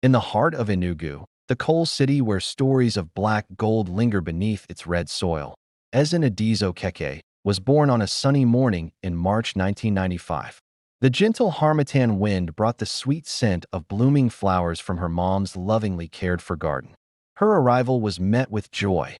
In the heart of Enugu, the coal city where stories of black gold linger beneath its red soil, Ezen Adizo Keke was born on a sunny morning in March 1995. The gentle harmattan wind brought the sweet scent of blooming flowers from her mom's lovingly cared-for garden. Her arrival was met with joy.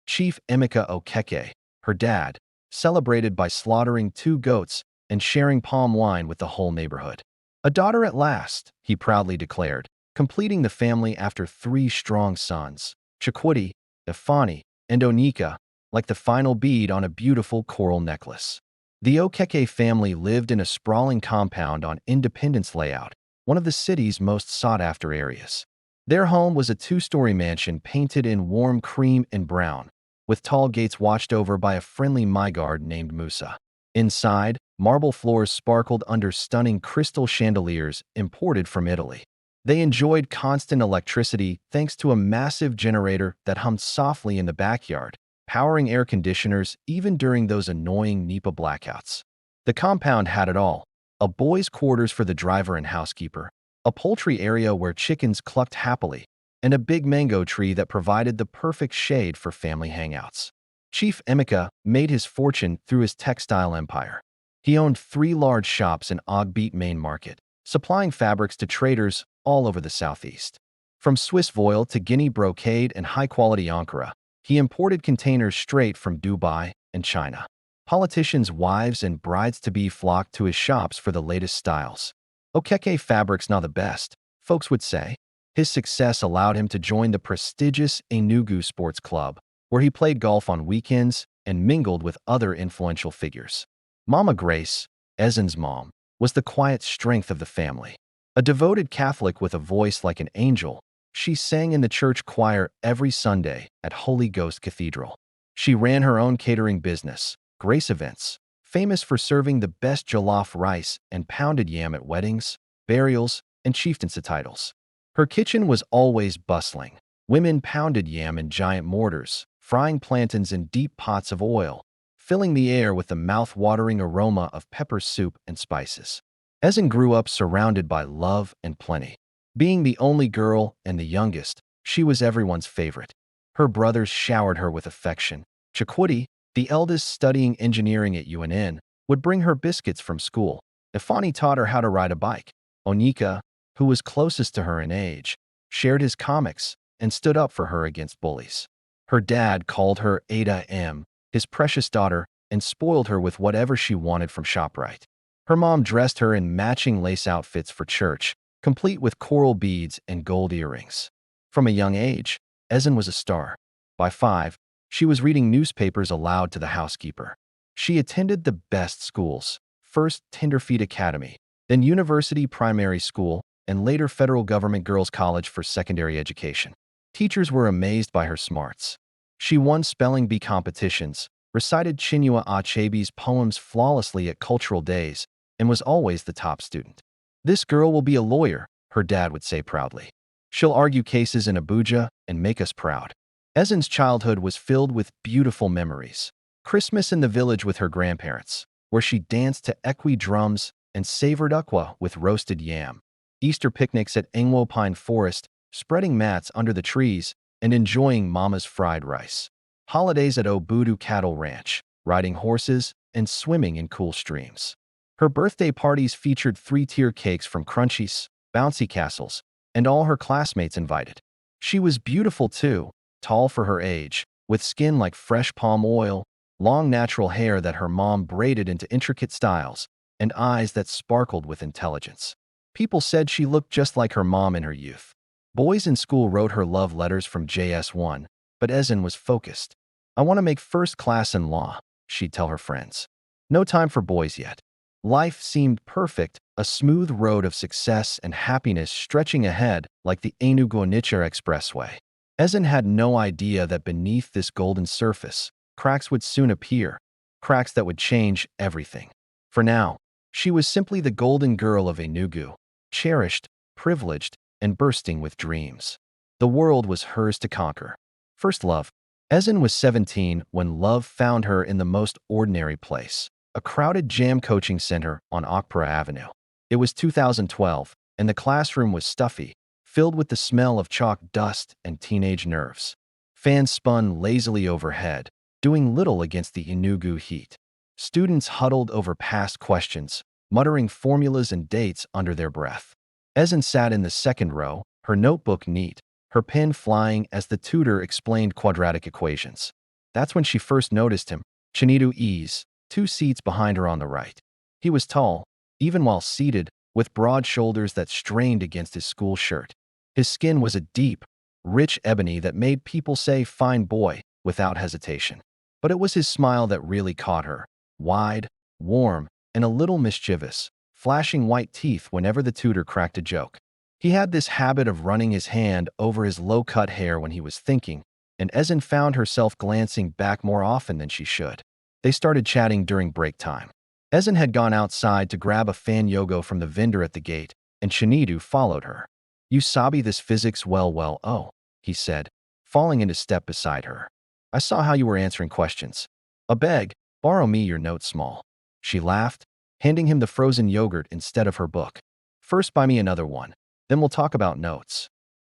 Chief Emeka Okeke, her dad, celebrated by slaughtering 2 goats and sharing palm wine with the whole neighborhood. A daughter at last, he proudly declared, completing the family after 3 strong sons, Chukwudi, Ifani, and Onika, like the final bead on a beautiful coral necklace. The Okeke family lived in a sprawling compound on Independence Layout, one of the city's most sought-after areas. Their home was a 2-story mansion painted in warm cream and brown, with tall gates watched over by a friendly Myguard named Musa. Inside, marble floors sparkled under stunning crystal chandeliers imported from Italy. They enjoyed constant electricity thanks to a massive generator that hummed softly in the backyard, powering air conditioners even during those annoying NEPA blackouts. The compound had it all: a boys' quarters for the driver and housekeeper, a poultry area where chickens clucked happily, and a big mango tree that provided the perfect shade for family hangouts. Chief Emeka made his fortune through his textile empire. He owned 3 large shops in Ogbete Main Market, supplying fabrics to traders all over the southeast. From Swiss voile to Guinea brocade and high-quality Ankara, he imported containers straight from Dubai and China. Politicians' wives and brides-to-be flocked to his shops for the latest styles. Okeke fabrics not the best, folks would say. His success allowed him to join the prestigious Enugu Sports Club, where he played golf on weekends and mingled with other influential figures. Mama Grace, Ezen's mom, was the quiet strength of the family. A devoted Catholic with a voice like an angel, she sang in the church choir every Sunday at Holy Ghost Cathedral. She ran her own catering business, Grace Events, famous for serving the best jollof rice and pounded yam at weddings, burials, and chieftaincy titles. Her kitchen was always bustling. Women pounded yam in giant mortars, frying plantains in deep pots of oil, filling the air with the mouth-watering aroma of pepper soup and spices. Ezen grew up surrounded by love and plenty. Being the only girl and the youngest, she was everyone's favorite. Her brothers showered her with affection. Chukwudi, the eldest studying engineering at UNN, would bring her biscuits from school. Ifani taught her how to ride a bike. Onika, who was closest to her in age, shared his comics and stood up for her against bullies. Her dad called her Ada M., his precious daughter, and spoiled her with whatever she wanted from ShopRite. Her mom dressed her in matching lace outfits for church, complete with coral beads and gold earrings. From a young age, Ezen was a star. By 5, she was reading newspapers aloud to the housekeeper. She attended the best schools, first Tenderfeet Academy, then University Primary School, and later Federal Government Girls College for secondary education. Teachers were amazed by her smarts. She won spelling bee competitions, recited Chinua Achebe's poems flawlessly at cultural days, and was always the top student. "This girl will be a lawyer," her dad would say proudly. "She'll argue cases in Abuja and make us proud." Ezen's childhood was filled with beautiful memories. Christmas in the village with her grandparents, where she danced to ekwe drums and savored ukwa with roasted yam. Easter picnics at Engwo Pine Forest, spreading mats under the trees and enjoying Mama's fried rice. Holidays at Obudu Cattle Ranch, riding horses and swimming in cool streams. Her birthday parties featured 3-tier cakes from Crunchies, bouncy castles, and all her classmates invited. She was beautiful too, tall for her age, with skin like fresh palm oil, long natural hair that her mom braided into intricate styles, and eyes that sparkled with intelligence. People said she looked just like her mom in her youth. Boys in school wrote her love letters from JS1, but Ezen was focused. "I want to make first class in law," she'd tell her friends. No time for boys yet. Life seemed perfect, a smooth road of success and happiness stretching ahead like the Enugu-Onitsha Expressway. Ezen had no idea that beneath this golden surface, cracks would soon appear, cracks that would change everything. For now, she was simply the golden girl of Enugu, cherished, privileged, and bursting with dreams. The world was hers to conquer. First love. Ezen was 17 when love found her in the most ordinary place, a crowded jam coaching center on Okpara Avenue. It was 2012, and the classroom was stuffy, filled with the smell of chalk dust and teenage nerves. Fans spun lazily overhead, doing little against the Enugu heat. Students huddled over past questions, muttering formulas and dates under their breath. Ezen sat in the second row, her notebook neat, her pen flying as the tutor explained quadratic equations. That's when she first noticed him, Chinidu Ease, 2 seats behind her on the right. He was tall, even while seated, with broad shoulders that strained against his school shirt. His skin was a deep, rich ebony that made people say "fine boy" without hesitation. But it was his smile that really caught her, wide, warm, and a little mischievous, flashing white teeth whenever the tutor cracked a joke. He had this habit of running his hand over his low-cut hair when he was thinking, and Ezen found herself glancing back more often than she should. They started chatting during break time. Ezen had gone outside to grab a fan yogo from the vendor at the gate, and Chinidu followed her. "You sabi this physics well, oh," he said, falling into step beside her. "I saw how you were answering questions. Beg, borrow me your notes small." She laughed, handing him the frozen yogurt instead of her book. "First buy me another one, then we'll talk about notes."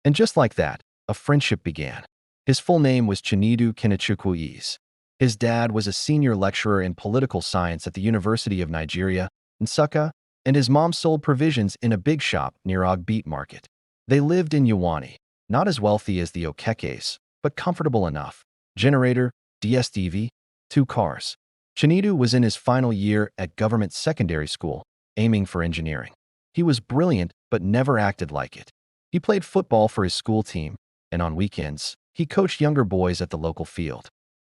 And just like that, a friendship began. His full name was Chinidu Kenechukwu. His dad was a senior lecturer in political science at the University of Nigeria, Nsukka, and his mom sold provisions in a big shop near Ogbete Market. They lived in Yawani, not as wealthy as the Okekes, but comfortable enough. Generator, DSTV, 2 cars. Chinidu was in his final year at government secondary school, aiming for engineering. He was brilliant, but never acted like it. He played football for his school team, and on weekends, he coached younger boys at the local field.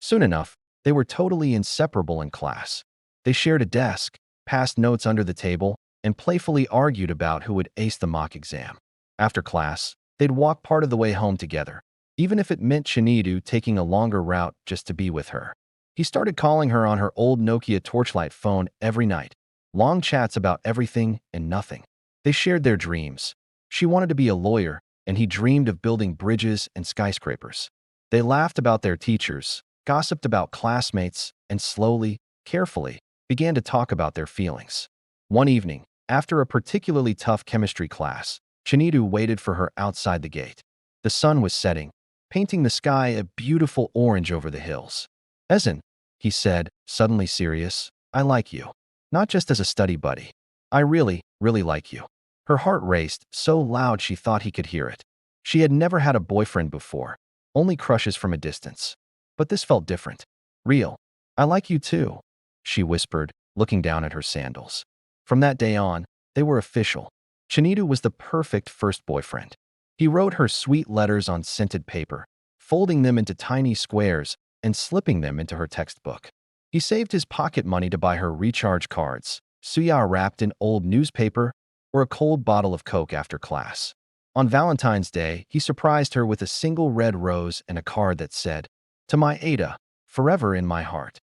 Soon enough, they were totally inseparable in class. They shared a desk, passed notes under the table, and playfully argued about who would ace the mock exam. After class, they'd walk part of the way home together, even if it meant Chinidu taking a longer route just to be with her. He started calling her on her old Nokia Torchlight phone every night, long chats about everything and nothing. They shared their dreams. She wanted to be a lawyer, and he dreamed of building bridges and skyscrapers. They laughed about their teachers, gossiped about classmates, and slowly, carefully, began to talk about their feelings. One evening, after a particularly tough chemistry class, Chinidu waited for her outside the gate. The sun was setting, painting the sky a beautiful orange over the hills. "Ezen," he said, suddenly serious, "I like you. Not just as a study buddy. I really, really like you." Her heart raced so loud she thought he could hear it. She had never had a boyfriend before, only crushes from a distance. But this felt different. Real. "I like you too," she whispered, looking down at her sandals. From that day on, they were official. Chinidu was the perfect first boyfriend. He wrote her sweet letters on scented paper, folding them into tiny squares and slipping them into her textbook. He saved his pocket money to buy her recharge cards, suya wrapped in old newspaper, or a cold bottle of Coke after class. On Valentine's Day, he surprised her with a single red rose and a card that said, "To my Ada, forever in my heart."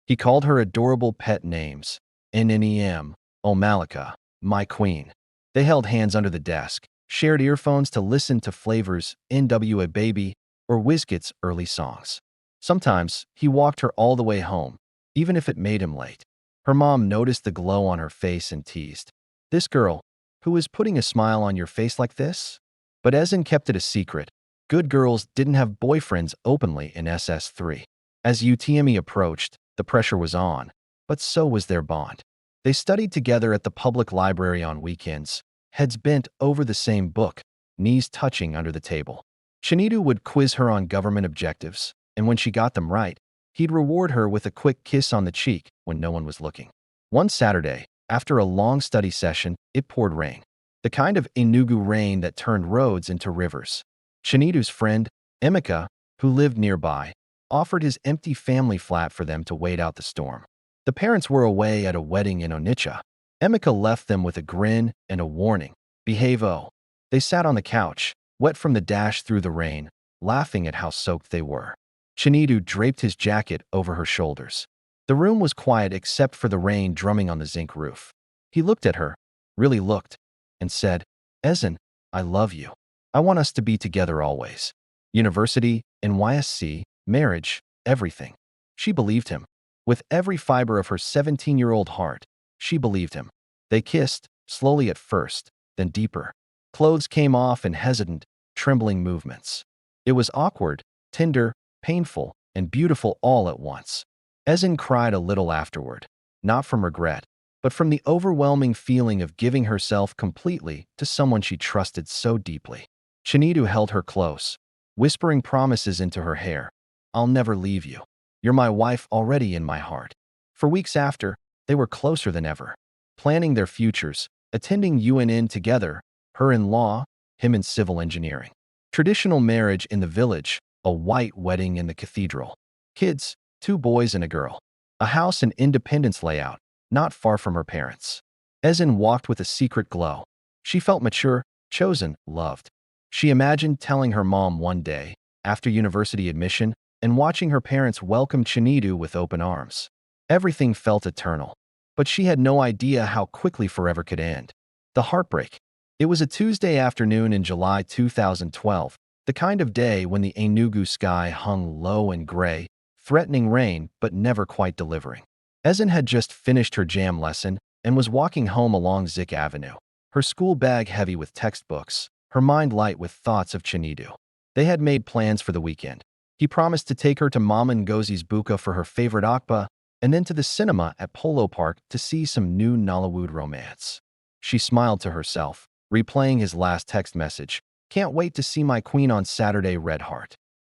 He called her adorable pet names, Nnem, O Malika, my queen. They held hands under the desk, shared earphones to listen to Flavor's NWA Baby or Wizkid's early songs. Sometimes, he walked her all the way home, even if it made him late. Her mom noticed the glow on her face and teased, "This girl, who is putting a smile on your face like this?" But Ezen kept it a secret. Good girls didn't have boyfriends openly in SS3. As UTME approached, the pressure was on, but so was their bond. They studied together at the public library on weekends, heads bent over the same book, knees touching under the table. Chinidu would quiz her on government objectives, and when she got them right, he'd reward her with a quick kiss on the cheek when no one was looking. One Saturday, after a long study session, it poured rain. The kind of Enugu rain that turned roads into rivers. Chinidu's friend, Emeka, who lived nearby, offered his empty family flat for them to wait out the storm. The parents were away at a wedding in Onitsha. Emeka left them with a grin and a warning, "Behave oh." They sat on the couch, wet from the dash through the rain, laughing at how soaked they were. Chinidu draped his jacket over her shoulders. The room was quiet except for the rain drumming on the zinc roof. He looked at her, really looked, and said, "Ezen, I love you. I want us to be together always. University, NYSC, marriage, everything." She believed him. With every fiber of her 17-year-old heart, she believed him. They kissed, slowly at first, then deeper. Clothes came off in hesitant, trembling movements. It was awkward, tender, painful, and beautiful all at once. Esin cried a little afterward, not from regret, but from the overwhelming feeling of giving herself completely to someone she trusted so deeply. Chinidu held her close, whispering promises into her hair. "I'll never leave you. You're my wife already in my heart." For weeks after, they were closer than ever, planning their futures, attending UNN together, her in law, him in civil engineering. Traditional marriage in the village, a white wedding in the cathedral. Kids, 2 boys and a girl. A house in Independence layout, not far from her parents. Esin walked with a secret glow. She felt mature, chosen, loved. She imagined telling her mom one day, after university admission, and watching her parents welcome Chinidu with open arms. Everything felt eternal, but she had no idea how quickly forever could end. The heartbreak. It was a Tuesday afternoon in July 2012, the kind of day when the Enugu sky hung low and gray, threatening rain but never quite delivering. Esin had just finished her jam lesson and was walking home along Zik Avenue, her school bag heavy with textbooks, her mind light with thoughts of Chinidu. They had made plans for the weekend. He promised to take her to Mama Ngozi's buka for her favorite akpa, and then to the cinema at Polo Park to see some new Nollywood romance. She smiled to herself, replaying his last text message. "Can't wait to see my queen on Saturday, Red Heart."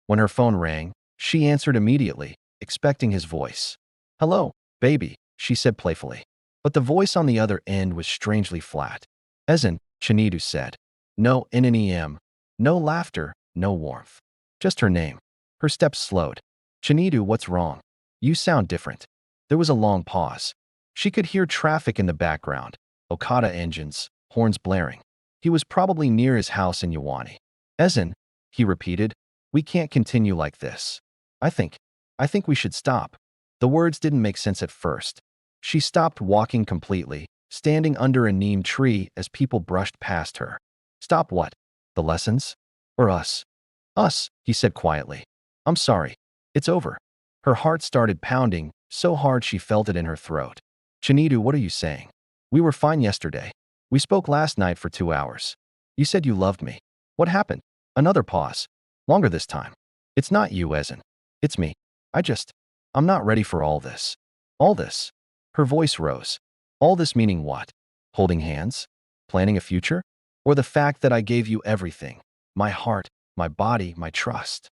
When her phone rang, she answered immediately, expecting his voice. "Hello, baby," she said playfully. But the voice on the other end was strangely flat. "Esin," Chinidu said. No NNEM, no laughter, no warmth. Just her name. Her steps slowed. "Chinidu, what's wrong? You sound different." There was a long pause. She could hear traffic in the background, Okada engines, horns blaring. He was probably near his house in Yawani. "Esin," he repeated, "we can't continue like this. I think we should stop." The words didn't make sense at first. She stopped walking completely, standing under a neem tree as people brushed past her. "Stop what? The lessons? Or us?" "Us," he said quietly. "I'm sorry. It's over." Her heart started pounding, so hard she felt it in her throat. "Chinidu, what are you saying? We were fine yesterday. We spoke last night for 2 hours. You said you loved me. What happened?" Another pause. Longer this time. "It's not you, Esin. It's me. I'm not ready for all this." "All this?" Her voice rose. "All this meaning what? Holding hands? Planning a future? Or the fact that I gave you everything? My heart, my body, my trust?"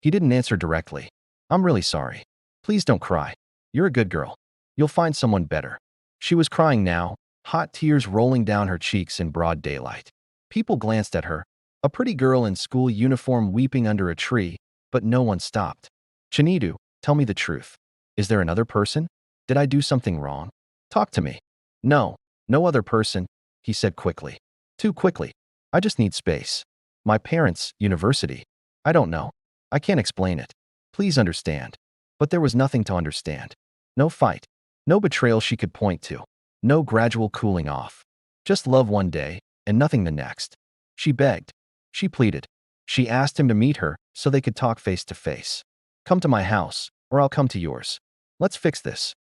He didn't answer directly. "I'm really sorry. Please don't cry. You're a good girl. You'll find someone better." She was crying now, hot tears rolling down her cheeks in broad daylight. People glanced at her, a pretty girl in school uniform weeping under a tree, but no one stopped. "Chinidu, tell me the truth. Is there another person? Did I do something wrong? Talk to me." "No, no other person," he said quickly. Too quickly. "I just need space. My parents, university. I don't know. I can't explain it. Please understand." But there was nothing to understand. No fight. No betrayal she could point to. No gradual cooling off. Just love one day, and nothing the next. She begged. She pleaded. She asked him to meet her so they could talk face to face. "Come to my house, or I'll come to yours. Let's fix this."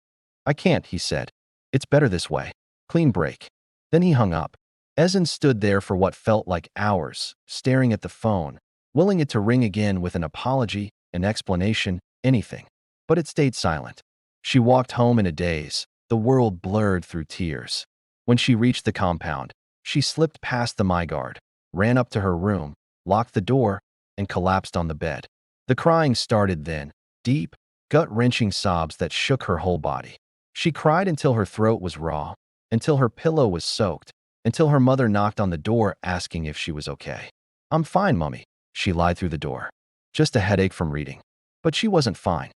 "I can't," he said. "It's better this way." Clean break. Then he hung up. Esin stood there for what felt like hours, staring at the phone, willing it to ring again with an apology, an explanation, anything. But it stayed silent. She walked home in a daze, the world blurred through tears. When she reached the compound, she slipped past the MyGuard, ran up to her room, locked the door, and collapsed on the bed. The crying started then, deep, gut-wrenching sobs that shook her whole body. She cried until her throat was raw, until her pillow was soaked, until her mother knocked on the door asking if she was okay. "I'm fine, Mummy," she lied through the door. "Just a headache from reading." But she wasn't fine.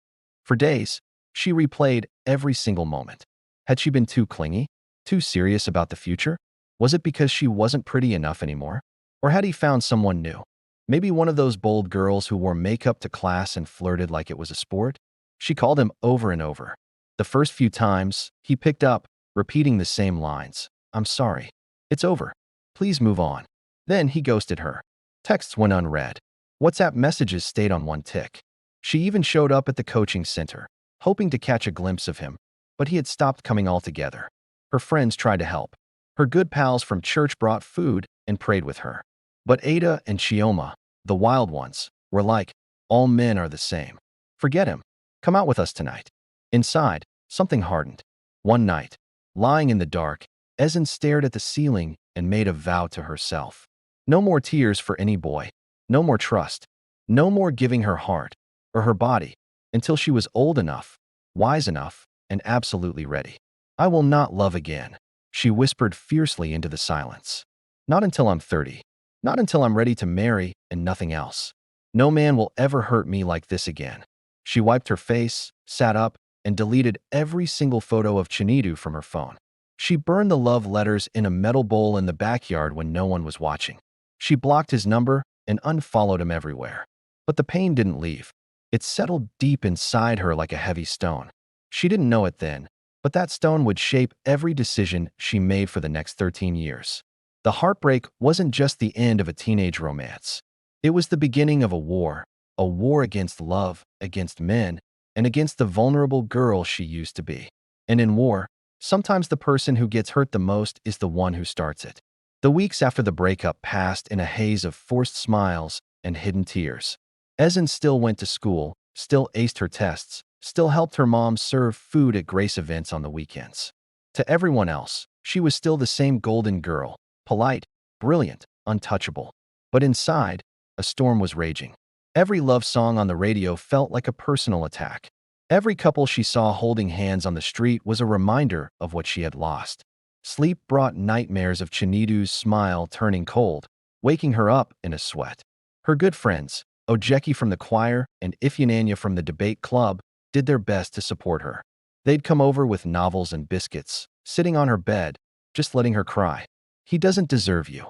For days, she replayed every single moment. Had she been too clingy? Too serious about the future? Was it because she wasn't pretty enough anymore? Or had he found someone new? Maybe one of those bold girls who wore makeup to class and flirted like it was a sport? She called him over and over. The first few times, he picked up, repeating the same lines. "I'm sorry. It's over. Please move on." Then he ghosted her. Texts went unread. WhatsApp messages stayed on one tick. She even showed up at the coaching center, hoping to catch a glimpse of him, but he had stopped coming altogether. Her friends tried to help. Her good pals from church brought food, and prayed with her. But Ada and Chioma, the wild ones, were like, all men are the same. Forget him. Come out with us tonight. Inside, something hardened. One night, lying in the dark, Ezen stared at the ceiling and made a vow to herself. No more tears for any boy. No more trust. No more giving her heart or her body until she was old enough, wise enough, and absolutely ready. I will not love again, she whispered fiercely into the silence. Not until I'm 30. Not until I'm ready to marry and nothing else. No man will ever hurt me like this again. She wiped her face, sat up, and deleted every single photo of Chinidu from her phone. She burned the love letters in a metal bowl in the backyard when no one was watching. She blocked his number and unfollowed him everywhere. But the pain didn't leave. It settled deep inside her like a heavy stone. She didn't know it then, but that stone would shape every decision she made for the next 13 years. The heartbreak wasn't just the end of a teenage romance. It was the beginning of a war against love, against men, and against the vulnerable girl she used to be. And in war, sometimes the person who gets hurt the most is the one who starts it. The weeks after the breakup passed in a haze of forced smiles and hidden tears. Ezen still went to school, still aced her tests, still helped her mom serve food at Grace events on the weekends. To everyone else, she was still the same golden girl, polite, brilliant, untouchable. But inside, a storm was raging. Every love song on the radio felt like a personal attack. Every couple she saw holding hands on the street was a reminder of what she had lost. Sleep brought nightmares of Chinidu's smile turning cold, waking her up in a sweat. Her good friends, Ojeki from the choir and Ifyananya from the debate club, did their best to support her. They'd come over with novels and biscuits, sitting on her bed, just letting her cry. He doesn't deserve you,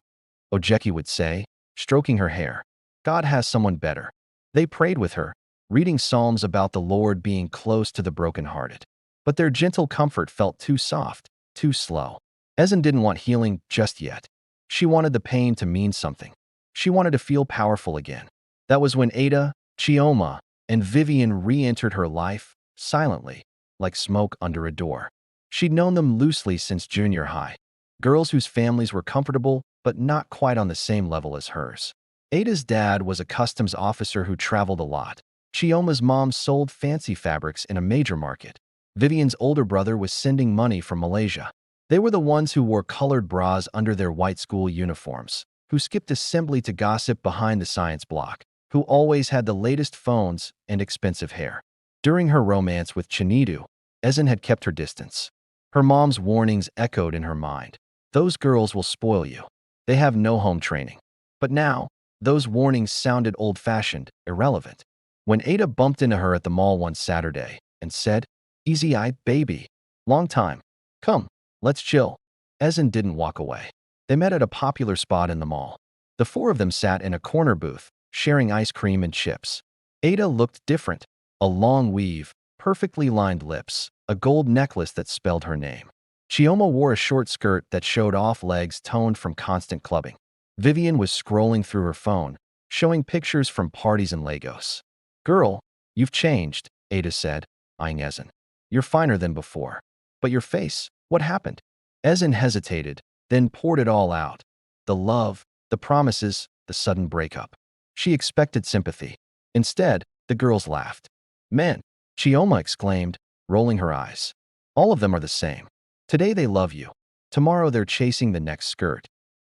Ojeki would say, stroking her hair. God has someone better. They prayed with her, reading psalms about the Lord being close to the brokenhearted. But their gentle comfort felt too soft, too slow. Ezen didn't want healing just yet. She wanted the pain to mean something. She wanted to feel powerful again. That was when Ada, Chioma, and Vivian re-entered her life, silently, like smoke under a door. She'd known them loosely since junior high. Girls whose families were comfortable, but not quite on the same level as hers. Ada's dad was a customs officer who traveled a lot. Chioma's mom sold fancy fabrics in a major market. Vivian's older brother was sending money from Malaysia. They were the ones who wore colored bras under their white school uniforms, who skipped assembly to gossip behind the science block, who always had the latest phones and expensive hair. During her romance with Chinidu, Ezen had kept her distance. Her mom's warnings echoed in her mind. Those girls will spoil you. They have no home training. But now, those warnings sounded old-fashioned, irrelevant. When Ada bumped into her at the mall one Saturday and said, "Easy-eye, baby. Long time. Come, let's chill," Ezen didn't walk away. They met at a popular spot in the mall. The four of them sat in a corner booth, sharing ice cream and chips. Ada looked different. A long weave, perfectly lined lips, a gold necklace that spelled her name. Chioma wore a short skirt that showed off legs toned from constant clubbing. Vivian was scrolling through her phone, showing pictures from parties in Lagos. "Girl, you've changed," Ada said, eyeing Ezen. "You're finer than before. But your face, what happened?" Ezen hesitated, then poured it all out. The love, the promises, the sudden breakup. She expected sympathy. Instead, the girls laughed. "Men," Chioma exclaimed, rolling her eyes. "All of them are the same. Today they love you. Tomorrow they're chasing the next skirt.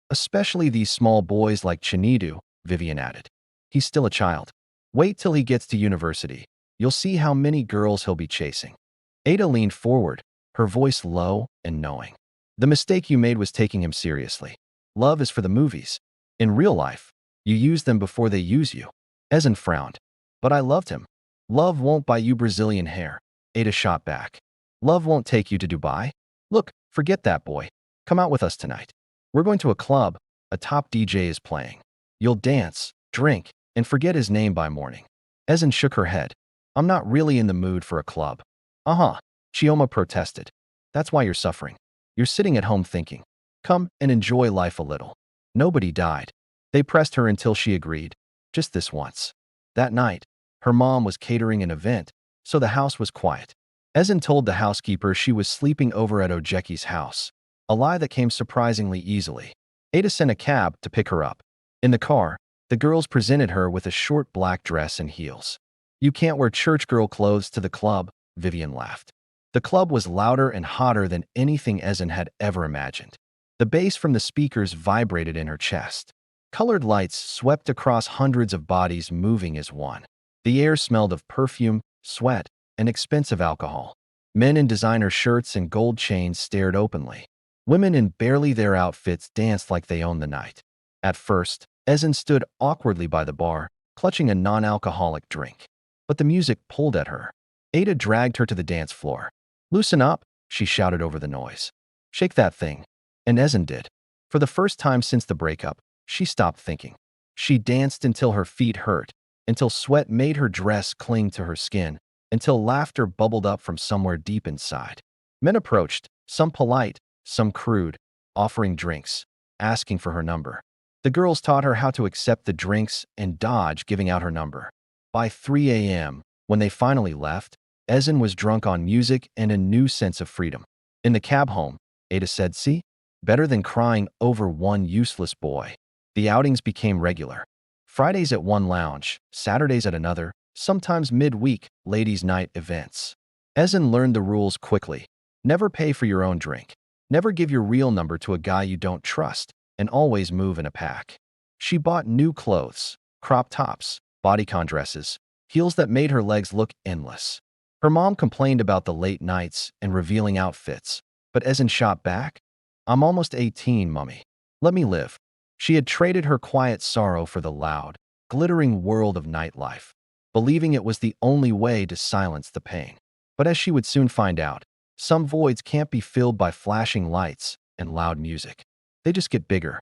Especially these small boys like Chinidu," Vivian added. "He's still a child. Wait till he gets to university. You'll see how many girls he'll be chasing." Ada leaned forward, her voice low and knowing. "The mistake you made was taking him seriously. Love is for the movies. In real life, you use them before they use you." Ezen frowned. "But I loved him." "Love won't buy you Brazilian hair," Ada shot back. "Love won't take you to Dubai. Look, forget that boy. Come out with us tonight. We're going to a club. A top DJ is playing. You'll dance, drink, and forget his name by morning." Ezen shook her head. "I'm not really in the mood for a club." "Uh-huh," Chioma protested. "That's why you're suffering. You're sitting at home thinking. Come and enjoy life a little." Nobody died. They pressed her until she agreed. Just this once. That night, her mom was catering an event, so the house was quiet. Ezen told the housekeeper she was sleeping over at Ojeki's house, a lie that came surprisingly easily. Ada sent a cab to pick her up. In the car, the girls presented her with a short black dress and heels. "You can't wear church girl clothes to the club," Vivian laughed. The club was louder and hotter than anything Ezen had ever imagined. The bass from the speakers vibrated in her chest. Colored lights swept across hundreds of bodies moving as one. The air smelled of perfume, sweat, and expensive alcohol. Men in designer shirts and gold chains stared openly. Women in barely their outfits danced like they owned the night. At first, Ezen stood awkwardly by the bar, clutching a non-alcoholic drink. But the music pulled at her. Ada dragged her to the dance floor. "Loosen up," she shouted over the noise. "Shake that thing." And Ezen did. For the first time since the breakup, she stopped thinking. She danced until her feet hurt, until sweat made her dress cling to her skin, until laughter bubbled up from somewhere deep inside. Men approached, some polite, some crude, offering drinks, asking for her number. The girls taught her how to accept the drinks and dodge giving out her number. By 3 a.m., when they finally left, Ezen was drunk on music and a new sense of freedom. In the cab home, Ada said, "See? Better than crying over one useless boy." The outings became regular. Fridays at one lounge, Saturdays at another, sometimes midweek ladies' night events. Ezen learned the rules quickly. Never pay for your own drink. Never give your real number to a guy you don't trust, and always move in a pack. She bought new clothes, crop tops, bodycon dresses, heels that made her legs look endless. Her mom complained about the late nights and revealing outfits, but Ezen shot back, "I'm almost 18, Mummy. Let me live." She had traded her quiet sorrow for the loud, glittering world of nightlife, believing it was the only way to silence the pain. But as she would soon find out, some voids can't be filled by flashing lights and loud music. They just get bigger.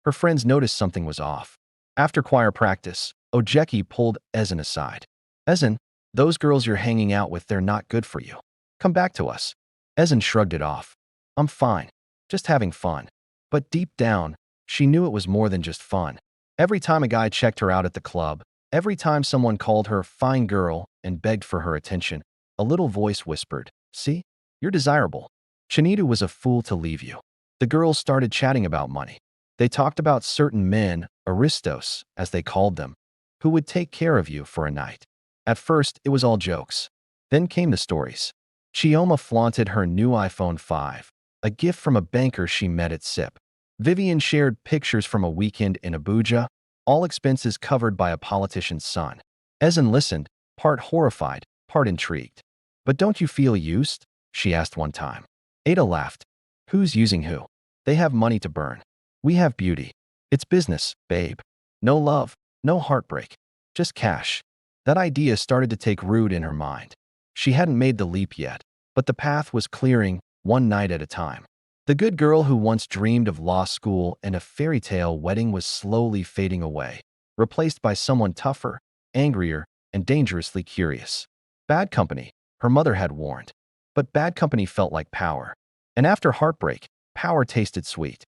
Her friends noticed something was off. After choir practice, Ojeki pulled Ezen aside. "Ezen, those girls you're hanging out with, they're not good for you. Come back to us." Ezen shrugged it off. "I'm fine. Just having fun." But deep down, she knew it was more than just fun. Every time a guy checked her out at the club, every time someone called her fine girl and begged for her attention, a little voice whispered, "See? You're desirable. Chinidu was a fool to leave you." The girls started chatting about money. They talked about certain men, aristos, as they called them, who would take care of you for a night. At first, it was all jokes. Then came the stories. Chioma flaunted her new iPhone 5, a gift from a banker she met at SIP. Vivian shared pictures from a weekend in Abuja, all expenses covered by a politician's son. Ezen listened, part horrified, part intrigued. "But don't you feel used?" she asked one time. Ada laughed. "Who's using who? They have money to burn. We have beauty. It's business, babe. No love, no heartbreak, just cash." That idea started to take root in her mind. She hadn't made the leap yet, but the path was clearing, one night at a time. The good girl who once dreamed of law school and a fairy tale wedding was slowly fading away, replaced by someone tougher, angrier, and dangerously curious. Bad company, her mother had warned. But bad company felt like power. And after heartbreak, power tasted sweet.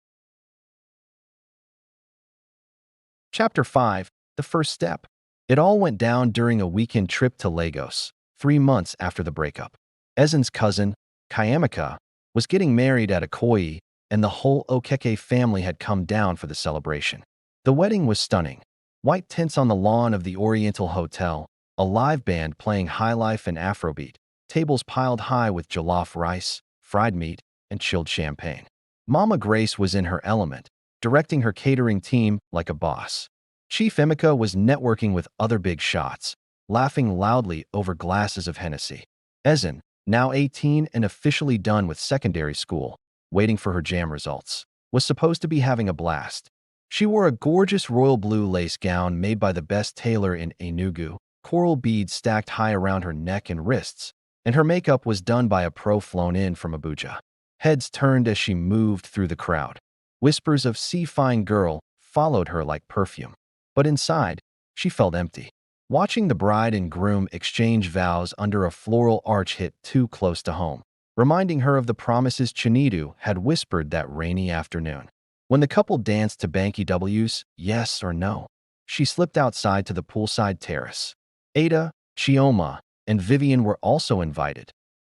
Chapter 5, The First Step. It all went down during a weekend trip to Lagos, 3 months after the breakup. Ezen's cousin, Kayamika, was getting married at Ikoyi, and the whole Okeke family had come down for the celebration. The wedding was stunning. White tents on the lawn of the Oriental Hotel, a live band playing highlife and Afrobeat, tables piled high with jollof rice, fried meat, and chilled champagne. Mama Grace was in her element, directing her catering team like a boss. Chief Emeka was networking with other big shots, laughing loudly over glasses of Hennessy. Ezen, now 18 and officially done with secondary school, waiting for her jam results, was supposed to be having a blast. She wore a gorgeous royal blue lace gown made by the best tailor in Enugu, coral beads stacked high around her neck and wrists, and her makeup was done by a pro flown in from Abuja. Heads turned as she moved through the crowd. Whispers of "see fine girl" followed her like perfume. But inside, she felt empty. Watching the bride and groom exchange vows under a floral arch hit too close to home, reminding her of the promises Chinidu had whispered that rainy afternoon. When the couple danced to Banky W's Yes or No, she slipped outside to the poolside terrace. Ada, Chioma, and Vivian were also invited.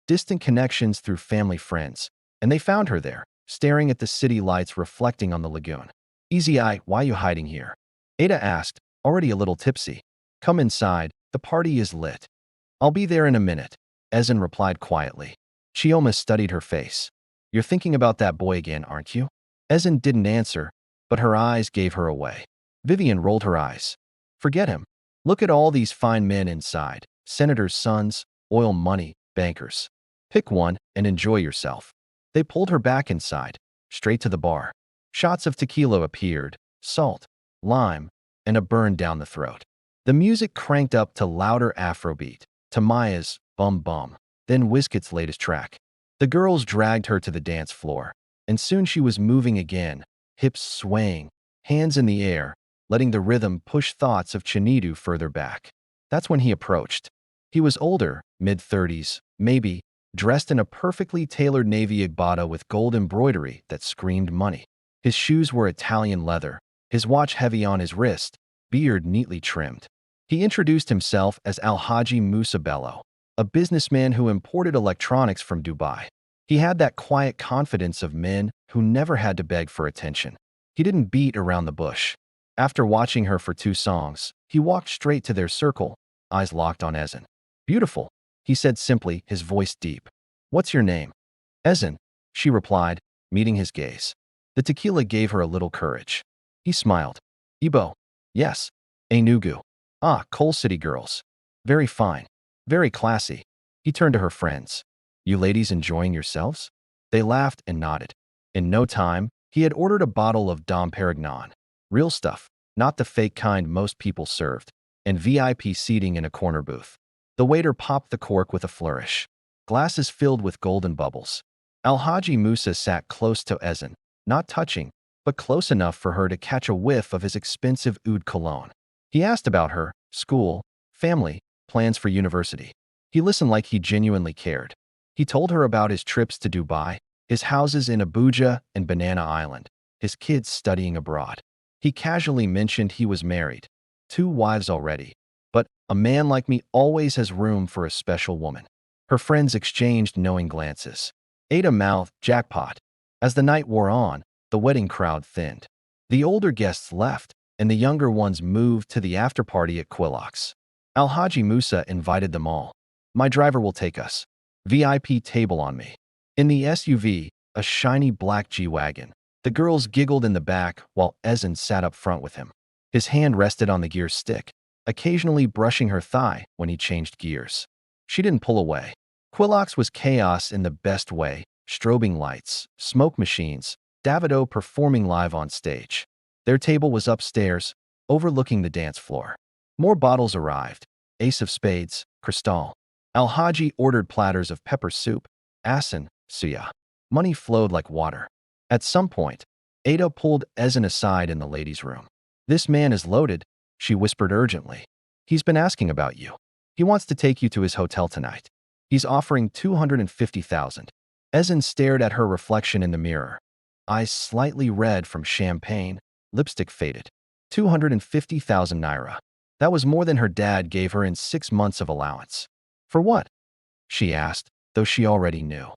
Distant connections through family friends, and they found her there, staring at the city lights reflecting on the lagoon. Easy Eye, why you hiding here? Ada asked, already a little tipsy. Come inside, the party is lit. I'll be there in a minute, Ezen replied quietly. Chioma studied her face. You're thinking about that boy again, aren't you? Ezen didn't answer, but her eyes gave her away. Vivian rolled her eyes. Forget him. Look at all these fine men inside. Senators' sons, oil money, bankers. Pick one and enjoy yourself. They pulled her back inside, straight to the bar. Shots of tequila appeared, salt, lime, and a burn down the throat. The music cranked up to louder Afrobeat, to Maya's Bum Bum, then Wizkid's latest track. The girls dragged her to the dance floor, and soon she was moving again, hips swaying, hands in the air, letting the rhythm push thoughts of Chinedu further back. That's when he approached. He was older, mid-30s, maybe, dressed in a perfectly tailored navy igbata with gold embroidery that screamed money. His shoes were Italian leather, his watch heavy on his wrist, beard neatly trimmed. He introduced himself as Alhaji Musa Bello, a businessman who imported electronics from Dubai. He had that quiet confidence of men who never had to beg for attention. He didn't beat around the bush. After watching her for 2 songs, he walked straight to their circle, eyes locked on Ezen. Beautiful, he said simply, his voice deep. What's your name? Ezen, she replied, meeting his gaze. The tequila gave her a little courage. He smiled. Ibo. Yes. Enugu. Ah, Coal City girls. Very fine. Very classy. He turned to her friends. You ladies enjoying yourselves? They laughed and nodded. In no time, he had ordered a bottle of Dom Perignon. Real stuff, not the fake kind most people served, and VIP seating in a corner booth. The waiter popped the cork with a flourish. Glasses filled with golden bubbles. Alhaji Musa sat close to Ezen, not touching, but close enough for her to catch a whiff of his expensive oud cologne. He asked about her, school, family, plans for university. He listened like he genuinely cared. He told her about his trips to Dubai, his houses in Abuja and Banana Island, his kids studying abroad. He casually mentioned he was married, 2 wives already. But a man like me always has room for a special woman. Her friends exchanged knowing glances. Ada mouthed, jackpot. As the night wore on, the wedding crowd thinned. The older guests left, and the younger ones moved to the after-party at Quillock's. Alhaji Musa invited them all. My driver will take us. VIP table on me. In the SUV, a shiny black G-Wagon. The girls giggled in the back while Ezen sat up front with him. His hand rested on the gear stick, occasionally brushing her thigh when he changed gears. She didn't pull away. Quillock's was chaos in the best way, strobing lights, smoke machines, Davido performing live on stage. Their table was upstairs, overlooking the dance floor. More bottles arrived. Ace of Spades, Cristal. Alhaji ordered platters of pepper soup, asin, suya. Money flowed like water. At some point, Ada pulled Ezen aside in the ladies' room. This man is loaded, she whispered urgently. He's been asking about you. He wants to take you to his hotel tonight. He's offering 250,000. Ezen stared at her reflection in the mirror. Eyes slightly red from champagne, lipstick faded. 250,000 naira. That was more than her dad gave her in 6 months of allowance. For what? She asked, though she already knew.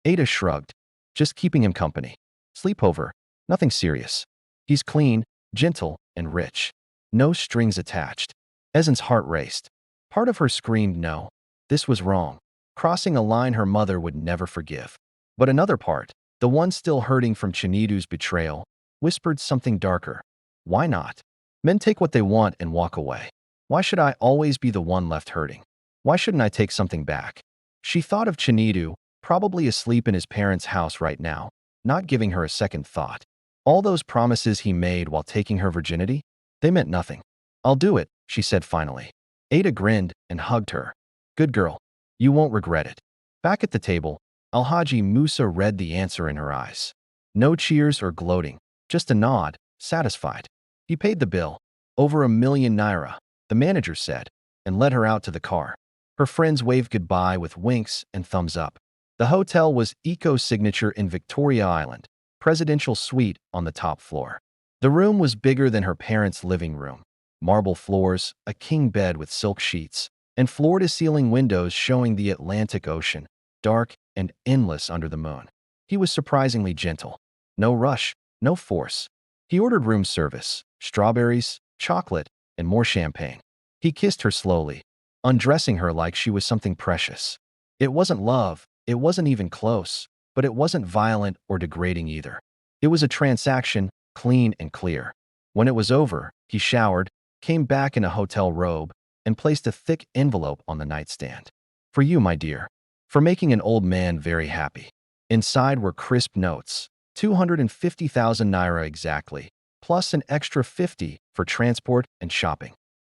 Ada shrugged. Just keeping him company. Sleepover. Nothing serious. He's clean, gentle, and rich. No strings attached. Ezen's heart raced. Part of her screamed no. This was wrong. Crossing a line her mother would never forgive. But another part, the one still hurting from Chinedu's betrayal, whispered something darker. Why not? Men take what they want and walk away. Why should I always be the one left hurting? Why shouldn't I take something back? She thought of Chinedu, probably asleep in his parents' house right now, not giving her a second thought. All those promises he made while taking her virginity? They meant nothing. I'll do it, she said finally. Ada grinned and hugged her. Good girl. You won't regret it. Back at the table, Alhaji Musa read the answer in her eyes. No cheers or gloating, just a nod, satisfied. He paid the bill. Over 1,000,000 naira, the manager said, and led her out to the car. Her friends waved goodbye with winks and thumbs up. The hotel was Eco's signature in Victoria Island, presidential suite on the top floor. The room was bigger than her parents' living room. Marble floors, a king bed with silk sheets, and floor-to-ceiling windows showing the Atlantic Ocean, dark and endless under the moon. He was surprisingly gentle. No rush, no force. He ordered room service, strawberries, chocolate, and more champagne. He kissed her slowly, undressing her like she was something precious. It wasn't love, it wasn't even close, but it wasn't violent or degrading either. It was a transaction, clean and clear. When it was over, he showered, came back in a hotel robe, and placed a thick envelope on the nightstand. For you, my dear. For making an old man very happy. Inside were crisp notes, 250,000 naira exactly, plus an extra 50 for transport and shopping.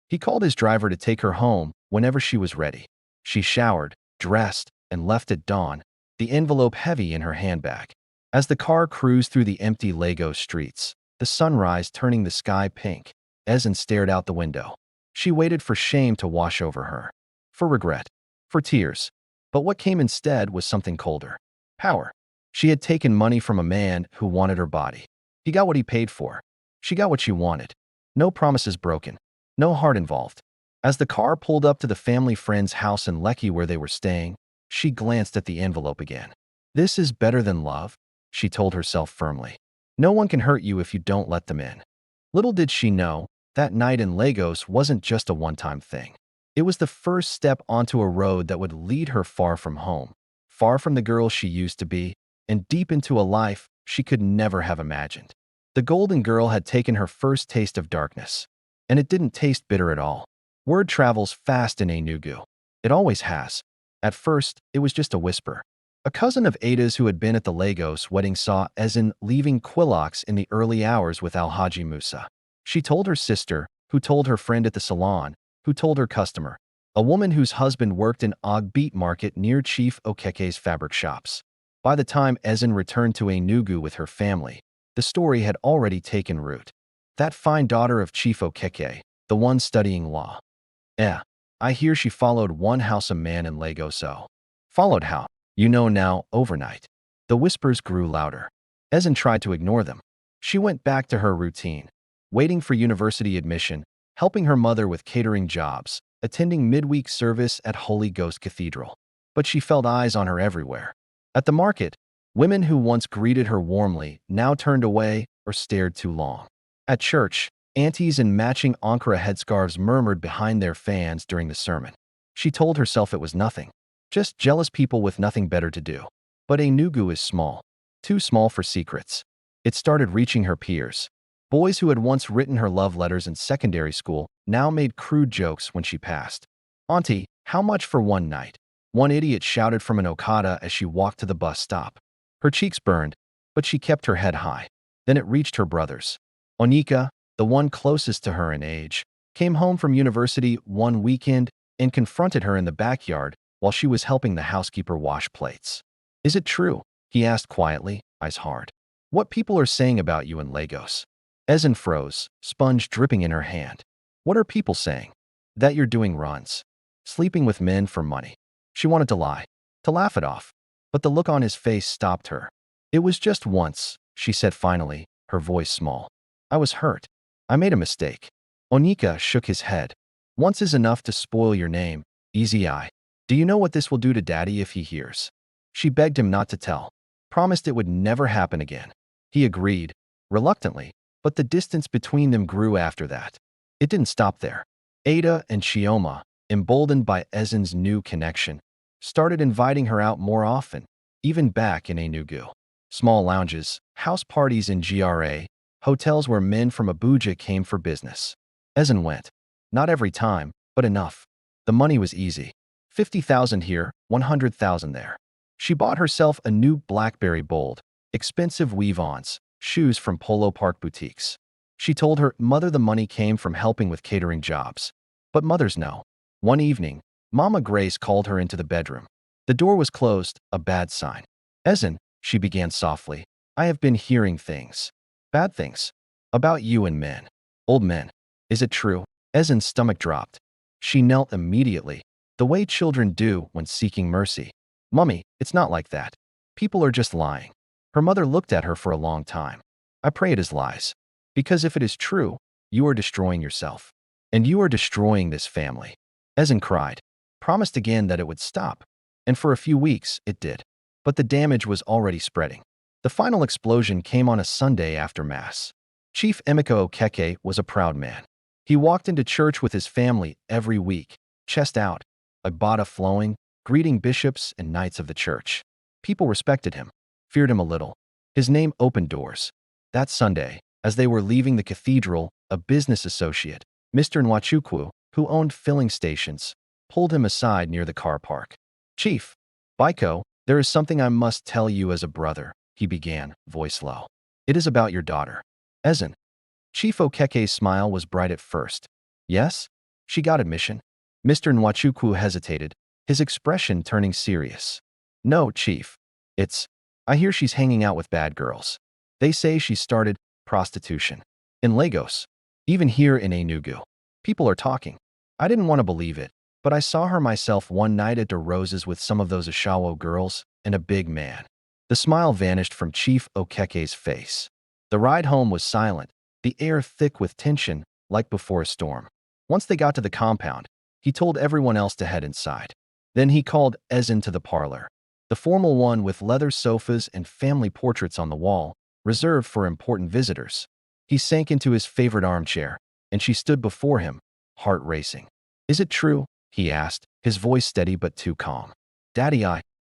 He called his driver to take her home whenever she was ready. She showered, dressed, and left at dawn, the envelope heavy in her handbag. As the car cruised through the empty Lagos streets, the sunrise turning the sky pink, Ezen stared out the window. She waited for shame to wash over her, for regret, for tears. But what came instead was something colder. Power. She had taken money from a man who wanted her body. He got what he paid for. She got what she wanted. No promises broken. No heart involved. As the car pulled up to the family friend's house in Lekki where they were staying, she glanced at the envelope again. This is better than love, she told herself firmly. No one can hurt you if you don't let them in. Little did she know, that night in Lagos wasn't just a one-time thing. It was the first step onto a road that would lead her far from home, far from the girl she used to be, and deep into a life she could never have imagined. The golden girl had taken her first taste of darkness, and it didn't taste bitter at all. Word travels fast in Enugu. It always has. At first, it was just a whisper. A cousin of Ada's who had been at the Lagos wedding saw Ezen leaving Quilox in the early hours with Alhaji Musa. She told her sister, who told her friend at the salon, who told her customer, a woman whose husband worked in Ogbeat Market near Chief Okeke's fabric shops. By the time Ezen returned to Enugu with her family, the story had already taken root. That fine daughter of Chief Okeke, the one studying law. I hear she followed one housome man in Lagos. Followed how? You know now, overnight. The whispers grew louder. Ezen tried to ignore them. She went back to her routine, waiting for university admission, helping her mother with catering jobs, attending midweek service at Holy Ghost Cathedral. But she felt eyes on her everywhere. At the market, women who once greeted her warmly now turned away or stared too long. At church, aunties in matching Ankara headscarves murmured behind their fans during the sermon. She told herself it was nothing. Just jealous people with nothing better to do. But Enugu is small. Too small for secrets. It started reaching her peers. Boys who had once written her love letters in secondary school now made crude jokes when she passed. Auntie, how much for one night? One idiot shouted from an Okada as she walked to the bus stop. Her cheeks burned, but she kept her head high. Then it reached her brothers. Onika, the one closest to her in age, came home from university one weekend and confronted her in the backyard while she was helping the housekeeper wash plates. Is it true? He asked quietly, eyes hard. What people are saying about you in Lagos? Ezen froze, sponge dripping in her hand. What are people saying? That you're doing runs. Sleeping with men for money. She wanted to lie, to laugh it off, but the look on his face stopped her. It was just once, she said finally, her voice small. I was hurt. I made a mistake. Onika shook his head. Once is enough to spoil your name, Easy Eye. Do you know what this will do to Daddy if he hears? She begged him not to tell. Promised it would never happen again. He agreed, reluctantly, but the distance between them grew after that. It didn't stop there. Ada and Chioma, emboldened by Ezen's new connection, started inviting her out more often, even back in Enugu. Small lounges, house parties in GRA, hotels where men from Abuja came for business. Ezen went. Not every time, but enough. The money was easy. 50,000 here, 100,000 there. She bought herself a new BlackBerry Bold, expensive weave-ons, shoes from Polo Park boutiques. She told her mother the money came from helping with catering jobs. But mothers know. One evening, Mama Grace called her into the bedroom. The door was closed, a bad sign. Ezen, she began softly, I have been hearing things. Bad things. About you and men. Old men. Is it true? Ezen's stomach dropped. She knelt immediately, the way children do when seeking mercy. Mummy, it's not like that. People are just lying. Her mother looked at her for a long time. I pray it is lies. Because if it is true, you are destroying yourself. And you are destroying this family. Ezen cried, promised again that it would stop. And for a few weeks, it did. But the damage was already spreading. The final explosion came on a Sunday after Mass. Chief Emeka Okeke was a proud man. He walked into church with his family every week, chest out, agbada flowing, greeting bishops and knights of the church. People respected him, feared him a little. His name opened doors. That Sunday, as they were leaving the cathedral, a business associate, Mr. Nwachukwu, who owned filling stations, pulled him aside near the car park. "Chief, Biko, there is something I must tell you as a brother," he began, voice low. "It is about your daughter, Ezen." Chief Okeke's smile was bright at first. "Yes? She got admission?" Mr. Nwachukwu hesitated, his expression turning serious. "No, Chief. I hear she's hanging out with bad girls. They say she started prostitution. In Lagos. Even here in Enugu. People are talking. I didn't want to believe it, but I saw her myself one night at De Roses with some of those Ashawo girls and a big man." The smile vanished from Chief Okeke's face. The ride home was silent, the air thick with tension, like before a storm. Once they got to the compound, he told everyone else to head inside. Then he called Ezen to the parlor, the formal one with leather sofas and family portraits on the wall, reserved for important visitors. He sank into his favorite armchair, and she stood before him, heart racing. "Is it true?" he asked, his voice steady but too calm. "Daddy,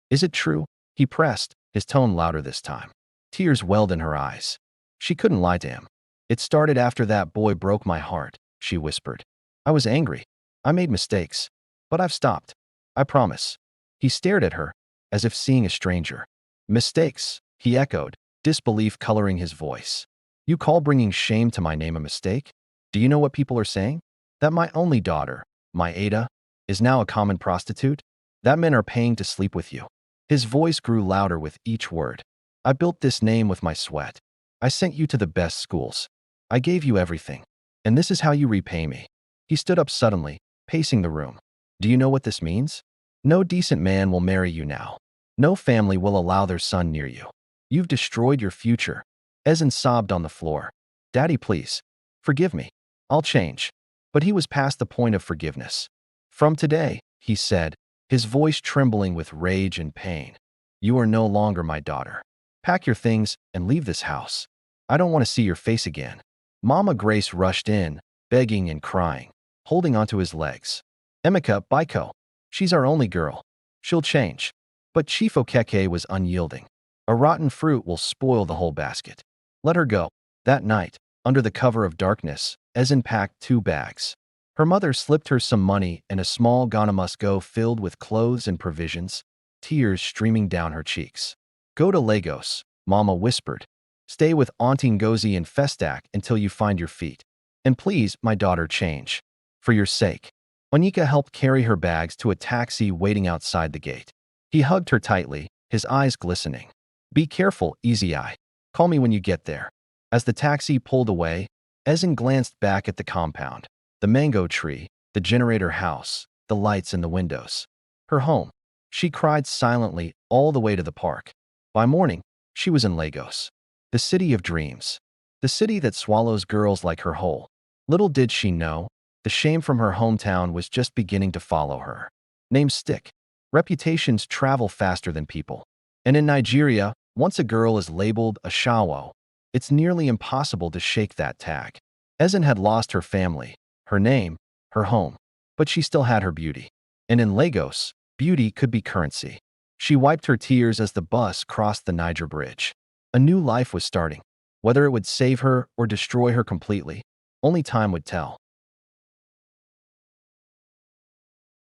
is it true?" he pressed, his tone louder this time. Tears welled in her eyes. She couldn't lie to him. "It started after that boy broke my heart," she whispered. "I was angry. I made mistakes. But I've stopped. I promise." He stared at her, as if seeing a stranger. "Mistakes," he echoed, disbelief coloring his voice. "You call bringing shame to my name a mistake? Do you know what people are saying? That my only daughter, my Ada, is now a common prostitute? That men are paying to sleep with you." His voice grew louder with each word. "I built this name with my sweat. I sent you to the best schools. I gave you everything. And this is how you repay me." He stood up suddenly, pacing the room. "Do you know what this means? No decent man will marry you now. No family will allow their son near you. You've destroyed your future." Ezen sobbed on the floor. "Daddy, please. Forgive me. I'll change." But he was past the point of forgiveness. "From today," he said, his voice trembling with rage and pain, "you are no longer my daughter. Pack your things and leave this house. I don't want to see your face again." Mama Grace rushed in, begging and crying, holding onto his legs. "Emeka, Biko, she's our only girl. She'll change." But Chief Okeke was unyielding. "A rotten fruit will spoil the whole basket. Let her go." That night, under the cover of darkness, Ezen packed 2 bags. Her mother slipped her some money and a small ganamusko filled with clothes and provisions, tears streaming down her cheeks. "Go to Lagos," Mama whispered. "Stay with Auntie Ngozi and Festac until you find your feet. And please, my daughter, change. For your sake." Onyeka helped carry her bags to a taxi waiting outside the gate. He hugged her tightly, his eyes glistening. "Be careful, Easy Eye. Call me when you get there." As the taxi pulled away, Ezen glanced back at the compound, the mango tree, the generator house, the lights in the windows. Her home. She cried silently all the way to the park. By morning, she was in Lagos, the city of dreams, the city that swallows girls like her whole. Little did she know, the shame from her hometown was just beginning to follow her. Names stick. Reputations travel faster than people. And in Nigeria, once a girl is labeled a shawo, it's nearly impossible to shake that tag. Ezen had lost her family, her name, her home, but she still had her beauty. And in Lagos, beauty could be currency. She wiped her tears as the bus crossed the Niger Bridge. A new life was starting. Whether it would save her or destroy her completely, only time would tell.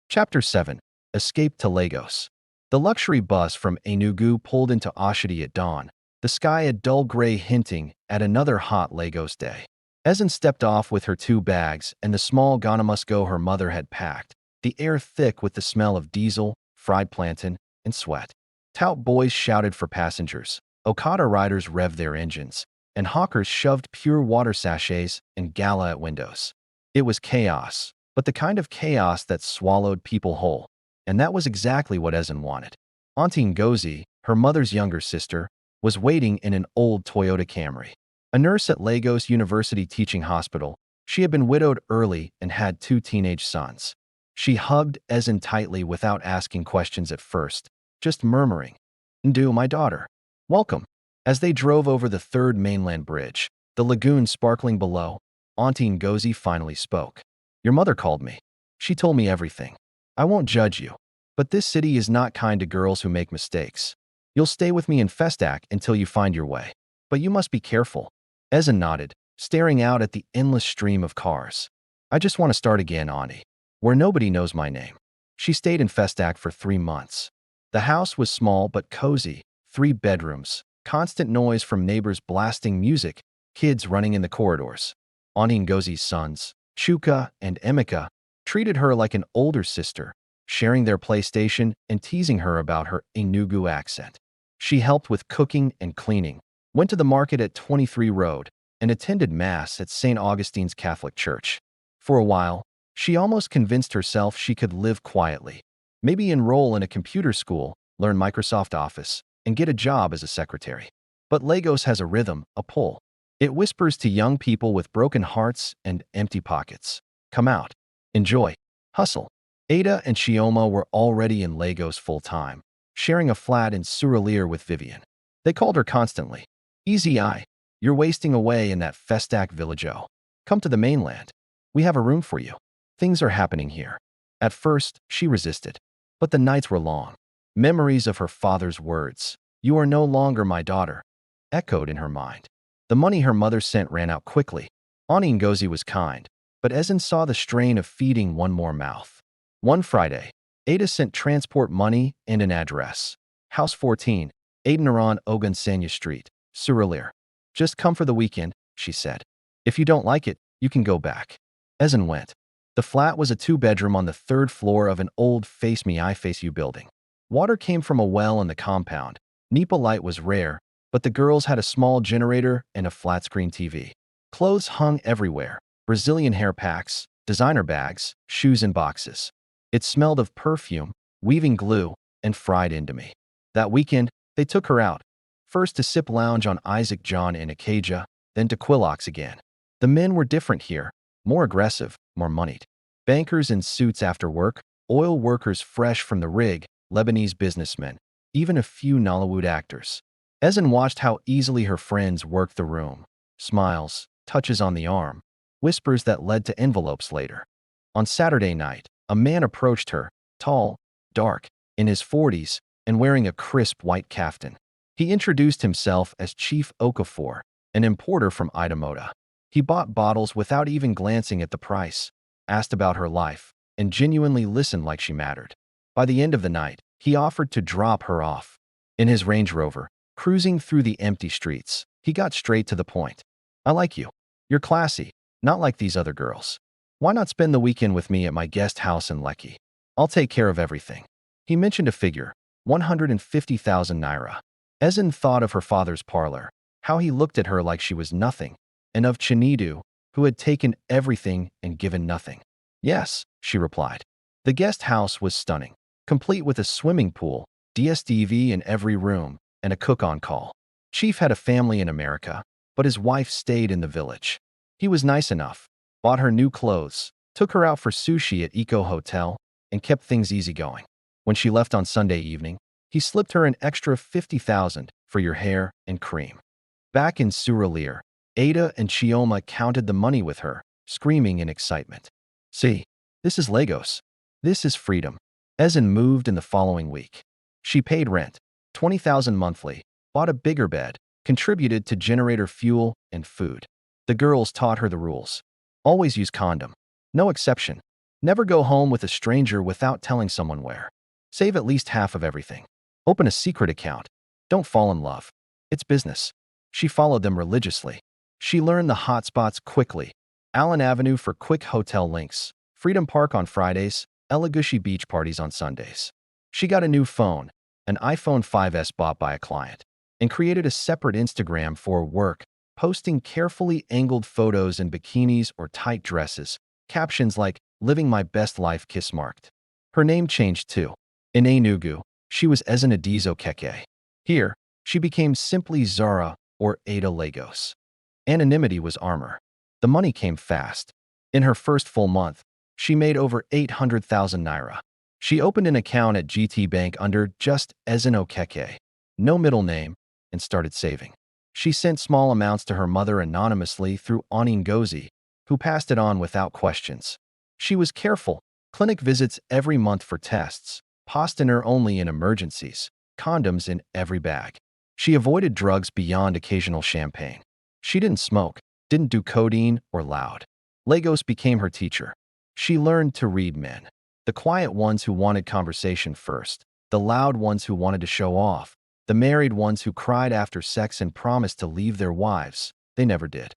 Chapter 7. Escape to Lagos. The luxury bus from Enugu pulled into Oshodi at dawn, the sky a dull gray hinting at another hot Lagos day. Ezen stepped off with her 2 bags and the small ganamusko her mother had packed, the air thick with the smell of diesel, fried plantain, and sweat. Tout boys shouted for passengers, Okada riders revved their engines, and hawkers shoved pure water sachets and gala at windows. It was chaos, but the kind of chaos that swallowed people whole. And that was exactly what Ezen wanted. Auntie Ngozi, her mother's younger sister, was waiting in an old Toyota Camry. A nurse at Lagos University Teaching Hospital, she had been widowed early and had 2 teenage sons. She hugged Ezen tightly without asking questions at first, just murmuring, "Ndu, my daughter. Welcome." As they drove over the 3rd mainland bridge, The lagoon sparkling below, Auntie Ngozi finally spoke. Your mother called me. She told me everything. I won't judge you. But this city is not kind to girls who make mistakes. You'll stay with me in Festac until you find your way. But you must be careful. Ezen nodded, staring out at the endless stream of cars. I just want to start again, Auntie, where nobody knows my name. She stayed in Festac for 3 months. The house was small but cozy, 3 bedrooms, constant noise from neighbors blasting music, kids running in the corridors. Auntie Ngozi's sons, Chuka and Emeka, treated her like an older sister, sharing their PlayStation and teasing her about her Enugu accent. She helped with cooking and cleaning, went to the market at 23 Road, and attended Mass at St. Augustine's Catholic Church. For a while, she almost convinced herself she could live quietly, maybe enroll in a computer school, learn Microsoft Office, and get a job as a secretary. But Lagos has a rhythm, a pull. It whispers to young people with broken hearts and empty pockets. Come out. Enjoy. Hustle. Ada and Chioma were already in Lagos full-time, sharing a flat in Surulere with Vivian. They called her constantly. Easy eye. You're wasting away in that Festac village. Come to the mainland. We have a room for you. Things are happening here. At first, she resisted. But the nights were long. Memories of her father's words, "You are no longer my daughter," echoed in her mind. The money her mother sent ran out quickly. Auntie Ngozi was kind, but Ezen saw the strain of feeding one more mouth. One Friday, Ada sent transport money and an address. House 14, Adeniran Ogunsanya Street, Surulere. Just come for the weekend, she said. If you don't like it, you can go back. Ezen went. The flat was a 2-bedroom on the 3rd floor of an old Face Me I Face You building. Water came from a well in the compound. NEPA light was rare, but the girls had a small generator and a flat-screen TV. Clothes hung everywhere. Brazilian hair packs, designer bags, shoes in boxes. It smelled of perfume, weaving glue, and fried indomie. That weekend, they took her out. First to Sip Lounge on Isaac John in Acacia, then to Quillox again. The men were different here, more aggressive, more moneyed. Bankers in suits after work, oil workers fresh from the rig, Lebanese businessmen, even a few Nollywood actors. Ezen watched how easily her friends worked the room. Smiles, touches on the arm, whispers that led to envelopes later. On Saturday night, a man approached her, tall, dark, in his 40s, and wearing a crisp white kaftan. He introduced himself as Chief Okafor, an importer from Idamota. He bought bottles without even glancing at the price, asked about her life, and genuinely listened like she mattered. By the end of the night, he offered to drop her off. In his Range Rover, cruising through the empty streets, he got straight to the point. I like you. You're classy, not like these other girls. Why not spend the weekend with me at my guest house in Lekki? I'll take care of everything. He mentioned a figure, 150,000 naira. Ezen thought of her father's parlor, how he looked at her like she was nothing, and of Chinedu, who had taken everything and given nothing. Yes, she replied. The guest house was stunning, complete with a swimming pool, DSTV in every room, and a cook on call. Chief had a family in America, but his wife stayed in the village. He was nice enough, bought her new clothes, took her out for sushi at Eco Hotel, and kept things easygoing. When she left on Sunday evening, he slipped her an extra 50,000 for your hair and cream. Back in Surulere, Ada and Chioma counted the money with her, screaming in excitement. See, this is Lagos. This is freedom. Ezen moved in the following week. She paid rent, 20,000 monthly, bought a bigger bed, contributed to generator fuel and food. The girls taught her the rules. Always use condom. No exception. Never go home with a stranger without telling someone where. Save at least half of everything. Open a secret account. Don't fall in love. It's business. She followed them religiously. She learned the hotspots quickly. Allen Avenue for quick hotel links, Freedom Park on Fridays, Elagushi beach parties on Sundays. She got a new phone, an iPhone 5S bought by a client, and created a separate Instagram for work, posting carefully angled photos in bikinis or tight dresses, captions like, "Living my best life kiss marked." Her name changed too. In Enugu, she was Ezen Adizo Keke. Here, she became simply Zara or Ada Lagos. Anonymity was armor. The money came fast. In her first full month, she made over 800,000 naira. She opened an account at GT Bank under just Ezen Okeke, no middle name, and started saving. She sent small amounts to her mother anonymously through Auntie Ngozi, who passed it on without questions. She was careful, clinic visits every month for tests, Postinor only in emergencies, condoms in every bag. She avoided drugs beyond occasional champagne. She didn't smoke, didn't do codeine or loud. Lagos became her teacher. She learned to read men. The quiet ones who wanted conversation first, the loud ones who wanted to show off, the married ones who cried after sex and promised to leave their wives. They never did.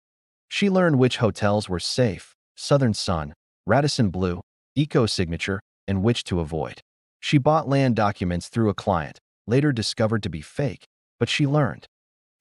She learned which hotels were safe, Southern Sun, Radisson Blu, Eco Signature, and which to avoid. She bought land documents through a client, later discovered to be fake, but she learned.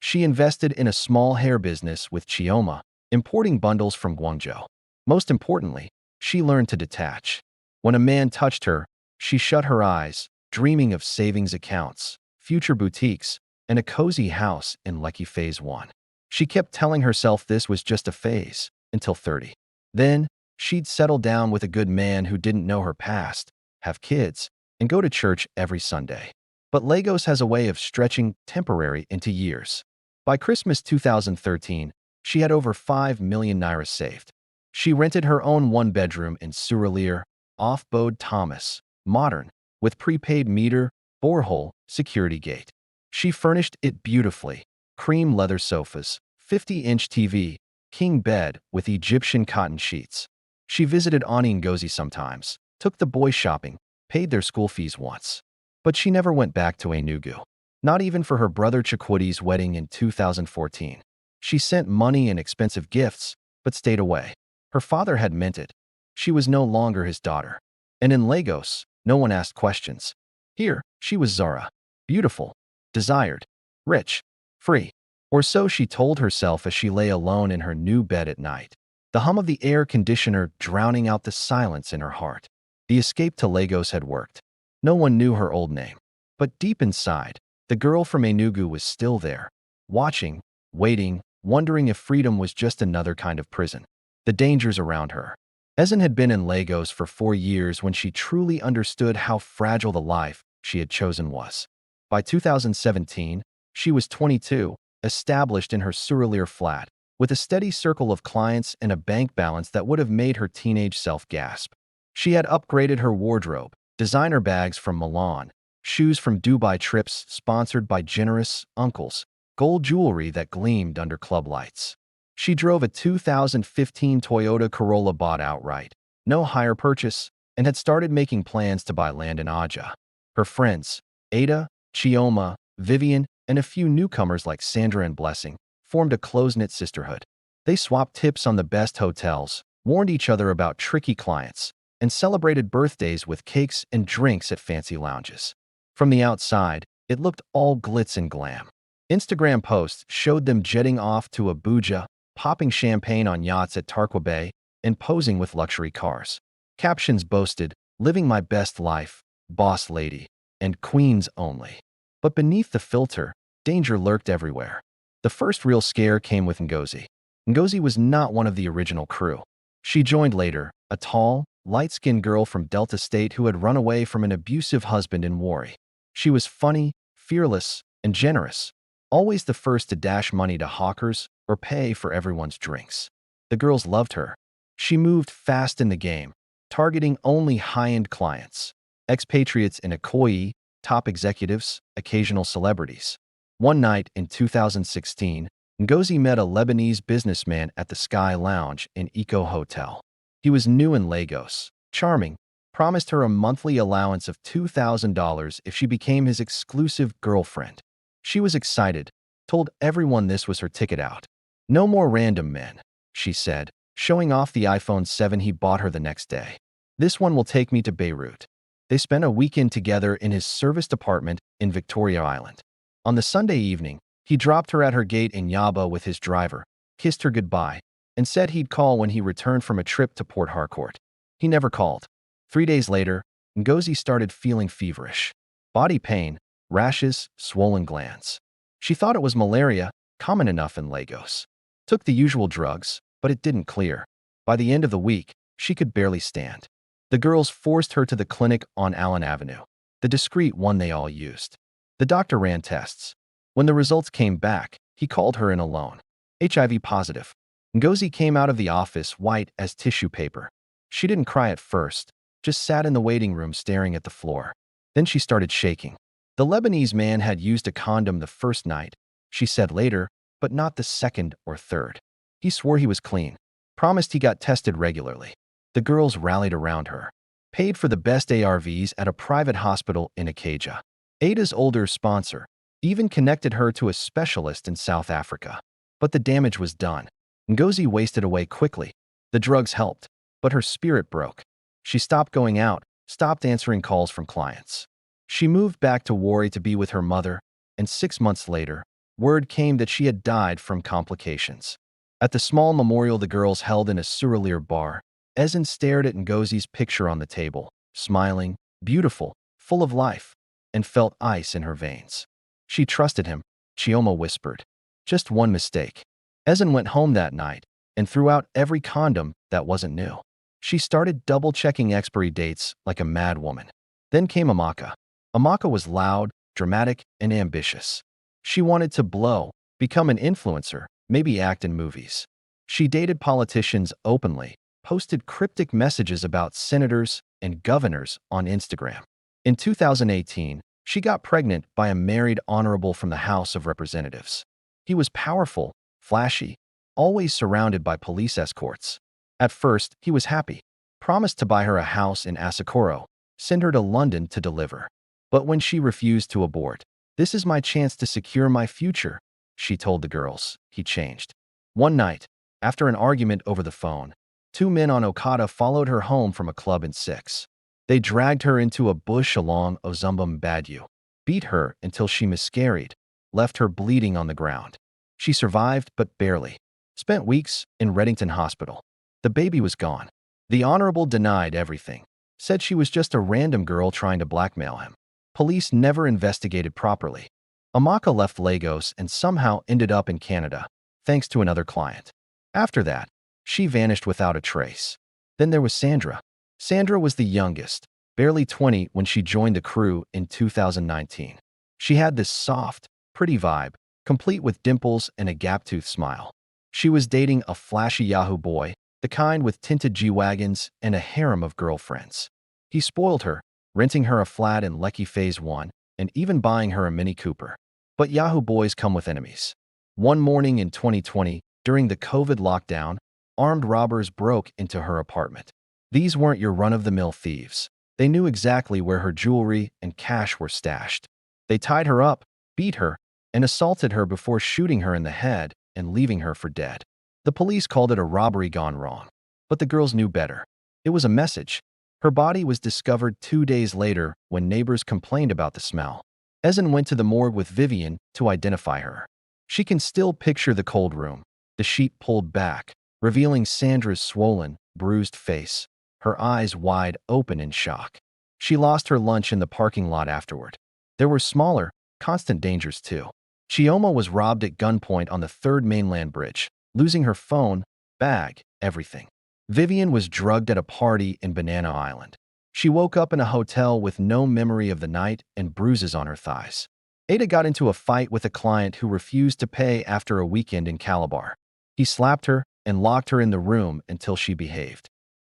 She invested in a small hair business with Chioma, importing bundles from Guangzhou. Most importantly, she learned to detach. When a man touched her, she shut her eyes, dreaming of savings accounts, future boutiques, and a cozy house in Lekki Phase 1. She kept telling herself this was just a phase, until 30. Then, she'd settle down with a good man who didn't know her past, have kids, and go to church every Sunday. But Lagos has a way of stretching temporary into years. By Christmas 2013, she had over 5 million naira saved. She rented her own one-bedroom in Surulere, off Bode Thomas, modern, with prepaid meter, borehole, security gate. She furnished it beautifully. Cream leather sofas, 50-inch TV, king bed with Egyptian cotton sheets. She visited Auntie Ngozi sometimes, took the boys shopping, paid their school fees once. But she never went back to Enugu. Not even for her brother Chikwudi's wedding in 2014. She sent money and expensive gifts, but stayed away. Her father had meant it. She was no longer his daughter. And in Lagos, no one asked questions. Here, she was Zara. Beautiful, desired, rich, free. Or so she told herself as she lay alone in her new bed at night. The hum of the air conditioner drowning out the silence in her heart. The escape to Lagos had worked. No one knew her old name. But deep inside, the girl from Enugu was still there, watching, waiting, wondering if freedom was just another kind of prison. The dangers around her. Ezen had been in Lagos for 4 years when she truly understood how fragile the life she had chosen was. By 2017, she was 22, established in her Surulere flat, with a steady circle of clients and a bank balance that would have made her teenage self gasp. She had upgraded her wardrobe, designer bags from Milan, shoes from Dubai trips sponsored by generous uncles, gold jewelry that gleamed under club lights. She drove a 2015 Toyota Corolla bought outright, no hire purchase, and had started making plans to buy land in Aja. Her friends, Ada, Chioma, Vivian, and a few newcomers like Sandra and Blessing, formed a close-knit sisterhood. They swapped tips on the best hotels, warned each other about tricky clients, and celebrated birthdays with cakes and drinks at fancy lounges. From the outside, it looked all glitz and glam. Instagram posts showed them jetting off to Abuja, popping champagne on yachts at Tarkwa Bay, and posing with luxury cars. Captions boasted, "Living my best life, boss lady," and queens only. But beneath the filter, danger lurked everywhere. The first real scare came with Ngozi. Ngozi was not one of the original crew. She joined later, a tall, light-skinned girl from Delta State who had run away from an abusive husband in Warri. She was funny, fearless, and generous, always the first to dash money to hawkers or pay for everyone's drinks. The girls loved her. She moved fast in the game, targeting only high-end clients, expatriates in Ikoyi, top executives, occasional celebrities. One night in 2016, Ngozi met a Lebanese businessman at the Sky Lounge in Eco Hotel. He was new in Lagos, charming, promised her a monthly allowance of $2,000 if she became his exclusive girlfriend. She was excited, told everyone this was her ticket out. "No more random men," she said, showing off the iPhone 7 he bought her the next day. "This one will take me to Beirut." They spent a weekend together in his serviced apartment in Victoria Island. On the Sunday evening, he dropped her at her gate in Yaba with his driver, kissed her goodbye, and said he'd call when he returned from a trip to Port Harcourt. He never called. 3 days later, Ngozi started feeling feverish. Body pain, rashes, swollen glands. She thought it was malaria, common enough in Lagos. Took the usual drugs, but it didn't clear. By the end of the week, she could barely stand. The girls forced her to the clinic on Allen Avenue, the discreet one they all used. The doctor ran tests. When the results came back, He called her in alone. HIV positive. Ngozi came out of the office white as tissue paper. She didn't cry at first, just sat in the waiting room staring at the floor. Then she started shaking. The Lebanese man had used a condom the first night, she said later, but not the second or third. He swore he was clean, promised he got tested regularly. The girls rallied around her, paid for the best ARVs at a private hospital in Ikeja. Ada's older sponsor even connected her to a specialist in South Africa. But the damage was done. Ngozi wasted away quickly. The drugs helped, but her spirit broke. She stopped going out, stopped answering calls from clients. She moved back to Warri to be with her mother, and 6 months later, word came that she had died from complications. At the small memorial the girls held in a Surulere bar, Ezen stared at Ngozi's picture on the table, smiling, beautiful, full of life, and felt ice in her veins. She trusted him, Chioma whispered. Just one mistake. Ezen went home that night and threw out every condom that wasn't new. She started double-checking expiry dates like a mad woman. Then came Amaka. Amaka was loud, dramatic, and ambitious. She wanted to blow, become an influencer, maybe act in movies. She dated politicians openly, posted cryptic messages about senators and governors on Instagram. In 2018, she got pregnant by a married honorable from the House of Representatives. He was powerful, flashy, always surrounded by police escorts. At first, he was happy, promised to buy her a house in Asakoro, send her to London to deliver. But when she refused to abort, "This is my chance to secure my future," she told the girls. He changed. One night, after an argument over the phone, 2 men on Okada followed her home from a club in 6. They dragged her into a bush along Ozumbum Badu, beat her until she miscarried, left her bleeding on the ground. She survived, but barely. Spent weeks in Reddington Hospital. The baby was gone. The Honorable denied everything, said she was just a random girl trying to blackmail him. Police never investigated properly. Amaka left Lagos and somehow ended up in Canada, thanks to another client. After that, she vanished without a trace. Then there was Sandra. Sandra was the youngest, barely 20 when she joined the crew in 2019. She had this soft, pretty vibe, complete with dimples and a gap-toothed smile. She was dating a flashy Yahoo boy, the kind with tinted G-Wagons and a harem of girlfriends. He spoiled her, renting her a flat in Lekki Phase 1 and even buying her a Mini Cooper. But Yahoo boys come with enemies. One morning in 2020, during the COVID lockdown, armed robbers broke into her apartment. These weren't your run-of-the-mill thieves. They knew exactly where her jewelry and cash were stashed. They tied her up, beat her, and assaulted her before shooting her in the head and leaving her for dead. The police called it a robbery gone wrong. But the girls knew better. It was a message. Her body was discovered 2 days later when neighbors complained about the smell. Ezen went to the morgue with Vivian to identify her. She can still picture the cold room, the sheet pulled back, revealing Sandra's swollen, bruised face, her eyes wide open in shock. She lost her lunch in the parking lot afterward. There were smaller, constant dangers too. Chioma was robbed at gunpoint on the 3rd mainland bridge, losing her phone, bag, everything. Vivian was drugged at a party in Banana Island. She woke up in a hotel with no memory of the night and bruises on her thighs. Ada got into a fight with a client who refused to pay after a weekend in Calabar. He slapped her and locked her in the room until she behaved.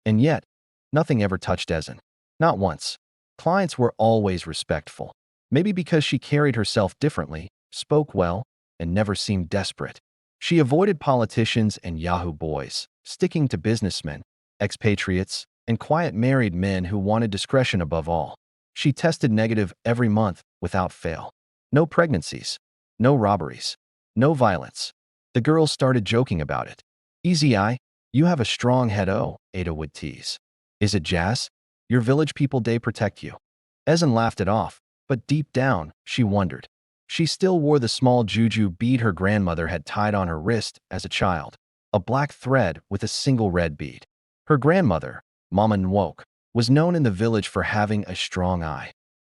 And yet, nothing ever touched Ezen. Not once. Clients were always respectful. Maybe because she carried herself differently, spoke well, and never seemed desperate. She avoided politicians and Yahoo boys, sticking to businessmen, expatriates, and quiet married men who wanted discretion above all. She tested negative every month without fail. No pregnancies, no robberies, no violence. The girls started joking about it. "Easy eye, you have a strong head, oh," Ada would tease. "Is it jazz? Your village people they protect you." Ezen laughed it off, but deep down, she wondered. She still wore the small juju bead her grandmother had tied on her wrist as a child, a black thread with a single red bead. Her grandmother, Mama Nwok, was known in the village for having a strong eye.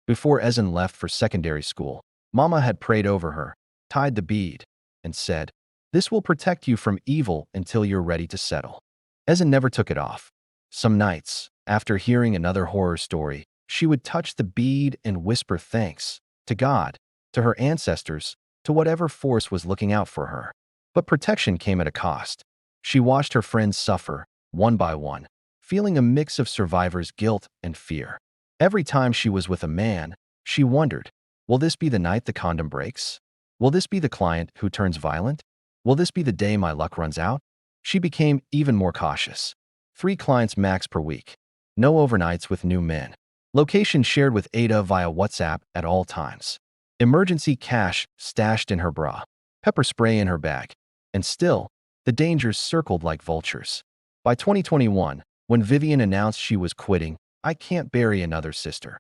Before Ezen left for secondary school, Mama had prayed over her, tied the bead, and said, "This will protect you from evil until you're ready to settle." Ezen never took it off. Some nights, after hearing another horror story, she would touch the bead and whisper thanks to God, to her ancestors, to whatever force was looking out for her. But protection came at a cost. She watched her friends suffer, one by one, feeling a mix of survivor's guilt and fear. Every time she was with a man, she wondered, will this be the night the condom breaks? Will this be the client who turns violent? Will this be the day my luck runs out? She became even more cautious. 3 clients max per week. No overnights with new men. Location shared with Ada via WhatsApp at all times. Emergency cash stashed in her bra. Pepper spray in her bag. And still, the dangers circled like vultures. By 2021, when Vivian announced she was quitting, I can't bury another sister,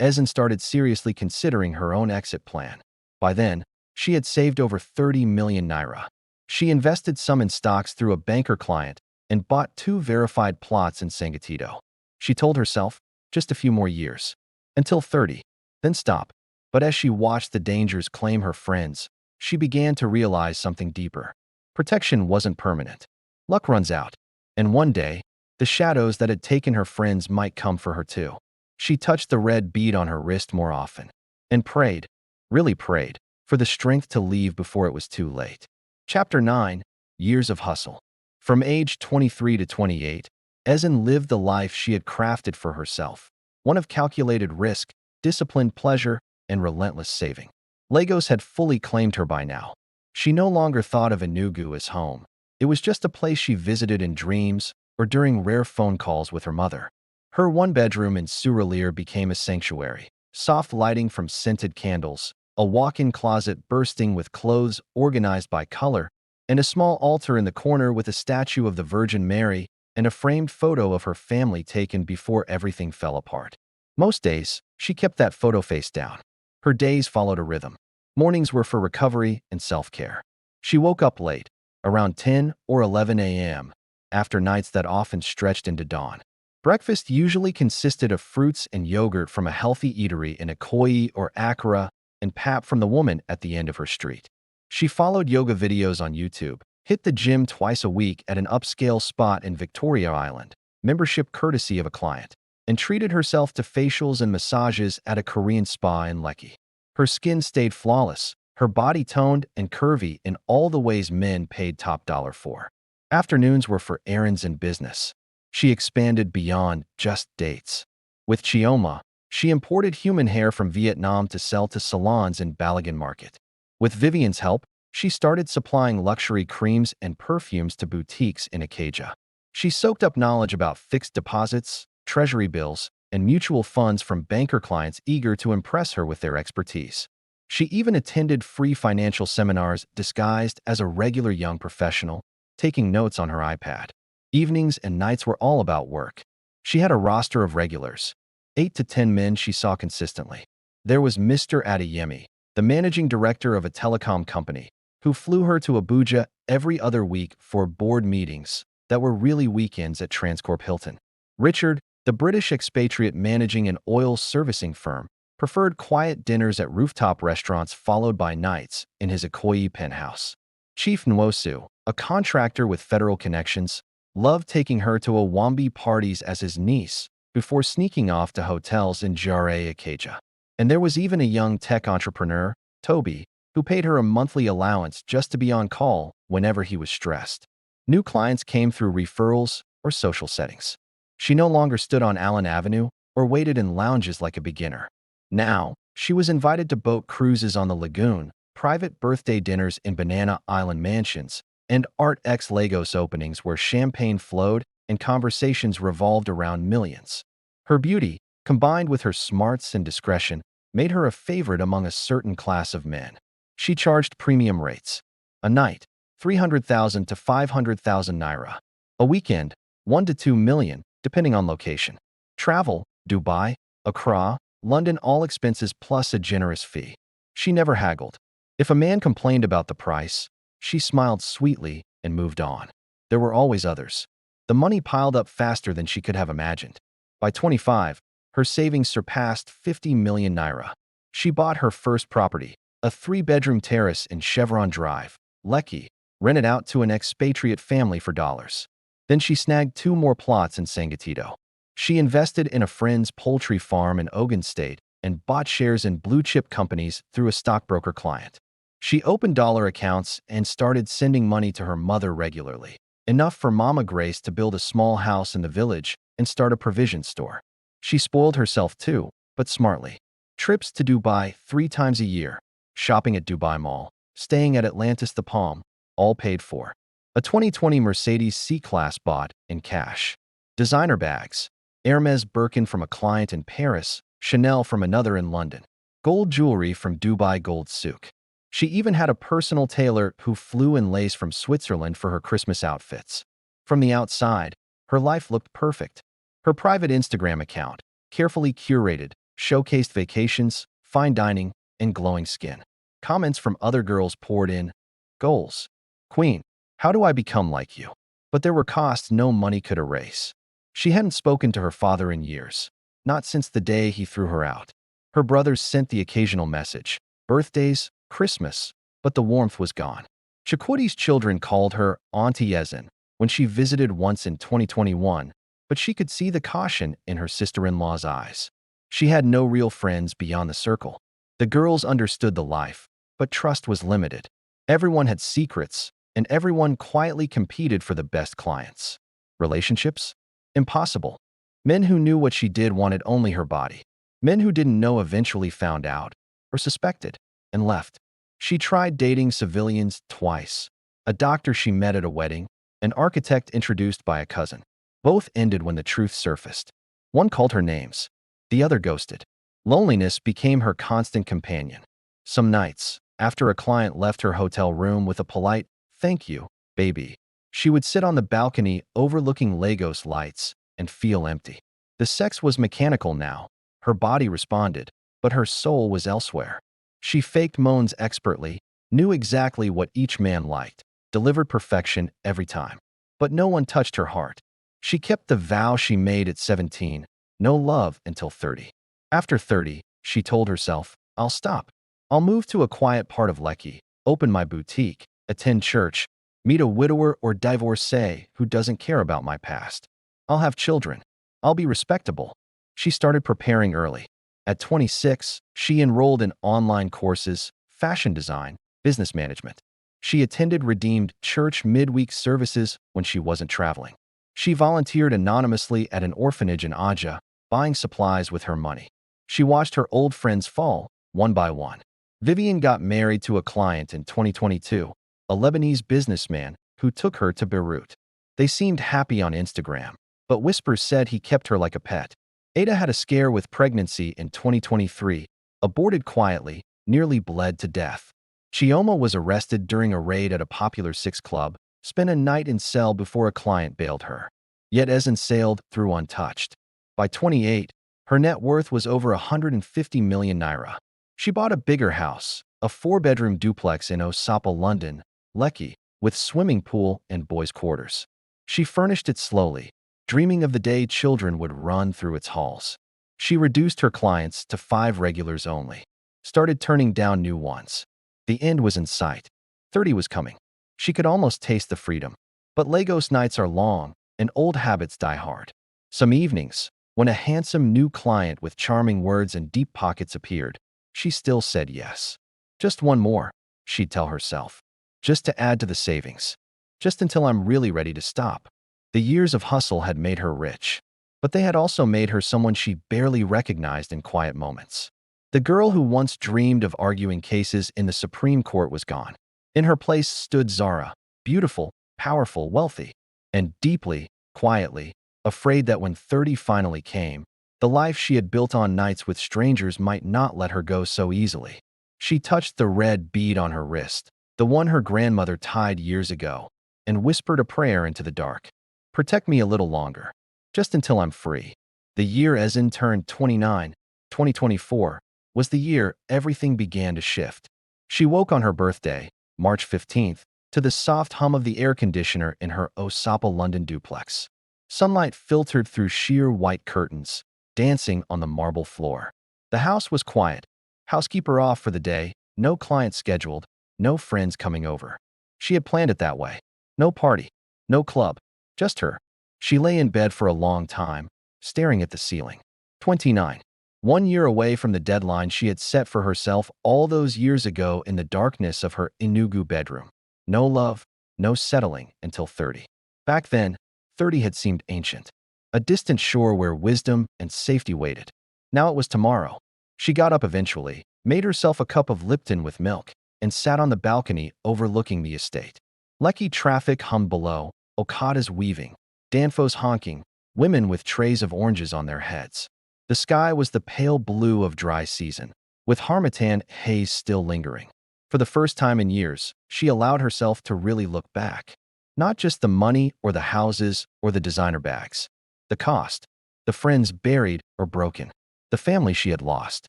Ezen started seriously considering her own exit plan. By then, she had saved over 30 million naira. She invested some in stocks through a banker client and bought 2 verified plots in Sangatito. She told herself, just a few more years. Until 30, then stop. But as she watched the dangers claim her friends, she began to realize something deeper. Protection wasn't permanent. Luck runs out. And one day, the shadows that had taken her friends might come for her too. She touched the red bead on her wrist more often and prayed, really prayed, for the strength to leave before it was too late. Chapter 9. Years of Hustle. From age 23 to 28, Ezen lived the life she had crafted for herself, one of calculated risk, disciplined pleasure, and relentless saving. Lagos had fully claimed her by now. She no longer thought of Enugu as home. It was just a place she visited in dreams or during rare phone calls with her mother. Her one-bedroom in Surulere became a sanctuary. Soft lighting from scented candles, a walk-in closet bursting with clothes organized by color, and a small altar in the corner with a statue of the Virgin Mary and a framed photo of her family taken before everything fell apart. Most days, she kept that photo face down. Her days followed a rhythm. Mornings were for recovery and self-care. She woke up late, around 10 or 11 a.m., after nights that often stretched into dawn. Breakfast usually consisted of fruits and yogurt from a healthy eatery in Ikoyi or Accra and pap from the woman at the end of her street. She followed yoga videos on YouTube, hit the gym twice a week at an upscale spot in Victoria Island, membership courtesy of a client, and treated herself to facials and massages at a Korean spa in Lekki. Her skin stayed flawless, her body toned and curvy in all the ways men paid top dollar for. Afternoons were for errands and business. She expanded beyond just dates. With Chioma, she imported human hair from Vietnam to sell to salons in Balagan Market. With Vivian's help, she started supplying luxury creams and perfumes to boutiques in Ikeja. She soaked up knowledge about fixed deposits, treasury bills, and mutual funds from banker clients eager to impress her with their expertise. She even attended free financial seminars disguised as a regular young professional, taking notes on her iPad. Evenings and nights were all about work. She had a roster of regulars, 8 to 10 men she saw consistently. There was Mr. Adeyemi, the managing director of a telecom company, who flew her to Abuja every other week for board meetings that were really weekends at Transcorp Hilton. Richard, the British expatriate managing an oil servicing firm, preferred quiet dinners at rooftop restaurants followed by nights in his Ikoyi penthouse. Chief Nwosu, a contractor with federal connections, loved taking her to Awambi parties as his niece before sneaking off to hotels in Jare Ikeja. And there was even a young tech entrepreneur, Toby, who paid her a monthly allowance just to be on call whenever he was stressed. New clients came through referrals or social settings. She no longer stood on Allen Avenue or waited in lounges like a beginner. Now, she was invited to boat cruises on the lagoon, private birthday dinners in Banana Island mansions, and Art X Lagos openings where champagne flowed and conversations revolved around millions. Her beauty, combined with her smarts and discretion, made her a favorite among a certain class of men. She charged premium rates. A night, 300,000 to 500,000 naira. A weekend, 1 to 2 million, depending on location. Travel, Dubai, Accra, London, all expenses plus a generous fee. She never haggled. If a man complained about the price, she smiled sweetly and moved on. There were always others. The money piled up faster than she could have imagined. By 25, her savings surpassed 50 million naira. She bought her first property, a 3-bedroom terrace in Chevron Drive, Lekki, rented out to an expatriate family for dollars. Then she snagged 2 more plots in Sangatito. She invested in a friend's poultry farm in Ogun State and bought shares in blue-chip companies through a stockbroker client. She opened dollar accounts and started sending money to her mother regularly, enough for Mama Grace to build a small house in the village and start a provision store. She spoiled herself too, but smartly. Trips to Dubai 3 times a year, shopping at Dubai Mall, staying at Atlantis the Palm, all paid for. A 2020 Mercedes C-Class bought in cash. Designer bags, Hermes Birkin from a client in Paris, Chanel from another in London. Gold jewelry from Dubai Gold Souk. She even had a personal tailor who flew in lace from Switzerland for her Christmas outfits. From the outside, her life looked perfect. Her private Instagram account, carefully curated, showcased vacations, fine dining, and glowing skin. Comments from other girls poured in. Goals. Queen, how do I become like you? But there were costs no money could erase. She hadn't spoken to her father in years, not since the day he threw her out. Her brothers sent the occasional message, birthdays, Christmas, but the warmth was gone. Chakwoodi's children called her Auntie Yezin when she visited once in 2021, but she could see the caution in her sister-in-law's eyes. She had no real friends beyond the circle. The girls understood the life, but trust was limited. Everyone had secrets, and everyone quietly competed for the best clients. Relationships? Impossible. Men who knew what she did wanted only her body. Men who didn't know eventually found out, or suspected, and left. She tried dating civilians twice. A doctor she met at a wedding, an architect introduced by a cousin. Both ended when the truth surfaced. One called her names. The other ghosted. Loneliness became her constant companion. Some nights, after a client left her hotel room with a polite, "Thank you, baby," she would sit on the balcony overlooking Lagos lights and feel empty. The sex was mechanical now. Her body responded, but her soul was elsewhere. She faked moans expertly, knew exactly what each man liked, delivered perfection every time. But no one touched her heart. She kept the vow she made at 17, no love until 30. After 30, she told herself, "I'll stop. I'll move to a quiet part of Lekki, open my boutique, attend church, meet a widower or divorcee who doesn't care about my past. I'll have children. I'll be respectable." She started preparing early. At 26, she enrolled in online courses, fashion design, business management. She attended redeemed church midweek services when she wasn't traveling. She volunteered anonymously at an orphanage in Aja, buying supplies with her money. She watched her old friends fall, one by one. Vivian got married to a client in 2022, a Lebanese businessman who took her to Beirut. They seemed happy on Instagram, but whispers said he kept her like a pet. Ada had a scare with pregnancy in 2023, aborted quietly, nearly bled to death. Chioma was arrested during a raid at a popular Six club, spent a night in cell before a client bailed her. Yet Ezen sailed through untouched. By 28, her net worth was over 150 million naira. She bought a bigger house, a 4-bedroom duplex in Osapa, London, Lekki, with swimming pool and boys' quarters. She furnished it slowly, dreaming of the day children would run through its halls. She reduced her clients to 5 regulars only, started turning down new ones. The end was in sight. 30 was coming. She could almost taste the freedom. But Lagos nights are long, and old habits die hard. Some evenings, when a handsome new client with charming words and deep pockets appeared, she still said yes. Just one more, she'd tell herself. Just to add to the savings. Just until I'm really ready to stop. The years of hustle had made her rich, but they had also made her someone she barely recognized in quiet moments. The girl who once dreamed of arguing cases in the Supreme Court was gone. In her place stood Zara, beautiful, powerful, wealthy, and deeply, quietly, afraid that when 30 finally came, the life she had built on nights with strangers might not let her go so easily. She touched the red bead on her wrist, the one her grandmother tied years ago, and whispered a prayer into the dark. "Protect me a little longer, just until I'm free." The year Ezen turned 29, 2024, was the year everything began to shift. She woke on her birthday, March 15th, to the soft hum of the air conditioner in her Osapa, London duplex. Sunlight filtered through sheer white curtains, dancing on the marble floor. The house was quiet. Housekeeper off for the day, no clients scheduled, no friends coming over. She had planned it that way. No party, no club, just her. She lay in bed for a long time, staring at the ceiling. 29. 1 year away from the deadline she had set for herself all those years ago in the darkness of her Enugu bedroom. No love, no settling until 30. Back then, 30 had seemed ancient, a distant shore where wisdom and safety waited. Now it was tomorrow. She got up eventually, made herself a cup of Lipton with milk, and sat on the balcony overlooking the estate. Lekki traffic hummed below, Okadas weaving, Danfos honking, women with trays of oranges on their heads. The sky was the pale blue of dry season, with Harmattan haze still lingering. For the first time in years, she allowed herself to really look back. Not just the money or the houses or the designer bags. The cost, the friends buried or broken, the family she had lost,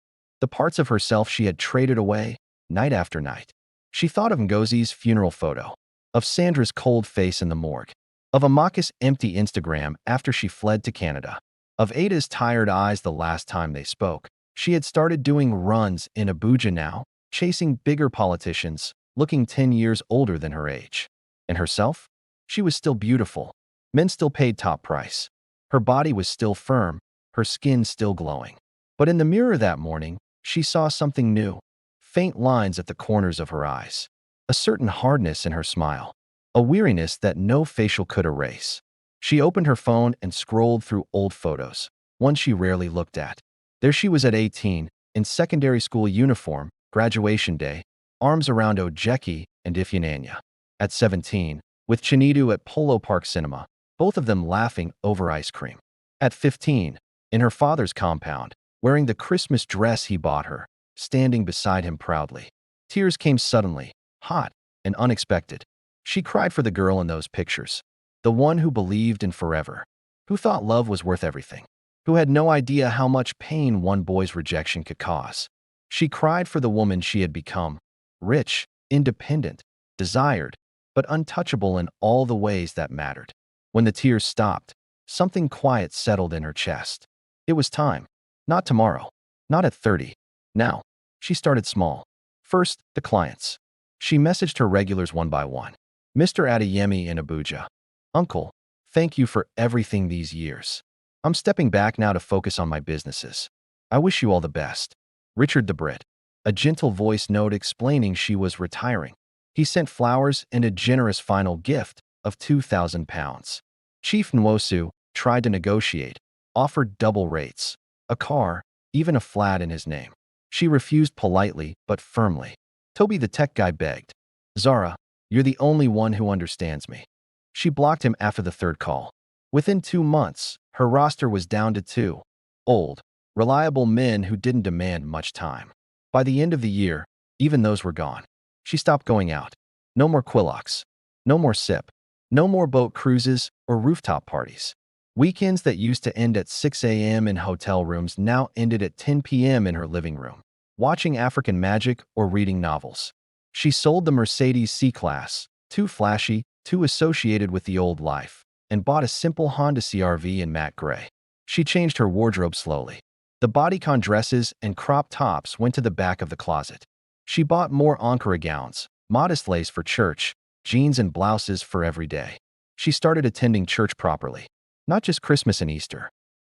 the parts of herself she had traded away, night after night. She thought of Ngozi's funeral photo, of Sandra's cold face in the morgue, of Amaka's empty Instagram after she fled to Canada, of Ada's tired eyes the last time they spoke. She had started doing runs in Abuja now, chasing bigger politicians, looking 10 years older than her age. And herself? She was still beautiful. Men still paid top price. Her body was still firm, her skin still glowing. But in the mirror that morning, she saw something new. Faint lines at the corners of her eyes. A certain hardness in her smile. A weariness that no facial could erase. She opened her phone and scrolled through old photos, ones she rarely looked at. There she was at 18, in secondary school uniform, graduation day, arms around Ojeki and Ifeananya. At 17, with Chinedu at Polo Park Cinema, both of them laughing over ice cream. At 15, in her father's compound, wearing the Christmas dress he bought her, standing beside him proudly. Tears came suddenly, hot and unexpected. She cried for the girl in those pictures, the one who believed in forever, who thought love was worth everything, who had no idea how much pain one boy's rejection could cause. She cried for the woman she had become, rich, independent, desired, but untouchable in all the ways that mattered. When the tears stopped, something quiet settled in her chest. It was time. Not tomorrow. Not at 30. Now. She started small. First, the clients. She messaged her regulars one by one. Mr. Adeyemi in Abuja. Uncle, thank you for everything these years. I'm stepping back now to focus on my businesses. I wish you all the best. Richard the Brit. A gentle voice note explaining she was retiring. He sent flowers and a generous final gift of £2,000. Chief Nwosu tried to negotiate, offered double rates, a car, even a flat in his name. She refused politely but firmly. Toby the tech guy begged. Zara, you're the only one who understands me. She blocked him after the third call. Within 2 months, her roster was down to 2. Old, reliable men who didn't demand much time. By the end of the year, even those were gone. She stopped going out. No more quillocks. No more sip. No more boat cruises or rooftop parties. Weekends that used to end at 6 a.m. in hotel rooms now ended at 10 p.m. in her living room, watching African magic or reading novels. She sold the Mercedes C-Class, too flashy, too associated with the old life, and bought a simple Honda CR-V in matte gray. She changed her wardrobe slowly. The bodycon dresses and crop tops went to the back of the closet. She bought more Ankara gowns, modest lace for church, jeans and blouses for every day. She started attending church properly, not just Christmas and Easter.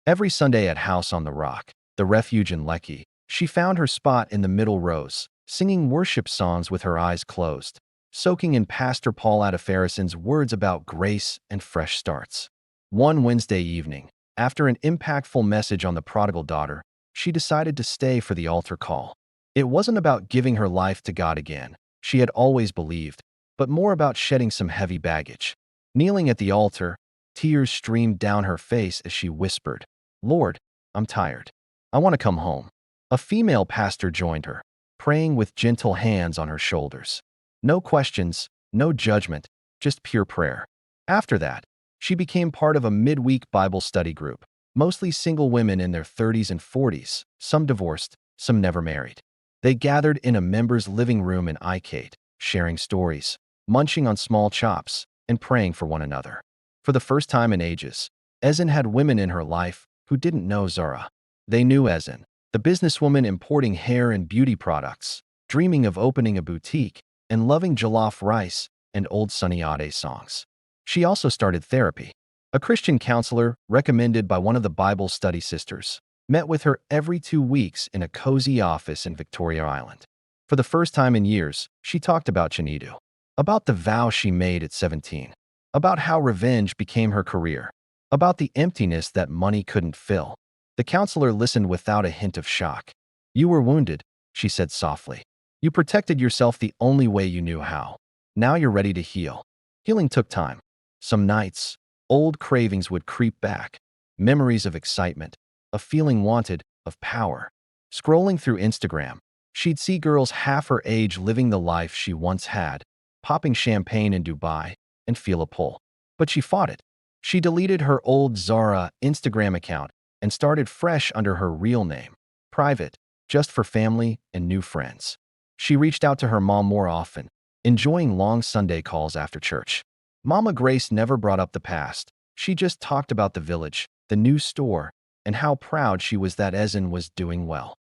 Every Sunday at House on the Rock, the refuge in Lekki, she found her spot in the middle rows, singing worship songs with her eyes closed, soaking in Pastor Paul Adefarasin's words about grace and fresh starts. One Wednesday evening, after an impactful message on the prodigal daughter, she decided to stay for the altar call. It wasn't about giving her life to God again, she had always believed, but more about shedding some heavy baggage. Kneeling at the altar, tears streamed down her face as she whispered, Lord, I'm tired. I want to come home. A female pastor joined her, praying with gentle hands on her shoulders. No questions, no judgment, just pure prayer. After that, she became part of a midweek Bible study group, mostly single women in their 30s and 40s, some divorced, some never married. They gathered in a member's living room in Ikate, sharing stories, munching on small chops, and praying for one another. For the first time in ages, Ezen had women in her life who didn't know Zara. They knew Ezen, the businesswoman importing hair and beauty products, dreaming of opening a boutique, and loving jollof rice and old Sunny Ade songs. She also started therapy, a Christian counselor recommended by one of the Bible study sisters. met with her every 2 weeks in a cozy office in Victoria Island. For the first time in years, she talked about Chinidu, about the vow she made at 17, about how revenge became her career, about the emptiness that money couldn't fill. The counselor listened without a hint of shock. "You were wounded," she said softly. "You protected yourself the only way you knew how. Now you're ready to heal." Healing took time. Some nights, old cravings would creep back, memories of excitement, of feeling wanted, of power. Scrolling through Instagram, she'd see girls half her age living the life she once had, popping champagne in Dubai, and feel a pull. But she fought it. She deleted her old Zara Instagram account and started fresh under her real name, private, just for family and new friends. She reached out to her mom more often, enjoying long Sunday calls after church. Mama Grace never brought up the past. She just talked about the village, the new store, and how proud she was that Ezen was doing well.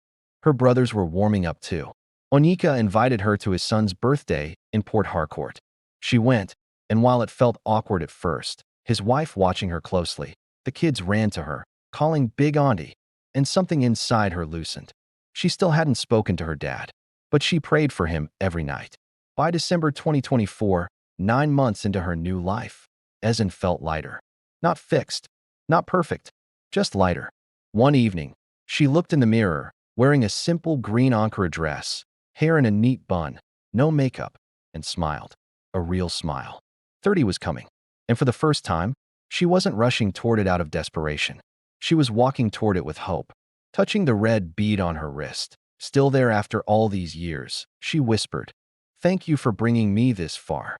Her brothers were warming up too. Onyeka invited her to his son's birthday in Port Harcourt. She went, and while it felt awkward at first, his wife watching her closely, the kids ran to her, calling Big Auntie, and something inside her loosened. She still hadn't spoken to her dad, but she prayed for him every night. By December 2024, 9 months into her new life, Ezen felt lighter. Not fixed, not perfect, just lighter. One evening, she looked in the mirror, wearing a simple green Ankara dress, hair in a neat bun, no makeup, and smiled. A real smile. 30 was coming, and for the first time, she wasn't rushing toward it out of desperation. She was walking toward it with hope. Touching the red bead on her wrist, still there after all these years, she whispered, "Thank you for bringing me this far."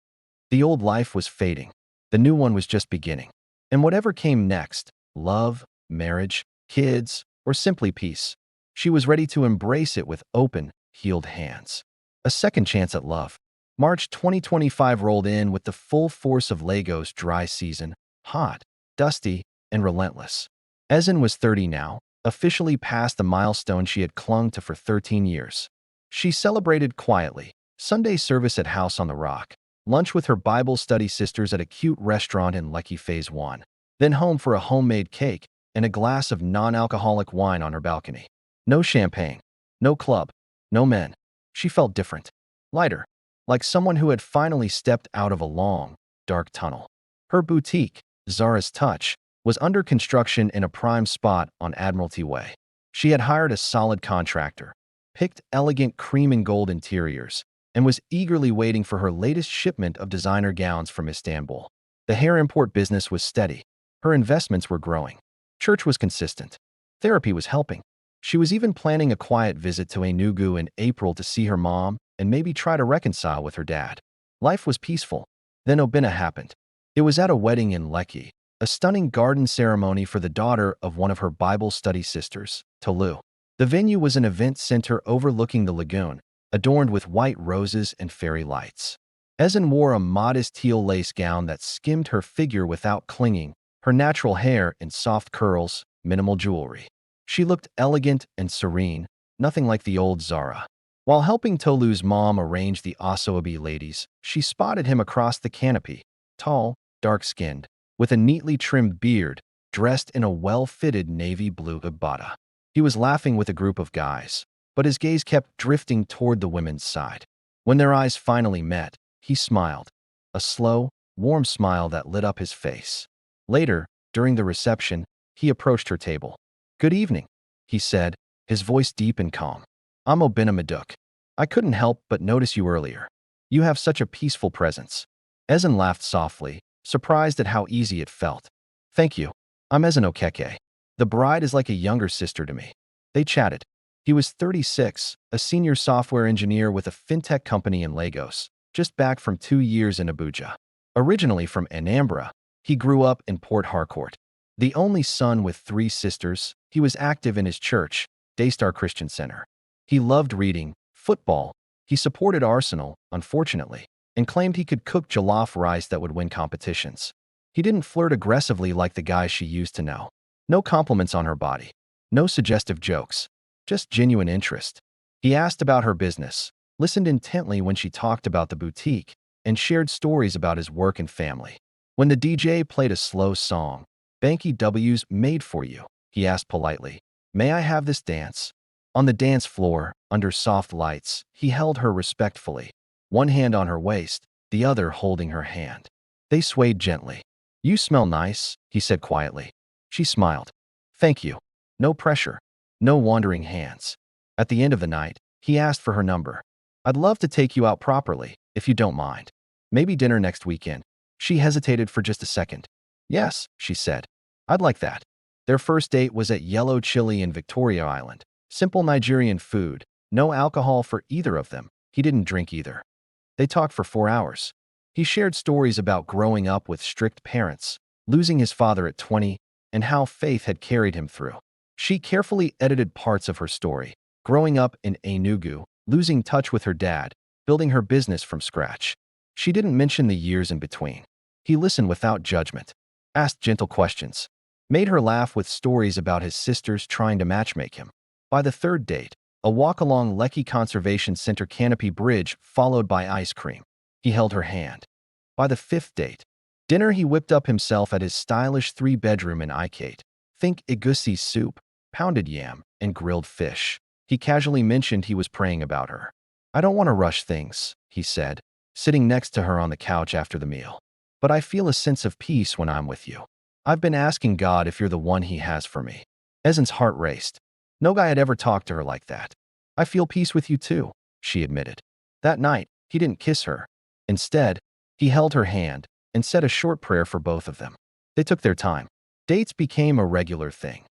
The old life was fading. The new one was just beginning. And whatever came next, love, marriage, kids, or simply peace, she was ready to embrace it with open, healed hands. A second chance at love. March 2025 rolled in with the full force of Lagos' dry season, hot, dusty, and relentless. Ezen was 30 now, officially past the milestone she had clung to for 13 years. She celebrated quietly, Sunday service at House on the Rock, lunch with her Bible study sisters at a cute restaurant in Lekki Phase 1, then home for a homemade cake and a glass of non-alcoholic wine on her balcony. No champagne, no club, no men. She felt different, lighter, like someone who had finally stepped out of a long, dark tunnel. Her boutique, Zara's Touch, was under construction in a prime spot on Admiralty Way. She had hired a solid contractor, picked elegant cream and gold interiors, and was eagerly waiting for her latest shipment of designer gowns from Istanbul. The hair import business was steady. Her investments were growing. Church was consistent. Therapy was helping. She was even planning a quiet visit to Enugu in April to see her mom and maybe try to reconcile with her dad. Life was peaceful. Then Obina happened. It was at a wedding in Lekki, a stunning garden ceremony for the daughter of one of her Bible study sisters, Tolu. The venue was an event center overlooking the lagoon, adorned with white roses and fairy lights. Ezen wore a modest teal lace gown that skimmed her figure without clinging, her natural hair in soft curls, minimal jewelry. She looked elegant and serene, nothing like the old Zara. While helping Tolu's mom arrange the Asoebi ladies, she spotted him across the canopy, tall, dark-skinned, with a neatly trimmed beard, dressed in a well-fitted navy blue agbada. He was laughing with a group of guys, but his gaze kept drifting toward the women's side. When their eyes finally met, he smiled, a slow, warm smile that lit up his face. Later, during the reception, he approached her table. "Good evening," he said, his voice deep and calm. "I'm Obina Maduk. I couldn't help but notice you earlier. You have such a peaceful presence." Ezen laughed softly, surprised at how easy it felt. "Thank you. I'm Ezen Okeke. The bride is like a younger sister to me." They chatted. He was 36, a senior software engineer with a fintech company in Lagos, just back from 2 years in Abuja. Originally from Anambra, he grew up in Port Harcourt. The only son with 3 sisters, he was active in his church, Daystar Christian Center. He loved reading, football. He supported Arsenal, unfortunately, and claimed he could cook jollof rice that would win competitions. He didn't flirt aggressively like the guys she used to know. No compliments on her body. No suggestive jokes. Just genuine interest. He asked about her business, listened intently when she talked about the boutique, and shared stories about his work and family. When the DJ played a slow song, "Banky W's made for you," he asked politely, May I have this dance? On the dance floor, under soft lights, he held her respectfully, one hand on her waist, the other holding her hand. They swayed gently. You smell nice, he said quietly. She smiled. Thank you. No pressure. No wandering hands. At the end of the night, he asked for her number. I'd love to take you out properly, if you don't mind. Maybe dinner next weekend. She hesitated for just a second. Yes, she said. I'd like that. Their first date was at Yellow Chili in Victoria Island. Simple Nigerian food, no alcohol for either of them. He didn't drink either. They talked for 4 hours. He shared stories about growing up with strict parents, losing his father at 20, and how faith had carried him through. She carefully edited parts of her story, growing up in Enugu, losing touch with her dad, building her business from scratch. She didn't mention the years in between. He listened without judgment, asked gentle questions, made her laugh with stories about his sisters trying to matchmake him. By the third date, a walk along Lekki Conservation Center Canopy Bridge followed by ice cream. He held her hand. By the fifth date, dinner he whipped up himself at his stylish 3-bedroom in Ikate. Think egusi soup, pounded yam, and grilled fish. He casually mentioned he was praying about her. I don't want to rush things, he said, sitting next to her on the couch after the meal. But I feel a sense of peace when I'm with you. I've been asking God if you're the one he has for me. Ezen's heart raced. No guy had ever talked to her like that. I feel peace with you too, she admitted. That night, he didn't kiss her. Instead, he held her hand and said a short prayer for both of them. They took their time. Dates became a regular thing.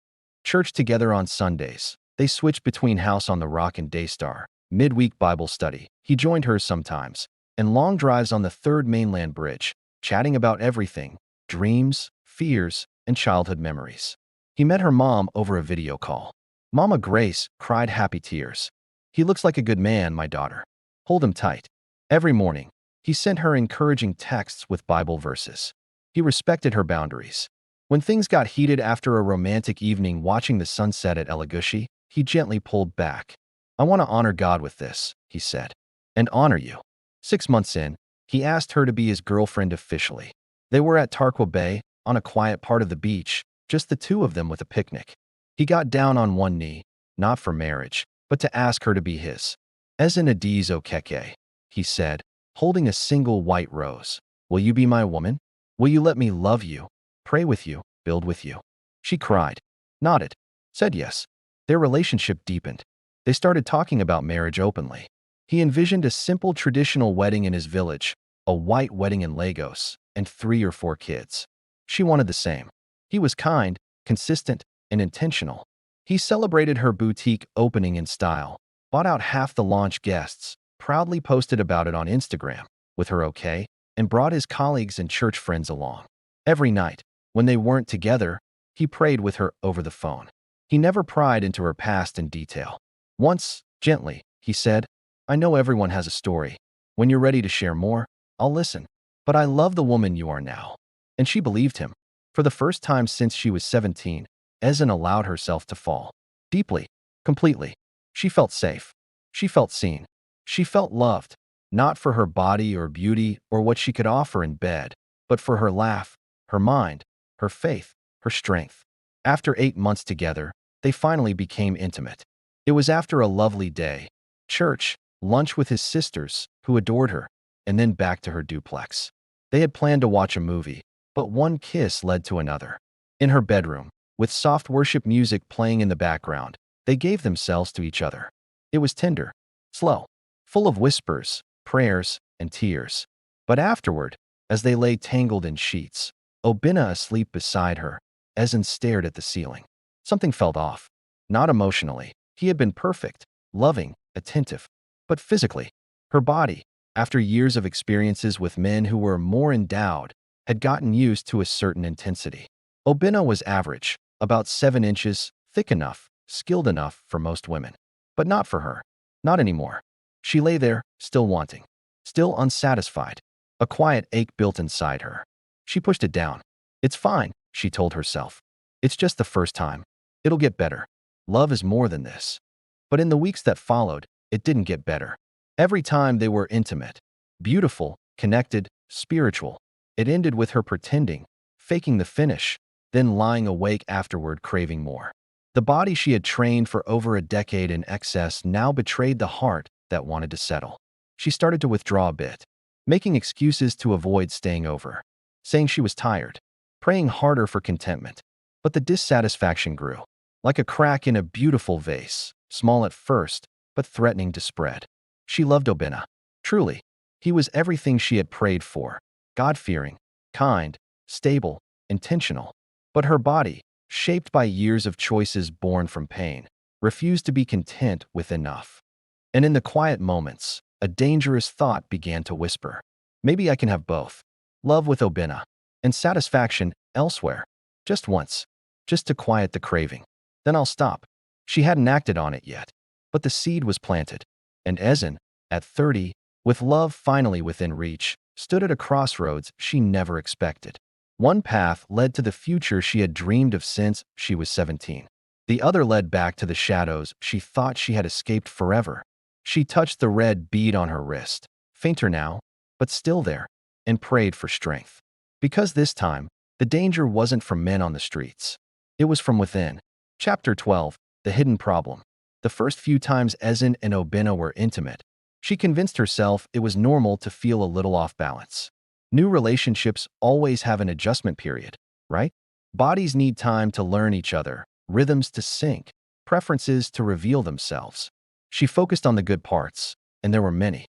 Church together on Sundays. They switched between House on the Rock and Daystar, midweek Bible study. He joined her sometimes, and long drives on the Third Mainland Bridge, chatting about everything, dreams, fears, and childhood memories. He met her mom over a video call. Mama Grace cried happy tears. He looks like a good man, my daughter. Hold him tight. Every morning, he sent her encouraging texts with Bible verses. He respected her boundaries. When things got heated after a romantic evening watching the sunset at Elagushi, he gently pulled back. I want to honor God with this, he said. And honor you. 6 months in, he asked her to be his girlfriend officially. They were at Tarkwa Bay, on a quiet part of the beach, just the two of them with a picnic. He got down on one knee, not for marriage, but to ask her to be his. Ezen Adizo Keke, he said, holding a single white rose. Will you be my woman? Will you let me love you, pray with you, build with you? She cried, nodded, said yes. Their relationship deepened. They started talking about marriage openly. He envisioned a simple traditional wedding in his village, a white wedding in Lagos, and 3 or 4 kids. She wanted the same. He was kind, consistent, and intentional. He celebrated her boutique opening in style, bought out half the launch guests, proudly posted about it on Instagram, with her okay, and brought his colleagues and church friends along. Every night, when they weren't together, he prayed with her over the phone. He never pried into her past in detail. Once, gently, he said, I know everyone has a story. When you're ready to share more, I'll listen. But I love the woman you are now. And she believed him. For the first time since she was 17, Ezen allowed herself to fall. Deeply, completely. She felt safe. She felt seen. She felt loved, not for her body or beauty or what she could offer in bed, but for her laugh, her mind, her faith, her strength. After 8 months together, they finally became intimate. It was after a lovely day, church, lunch with his sisters, who adored her, and then back to her duplex. They had planned to watch a movie, but one kiss led to another. In her bedroom, with soft worship music playing in the background, they gave themselves to each other. It was tender, slow, full of whispers, prayers, and tears. But afterward, as they lay tangled in sheets, Obinna asleep beside her, Ezen stared at the ceiling. Something felt off. Not emotionally. He had been perfect, loving, attentive. But physically, her body, after years of experiences with men who were more endowed, had gotten used to a certain intensity. Obinna was average, about 7 inches, thick enough, skilled enough for most women. But not for her. Not anymore. She lay there, still wanting, still unsatisfied. A quiet ache built inside her. She pushed it down. It's fine, she told herself. It's just the first time. It'll get better. Love is more than this. But in the weeks that followed, it didn't get better. Every time they were intimate, beautiful, connected, spiritual, it ended with her pretending, faking the finish, then lying awake afterward craving more. The body she had trained for over a decade in excess now betrayed the heart that wanted to settle. She started to withdraw a bit, making excuses to avoid staying over, saying she was tired, praying harder for contentment. But the dissatisfaction grew, like a crack in a beautiful vase, small at first, but threatening to spread. She loved Obinna. Truly, he was everything she had prayed for: God-fearing, kind, stable, intentional. But her body, shaped by years of choices born from pain, refused to be content with enough. And in the quiet moments, a dangerous thought began to whisper. Maybe I can have both. Love with Obinna, and satisfaction elsewhere. Just once. Just to quiet the craving. Then I'll stop. She hadn't acted on it yet. But the seed was planted. And Ezen, at 30, with love finally within reach, stood at a crossroads she never expected. One path led to the future she had dreamed of since she was 17. The other led back to the shadows she thought she had escaped forever. She touched the red bead on her wrist, fainter now, but still there, and prayed for strength. Because this time, the danger wasn't from men on the streets. It was from within. Chapter 12, The Hidden Problem. The first few times Ezen and Obinna were intimate, she convinced herself it was normal to feel a little off balance. New relationships always have an adjustment period, right? Bodies need time to learn each other, rhythms to sync, preferences to reveal themselves. She focused on the good parts, and there were many.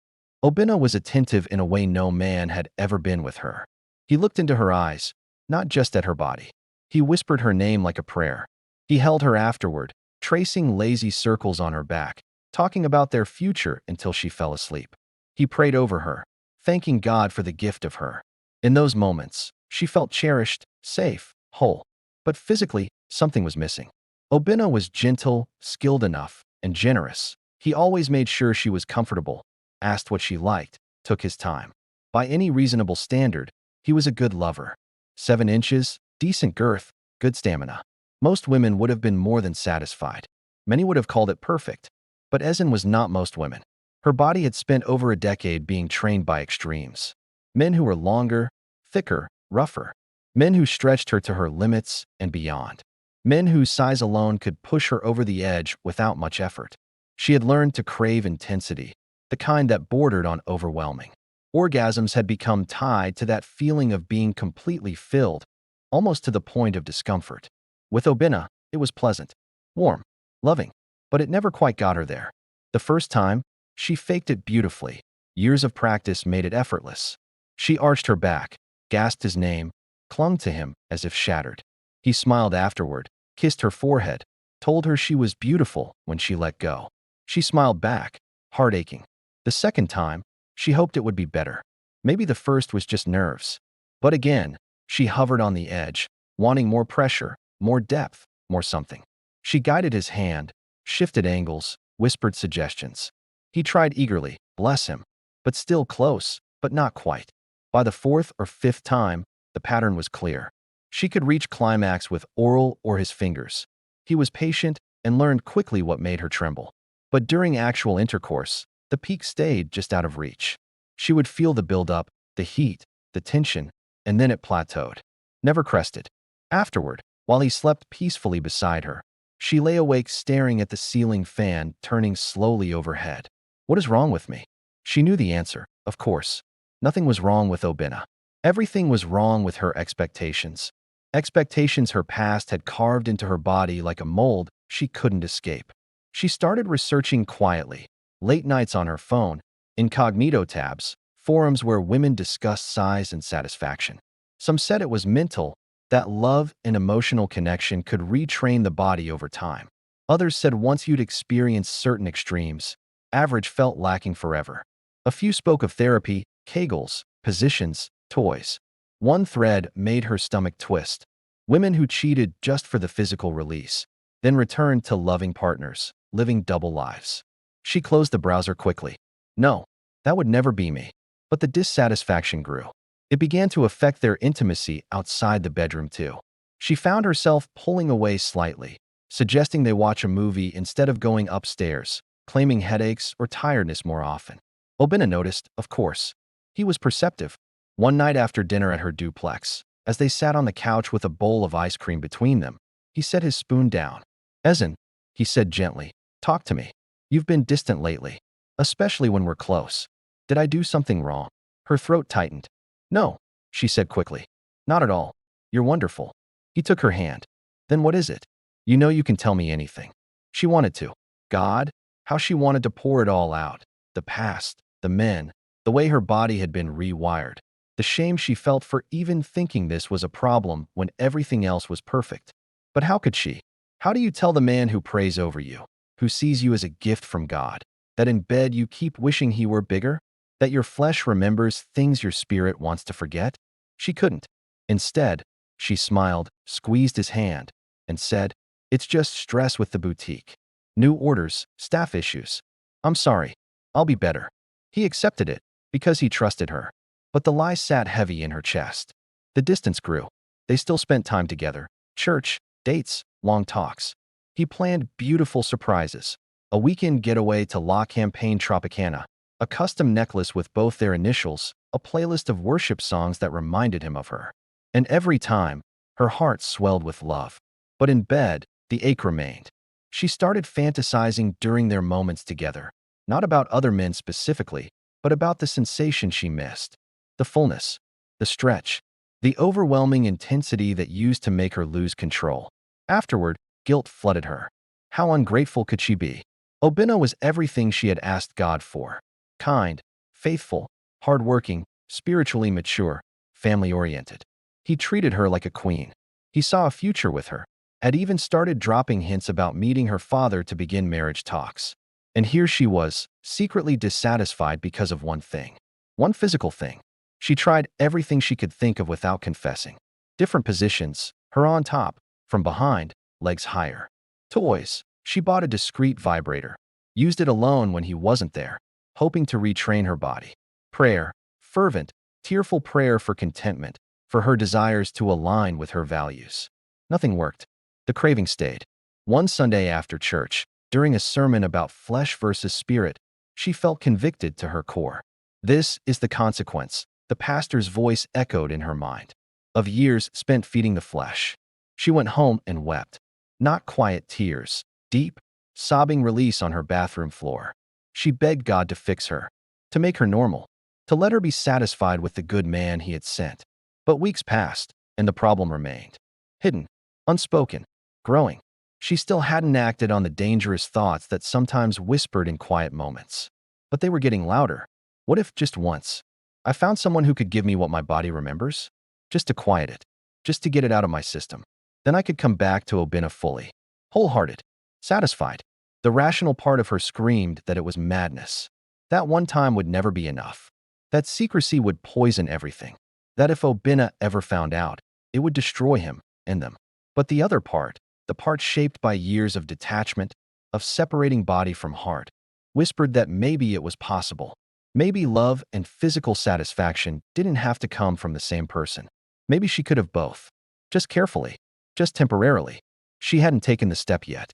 Obinna was attentive in a way no man had ever been with her. He looked into her eyes, not just at her body. He whispered her name like a prayer. He held her afterward, tracing lazy circles on her back, talking about their future until she fell asleep. He prayed over her, thanking God for the gift of her. In those moments, she felt cherished, safe, whole. But physically, something was missing. Obinna was gentle, skilled enough, and generous. He always made sure she was comfortable, asked what she liked, took his time. By any reasonable standard, he was a good lover. 7 inches, decent girth, good stamina. Most women would have been more than satisfied. Many would have called it perfect. But Ezen was not most women. Her body had spent over a decade being trained by extremes. Men who were longer, thicker, rougher. Men who stretched her to her limits and beyond. Men whose size alone could push her over the edge without much effort. She had learned to crave intensity, the kind that bordered on overwhelming. Orgasms had become tied to that feeling of being completely filled, almost to the point of discomfort. With Obinna, it was pleasant, warm, loving, but it never quite got her there. The first time, she faked it beautifully. Years of practice made it effortless. She arched her back, gasped his name, clung to him as if shattered. He smiled afterward, kissed her forehead, told her she was beautiful when she let go. She smiled back, heart aching. The second time, she hoped it would be better. Maybe the first was just nerves. But again, she hovered on the edge, wanting more pressure, more depth, more something. She guided his hand, shifted angles, whispered suggestions. He tried eagerly, bless him, but still close, but not quite. By the 4th or 5th time, the pattern was clear. She could reach climax with oral or his fingers. He was patient and learned quickly what made her tremble. But during actual intercourse, the peak stayed just out of reach. She would feel the buildup, the heat, the tension, and then it plateaued. Never crested. Afterward, while he slept peacefully beside her, she lay awake staring at the ceiling fan turning slowly overhead. What is wrong with me? She knew the answer, of course. Nothing was wrong with Obinna. Everything was wrong with her expectations. Expectations her past had carved into her body like a mold she couldn't escape. She started researching quietly, late nights on her phone, incognito tabs, forums where women discussed size and satisfaction. Some said it was mental, that love and emotional connection could retrain the body over time. Others said once you'd experienced certain extremes, average felt lacking forever. A few spoke of therapy, Kegels, positions, toys. One thread made her stomach twist. Women who cheated just for the physical release, then returned to loving partners, living double lives. She closed the browser quickly. No, that would never be me. But the dissatisfaction grew. It began to affect their intimacy outside the bedroom too. She found herself pulling away slightly, suggesting they watch a movie instead of going upstairs, claiming headaches or tiredness more often. Obinna noticed, of course. He was perceptive. One night after dinner at her duplex, as they sat on the couch with a bowl of ice cream between them, he set his spoon down. Ezen, he said gently, talk to me. You've been distant lately, especially when we're close. Did I do something wrong? Her throat tightened. No, she said quickly. Not at all. You're wonderful. He took her hand. Then what is it? You know you can tell me anything. She wanted to. God, how she wanted to pour it all out. The past, the men, the way her body had been rewired. The shame she felt for even thinking this was a problem when everything else was perfect. But how could she? How do you tell the man who prays over you, who sees you as a gift from God, that in bed you keep wishing he were bigger? That your flesh remembers things your spirit wants to forget? She couldn't. Instead, she smiled, squeezed his hand, and said, it's just stress with the boutique. New orders, staff issues. I'm sorry. I'll be better. He accepted it because he trusted her. But the lie sat heavy in her chest. The distance grew. They still spent time together. Church, dates, long talks. He planned beautiful surprises. A weekend getaway to La Campagne Tropicana, a custom necklace with both their initials, a playlist of worship songs that reminded him of her. And every time, her heart swelled with love. But in bed, the ache remained. She started fantasizing during their moments together, not about other men specifically, but about the sensation she missed. The fullness, the stretch, the overwhelming intensity that used to make her lose control. Afterward, guilt flooded her. How ungrateful could she be? Obinna was everything she had asked God for. Kind, faithful, hardworking, spiritually mature, family-oriented. He treated her like a queen. He saw a future with her, had even started dropping hints about meeting her father to begin marriage talks. And here she was, secretly dissatisfied because of one thing. One physical thing. She tried everything she could think of without confessing. Different positions, her on top, from behind, legs higher. Toys. She bought a discreet vibrator. Used it alone when he wasn't there, hoping to retrain her body. Prayer. Fervent, tearful prayer for contentment, for her desires to align with her values. Nothing worked. The craving stayed. One Sunday after church, during a sermon about flesh versus spirit, she felt convicted to her core. This is the consequence, the pastor's voice echoed in her mind, of years spent feeding the flesh. She went home and wept. Not quiet tears, deep, sobbing release on her bathroom floor. She begged God to fix her, to make her normal, to let her be satisfied with the good man he had sent. But weeks passed, and the problem remained. Hidden, unspoken, growing. She still hadn't acted on the dangerous thoughts that sometimes whispered in quiet moments. But they were getting louder. What if just once I found someone who could give me what my body remembers? Just to quiet it, just to get it out of my system. Then I could come back to Obinna fully, wholehearted, satisfied. The rational part of her screamed that it was madness. That one time would never be enough. That secrecy would poison everything. That if Obinna ever found out, it would destroy him and them. But the other part, the part shaped by years of detachment, of separating body from heart, whispered that maybe it was possible. Maybe love and physical satisfaction didn't have to come from the same person. Maybe she could have both. Just carefully. Just temporarily. She hadn't taken the step yet.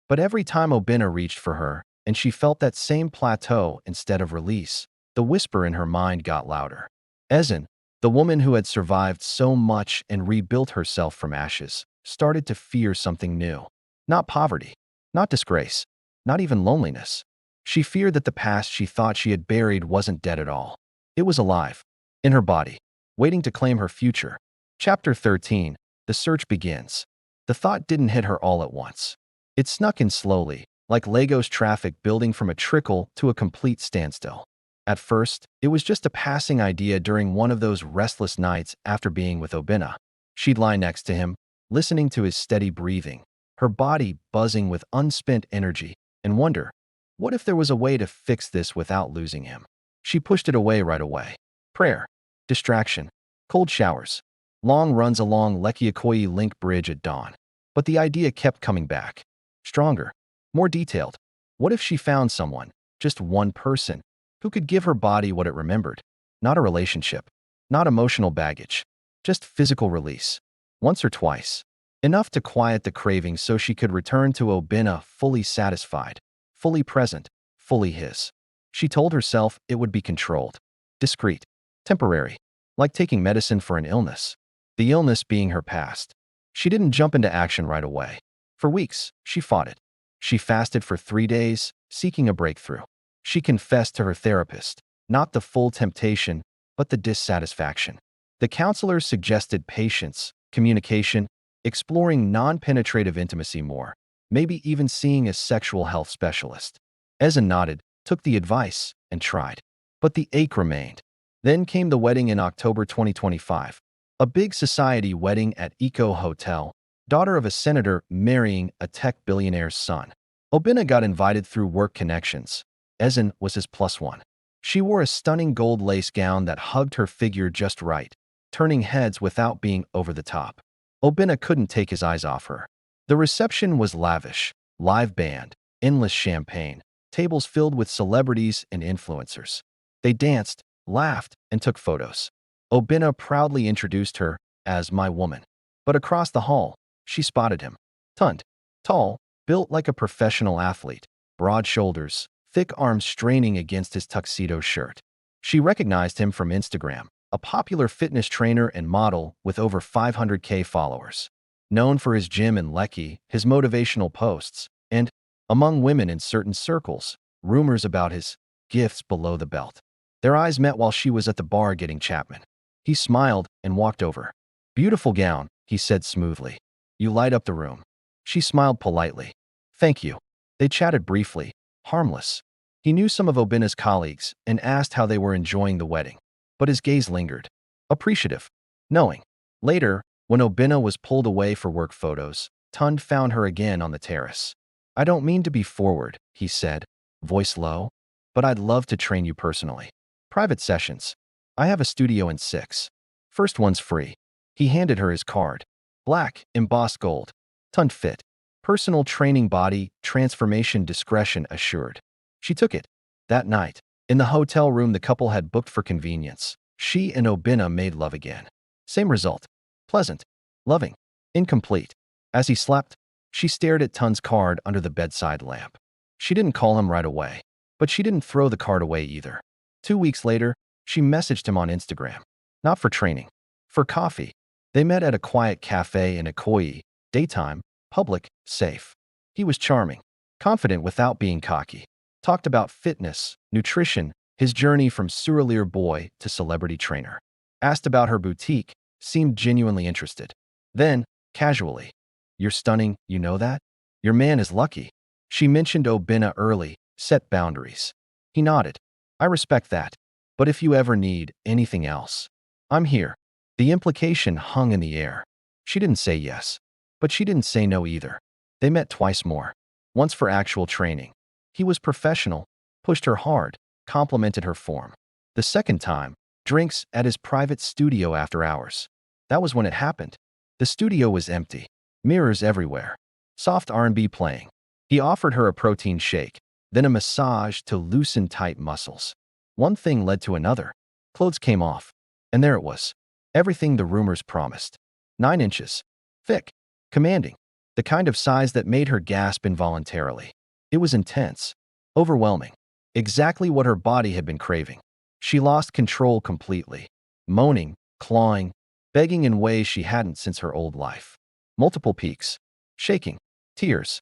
But every time Obinna reached for her, and she felt that same plateau instead of release, the whisper in her mind got louder. Ezen, the woman who had survived so much and rebuilt herself from ashes, started to fear something new. Not poverty, not disgrace, not even loneliness. She feared that the past she thought she had buried wasn't dead at all. It was alive, in her body, waiting to claim her future. Chapter 13, the search begins. The thought didn't hit her all at once. It snuck in slowly, like Lagos traffic building from a trickle to a complete standstill. At first, it was just a passing idea during one of those restless nights after being with Obinna. She'd lie next to him, listening to his steady breathing, her body buzzing with unspent energy, and wonder, what if there was a way to fix this without losing him? She pushed it away right away. Prayer, distraction, cold showers, long runs along Lekki Link Bridge at dawn. But the idea kept coming back. Stronger, more detailed. What if she found someone, just one person, who could give her body what it remembered? Not a relationship, not emotional baggage, just physical release. Once or twice. Enough to quiet the craving so she could return to Obinna fully satisfied, fully present, fully his. She told herself it would be controlled, discreet, temporary, like taking medicine for an illness. The illness being her past. She didn't jump into action right away. For weeks, she fought it. She fasted for 3 days, seeking a breakthrough. She confessed to her therapist, not the full temptation, but the dissatisfaction. The counselors suggested patience, communication, exploring non-penetrative intimacy more, maybe even seeing a sexual health specialist. Eza nodded, took the advice, and tried. But the ache remained. Then came the wedding in October 2025. A big society wedding at Eco Hotel, daughter of a senator marrying a tech billionaire's son. Obinna got invited through work connections. Ezen was his plus one. She wore a stunning gold lace gown that hugged her figure just right, turning heads without being over the top. Obinna couldn't take his eyes off her. The reception was lavish, live band, endless champagne, tables filled with celebrities and influencers. They danced, laughed, and took photos. Obinna proudly introduced her as my woman. But across the hall, she spotted him. Tund, tall, built like a professional athlete, broad shoulders, thick arms straining against his tuxedo shirt. She recognized him from Instagram, a popular fitness trainer and model with over 500K followers. Known for his gym and Lecky, his motivational posts, and, among women in certain circles, rumors about his gifts below the belt. Their eyes met while she was at the bar getting Chapman. He smiled and walked over. "Beautiful gown," he said smoothly. "You light up the room." She smiled politely. "Thank you." They chatted briefly, harmless. He knew some of Obinna's colleagues and asked how they were enjoying the wedding. But his gaze lingered. Appreciative. Knowing. Later, when Obinna was pulled away for work photos, Tund found her again on the terrace. "I don't mean to be forward," he said, voice low, "but I'd love to train you personally. Private sessions. I have a studio in 6. First one's free." He handed her his card. Black, embossed gold. Tund fit. Personal training, body, transformation, discretion assured. She took it. That night, in the hotel room the couple had booked for convenience, she and Obinna made love again. Same result. Pleasant. Loving. Incomplete. As he slept, she stared at Tund's card under the bedside lamp. She didn't call him right away, but she didn't throw the card away either. 2 weeks later, she messaged him on Instagram. Not for training. For coffee. They met at a quiet cafe in Ikoyi, daytime, public, safe. He was charming, confident without being cocky. Talked about fitness, nutrition, his journey from surreal boy to celebrity trainer. Asked about her boutique, seemed genuinely interested. Then, casually, "You're stunning, you know that? Your man is lucky." She mentioned Obinna early, set boundaries. He nodded. "I respect that. But if you ever need anything else, I'm here." The implication hung in the air. She didn't say yes, but she didn't say no either. They met twice more. Once for actual training. He was professional, pushed her hard, complimented her form. The second time, drinks at his private studio after hours. That was when it happened. The studio was empty. Mirrors everywhere. Soft R&B playing. He offered her a protein shake, then a massage to loosen tight muscles. One thing led to another. Clothes came off. And there it was. Everything the rumors promised. 9 inches. Thick. Commanding. The kind of size that made her gasp involuntarily. It was intense. Overwhelming. Exactly what her body had been craving. She lost control completely. Moaning, clawing, begging in ways she hadn't since her old life. Multiple peaks. Shaking. Tears.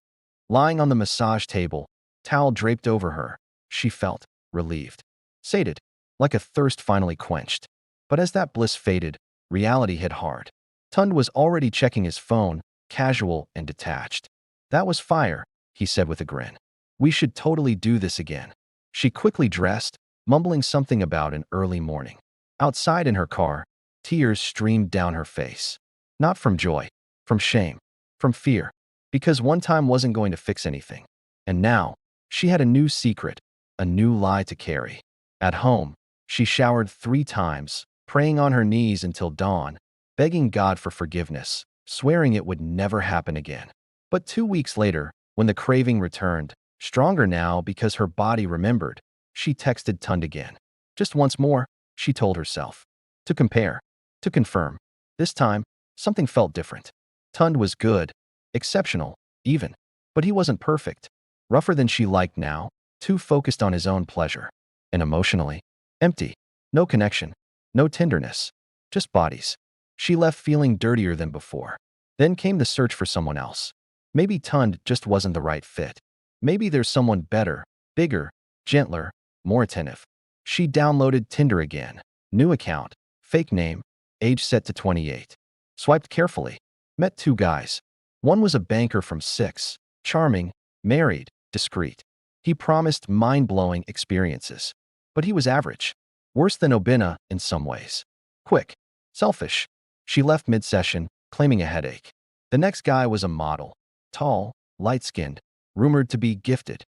Lying on the massage table, towel draped over her, she felt relieved. Sated. Like a thirst finally quenched. But as that bliss faded, reality hit hard. Tund was already checking his phone, casual and detached. "That was fire," he said with a grin. "We should totally do this again." She quickly dressed, mumbling something about an early morning. Outside in her car, tears streamed down her face. Not from joy, from shame, from fear. Because one time wasn't going to fix anything. And now, she had a new secret, a new lie to carry. At home, she showered 3 times, praying on her knees until dawn, begging God for forgiveness, swearing it would never happen again. But 2 weeks later, when the craving returned, stronger now because her body remembered, she texted Tund again. Just once more, she told herself. To compare, to confirm. This time, something felt different. Tund was good, exceptional, even. But he wasn't perfect. Rougher than she liked now, too focused on his own pleasure. And emotionally, empty. No connection. No tenderness. Just bodies. She left feeling dirtier than before. Then came the search for someone else. Maybe Tund just wasn't the right fit. Maybe there's someone better, bigger, gentler, more attentive. She downloaded Tinder again. New account, fake name, age set to 28. Swiped carefully. Met two guys. One was a banker from 6, charming, married, discreet. He promised mind-blowing experiences. But he was average. Worse than Obina in some ways. Quick. Selfish. She left mid-session, claiming a headache. The next guy was a model. Tall, light-skinned, rumored to be gifted.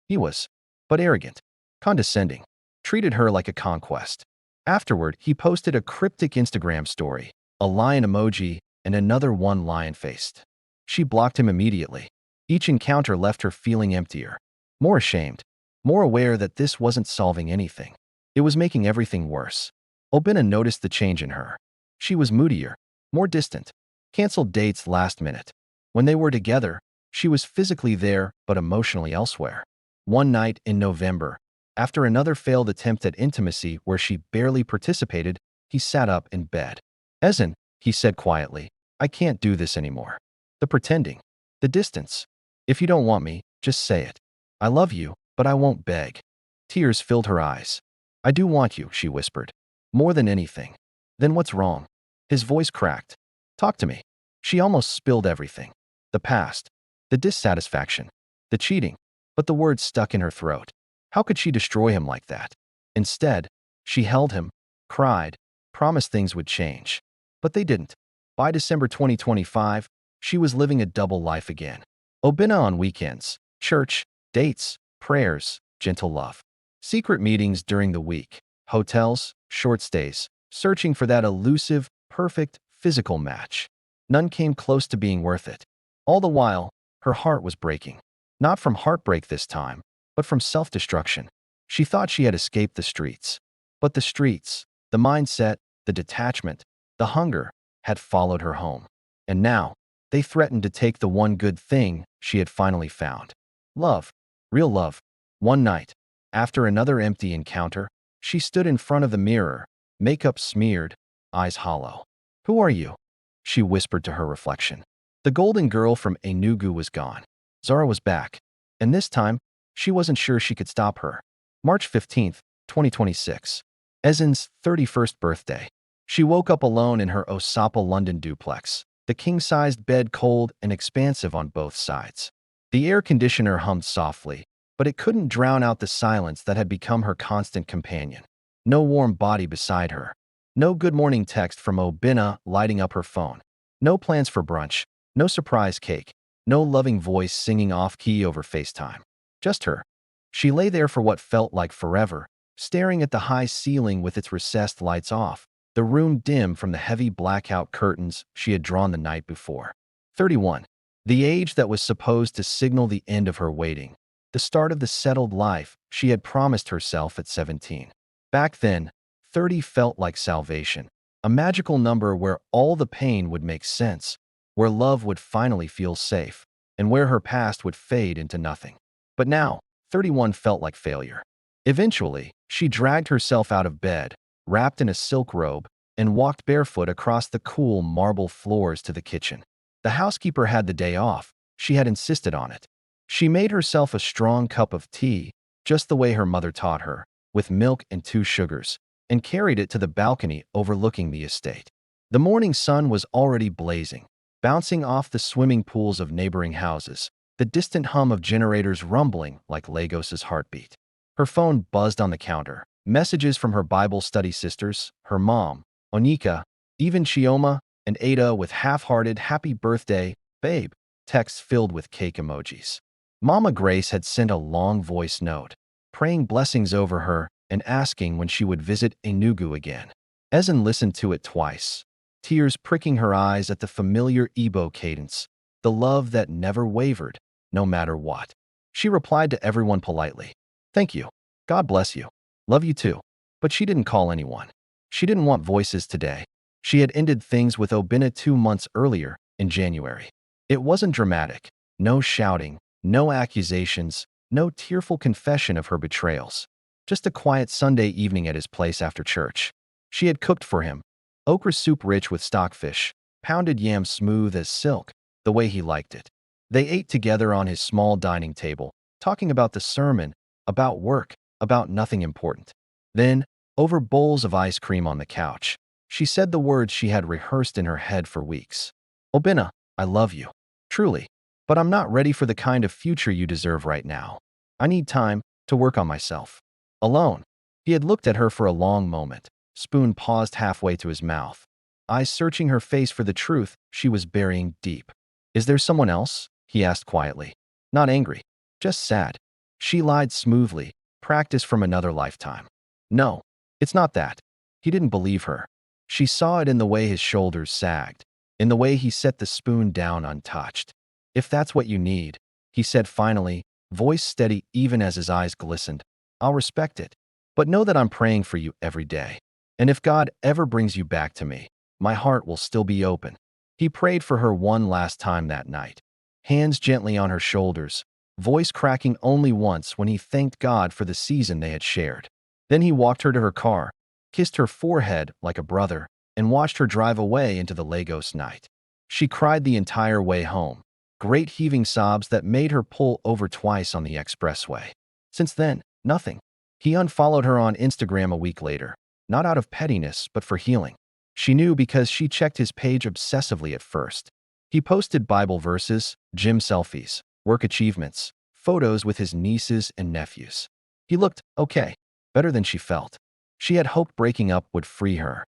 He was, but arrogant, condescending, treated her like a conquest. Afterward, he posted a cryptic Instagram story, a lion emoji, and another one lion-faced. She blocked him immediately. Each encounter left her feeling emptier, more ashamed, more aware that this wasn't solving anything. It was making everything worse. Obina noticed the change in her. She was moodier, more distant, canceled dates last minute. When they were together, she was physically there but emotionally elsewhere. One night in November, after another failed attempt at intimacy where she barely participated, he sat up in bed. "Ezen," he said quietly, "I can't do this anymore. The pretending, the distance. If you don't want me, just say it. I love you, but I won't beg." Tears filled her eyes. "I do want you," she whispered. "More than anything." "Then what's wrong?" His voice cracked. "Talk to me." She almost spilled everything. The past, the dissatisfaction, the cheating, but the words stuck in her throat. How could she destroy him like that? Instead, she held him, cried, promised things would change. But they didn't. By December 2025, she was living a double life again. Obina on weekends, church, dates, prayers, gentle love. Secret meetings during the week, hotels, short stays, searching for that elusive, perfect, physical match. None came close to being worth it. All the while, her heart was breaking. Not from heartbreak this time, but from self-destruction. She thought she had escaped the streets. But the streets, the mindset, the detachment, the hunger, had followed her home. And now, they threatened to take the one good thing she had finally found. Love. Real love. One night, after another empty encounter, she stood in front of the mirror, makeup smeared, eyes hollow. "Who are you?" she whispered to her reflection. The golden girl from Enugu was gone. Zara was back. And this time, she wasn't sure she could stop her. March 15th, 2026. Ezen's 31st birthday. She woke up alone in her Osapa London duplex, the king-sized bed cold and expansive on both sides. The air conditioner hummed softly, but it couldn't drown out the silence that had become her constant companion. No warm body beside her. No good morning text from Obina lighting up her phone. No plans for brunch. No surprise cake. No loving voice singing off-key over FaceTime. Just her. She lay there for what felt like forever, staring at the high ceiling with its recessed lights off, the room dim from the heavy blackout curtains she had drawn the night before. 31. The age that was supposed to signal the end of her waiting. The start of the settled life she had promised herself at 17. Back then, 30 felt like salvation, a magical number where all the pain would make sense, where love would finally feel safe, and where her past would fade into nothing. But now, 31 felt like failure. Eventually, she dragged herself out of bed, wrapped in a silk robe, and walked barefoot across the cool marble floors to the kitchen. The housekeeper had the day off. She had insisted on it. She made herself a strong cup of tea, just the way her mother taught her, with milk and 2 sugars, and carried it to the balcony overlooking the estate. The morning sun was already blazing, bouncing off the swimming pools of neighboring houses, the distant hum of generators rumbling like Lagos's heartbeat. Her phone buzzed on the counter. Messages from her Bible study sisters, her mom, Onika, even Chioma, and Ada with half-hearted happy birthday, babe, texts filled with cake emojis. Mama Grace had sent a long voice note, praying blessings over her and asking when she would visit Enugu again. Ezen listened to it twice, tears pricking her eyes at the familiar Igbo cadence, the love that never wavered, no matter what. She replied to everyone politely. "Thank you. God bless you. Love you too." But she didn't call anyone. She didn't want voices today. She had ended things with Obina 2 months earlier, in January. It wasn't dramatic. No shouting, no accusations, no tearful confession of her betrayals. Just a quiet Sunday evening at his place after church. She had cooked for him. Okra soup rich with stockfish, pounded yam smooth as silk, the way he liked it. They ate together on his small dining table, talking about the sermon, about work, about nothing important. Then, over bowls of ice cream on the couch, she said the words she had rehearsed in her head for weeks. Obinna, I love you. Truly. But I'm not ready for the kind of future you deserve right now. I need time to work on myself. Alone. He had looked at her for a long moment. Spoon paused halfway to his mouth, eyes searching her face for the truth she was burying deep. Is there someone else? He asked quietly. Not angry, just sad. She lied smoothly, practice from another lifetime. No, it's not that. He didn't believe her. She saw it in the way his shoulders sagged, in the way he set the spoon down untouched. If that's what you need, he said finally, voice steady even as his eyes glistened, I'll respect it. But know that I'm praying for you every day. And if God ever brings you back to me, my heart will still be open. He prayed for her one last time that night, hands gently on her shoulders, voice cracking only once when he thanked God for the season they had shared. Then he walked her to her car, kissed her forehead like a brother, and watched her drive away into the Lagos night. She cried the entire way home, great heaving sobs that made her pull over twice on the expressway. Since then, nothing. He unfollowed her on Instagram a week later, not out of pettiness, but for healing. She knew because she checked his page obsessively at first. He posted Bible verses, gym selfies, work achievements, photos with his nieces and nephews. He looked okay, better than she felt. She had hoped breaking up would free her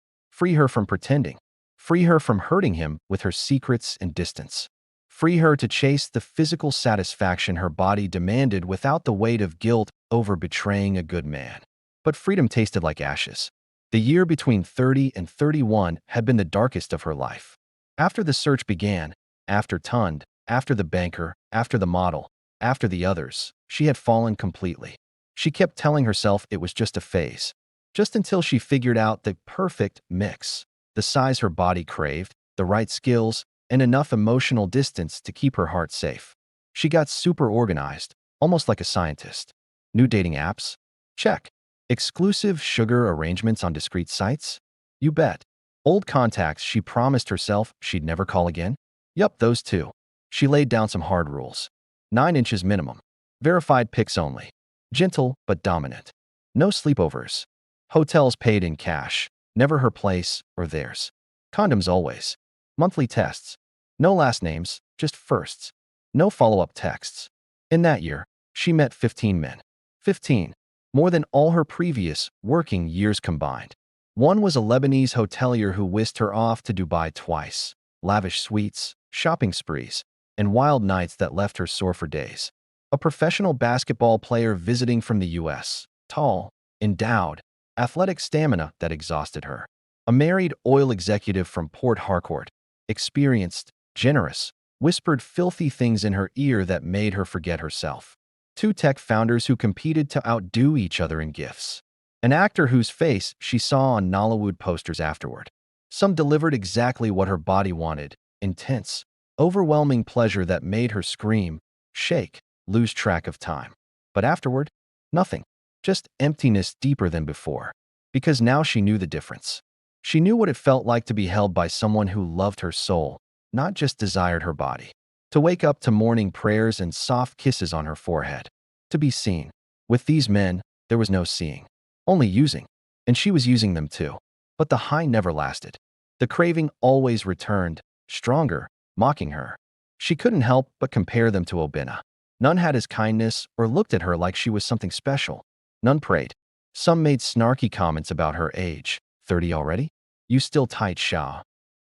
from pretending, free her from hurting him with her secrets and distance, free her to chase the physical satisfaction her body demanded without the weight of guilt over betraying a good man. But freedom tasted like ashes. The year between 30 and 31 had been the darkest of her life. After the search began, after Tund, after the banker, after the model, after the others, she had fallen completely. She kept telling herself it was just a phase, just until she figured out the perfect mix, the size her body craved, the right skills, and enough emotional distance to keep her heart safe. She got super organized, almost like a scientist. New dating apps? Check. Exclusive sugar arrangements on discreet sites? You bet. Old contacts she promised herself she'd never call again? Yup, those too. She laid down some hard rules. 9 inches minimum. Verified pics only. Gentle but dominant. No sleepovers. Hotels paid in cash. Never her place or theirs. Condoms always. Monthly tests. No last names, just firsts. No follow-up texts. In that year, she met 15 men. 15. More than all her previous working years combined. One was a Lebanese hotelier who whisked her off to Dubai twice. Lavish suites, shopping sprees, and wild nights that left her sore for days. A professional basketball player visiting from the US. Tall, endowed, athletic stamina that exhausted her. A married oil executive from Port Harcourt. Experienced, generous, whispered filthy things in her ear that made her forget herself. 2 tech founders who competed to outdo each other in gifts. An actor whose face she saw on Nollywood posters afterward. Some delivered exactly what her body wanted, intense, overwhelming pleasure that made her scream, shake, lose track of time. But afterward, nothing. Just emptiness deeper than before. Because now she knew the difference. She knew what it felt like to be held by someone who loved her soul, not just desired her body. To wake up to morning prayers and soft kisses on her forehead. To be seen. With these men, there was no seeing. Only using. And she was using them too. But the high never lasted. The craving always returned, stronger, mocking her. She couldn't help but compare them to Obinna. None had his kindness or looked at her like she was something special. None prayed. Some made snarky comments about her age. 30 already? You still tight, Shah.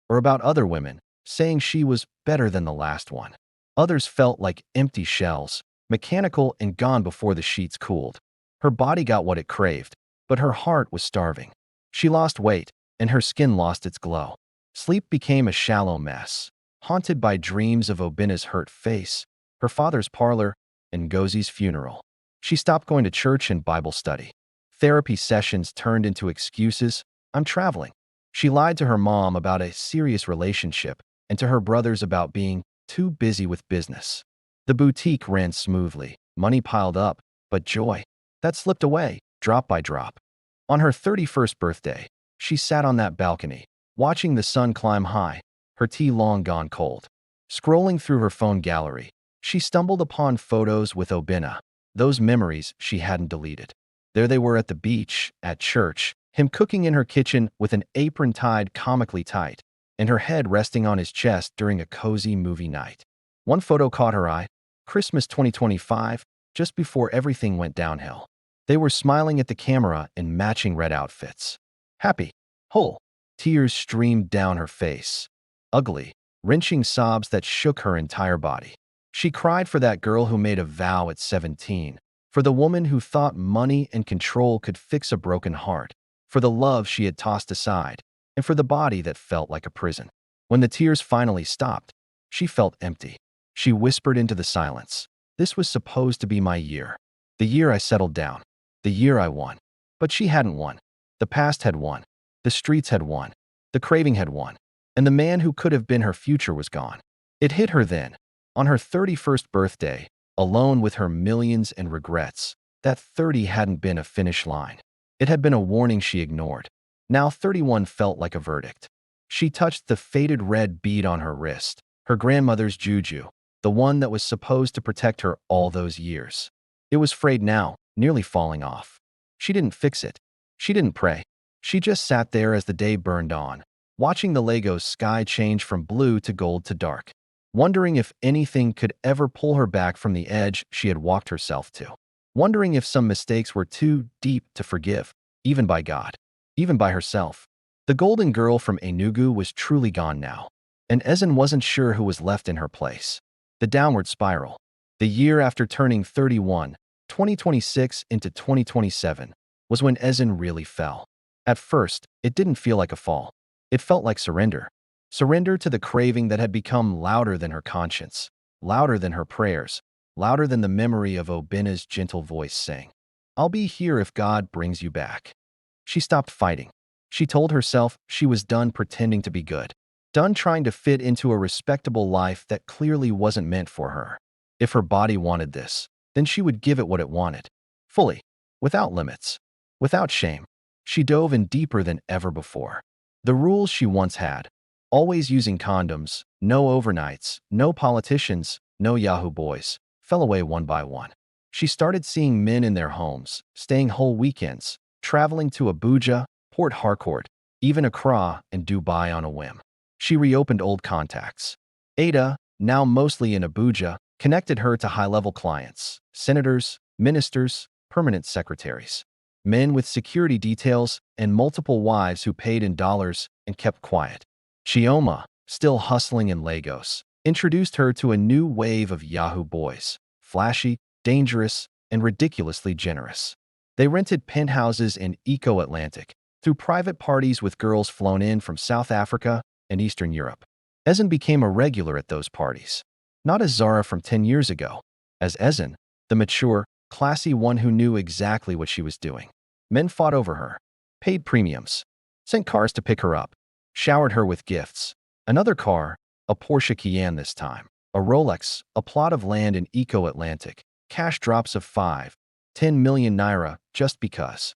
Or about other women, saying she was better than the last one. Others felt like empty shells, mechanical and gone before the sheets cooled. Her body got what it craved, but her heart was starving. She lost weight, and her skin lost its glow. Sleep became a shallow mess, haunted by dreams of Obinna's hurt face, her father's parlor, and Ngozi's funeral. She stopped going to church and Bible study. Therapy sessions turned into excuses. I'm traveling. She lied to her mom about a serious relationship and to her brothers about being too busy with business. The boutique ran smoothly, money piled up, but joy, that slipped away, drop by drop. On her 31st birthday, she sat on that balcony, watching the sun climb high, her tea long gone cold. Scrolling through her phone gallery, She stumbled upon photos with Obina, those memories she hadn't deleted. There they were at the beach, at church, him cooking in her kitchen with an apron tied comically tight, and her head resting on his chest during a cozy movie night. One photo caught her eye, Christmas 2025, just before everything went downhill. They were smiling at the camera in matching red outfits. Happy, whole. Tears streamed down her face. Ugly, wrenching sobs that shook her entire body. She cried for that girl who made a vow at 17, for the woman who thought money and control could fix a broken heart, for the love she had tossed aside, and for the body that felt like a prison. When the tears finally stopped, she felt empty. She whispered into the silence, "This was supposed to be my year. The year I settled down. The year I won." But she hadn't won. The past had won. The streets had won. The craving had won. And the man who could have been her future was gone. It hit her then, on her 31st birthday, alone with her millions and regrets, that 30 hadn't been a finish line. It had been a warning she ignored. Now 31 felt like a verdict. She touched the faded red bead on her wrist, her grandmother's juju, the one that was supposed to protect her all those years. It was frayed now, nearly falling off. She didn't fix it. She didn't pray. She just sat there as the day burned on, watching the Lagos sky change from blue to gold to dark, wondering if anything could ever pull her back from the edge she had walked herself to, wondering if some mistakes were too deep to forgive, even by God, even by herself. The golden girl from Enugu was truly gone now, and Ezen wasn't sure who was left in her place. The downward spiral. The year after turning 31, 2026 into 2027, was when Ezen really fell. At first, it didn't feel like a fall. It felt like surrender. Surrender to the craving that had become louder than her conscience, louder than her prayers, louder than the memory of Obina's gentle voice saying, "I'll be here if God brings you back." She stopped fighting. She told herself she was done pretending to be good, done trying to fit into a respectable life that clearly wasn't meant for her. If her body wanted this, then she would give it what it wanted, fully, without limits, without shame. She dove in deeper than ever before. The rules she once had, always using condoms, no overnights, no politicians, no Yahoo boys, fell away one by one. She started seeing men in their homes, staying whole weekends, traveling to Abuja, Port Harcourt, even Accra and Dubai on a whim. She reopened old contacts. Ada, now mostly in Abuja, connected her to high-level clients, senators, ministers, permanent secretaries, men with security details and multiple wives who paid in dollars and kept quiet. Chioma, still hustling in Lagos, introduced her to a new wave of Yahoo boys, flashy, dangerous, and ridiculously generous. They rented penthouses in Eco-Atlantic, through private parties with girls flown in from South Africa and Eastern Europe. Ezen became a regular at those parties. Not as Zara from 10 years ago, as Ezen, the mature, classy one who knew exactly what she was doing. Men fought over her, paid premiums, sent cars to pick her up, showered her with gifts. Another car, a Porsche Cayenne this time, a Rolex, a plot of land in Eco-Atlantic, cash drops of 5-10 million naira just because.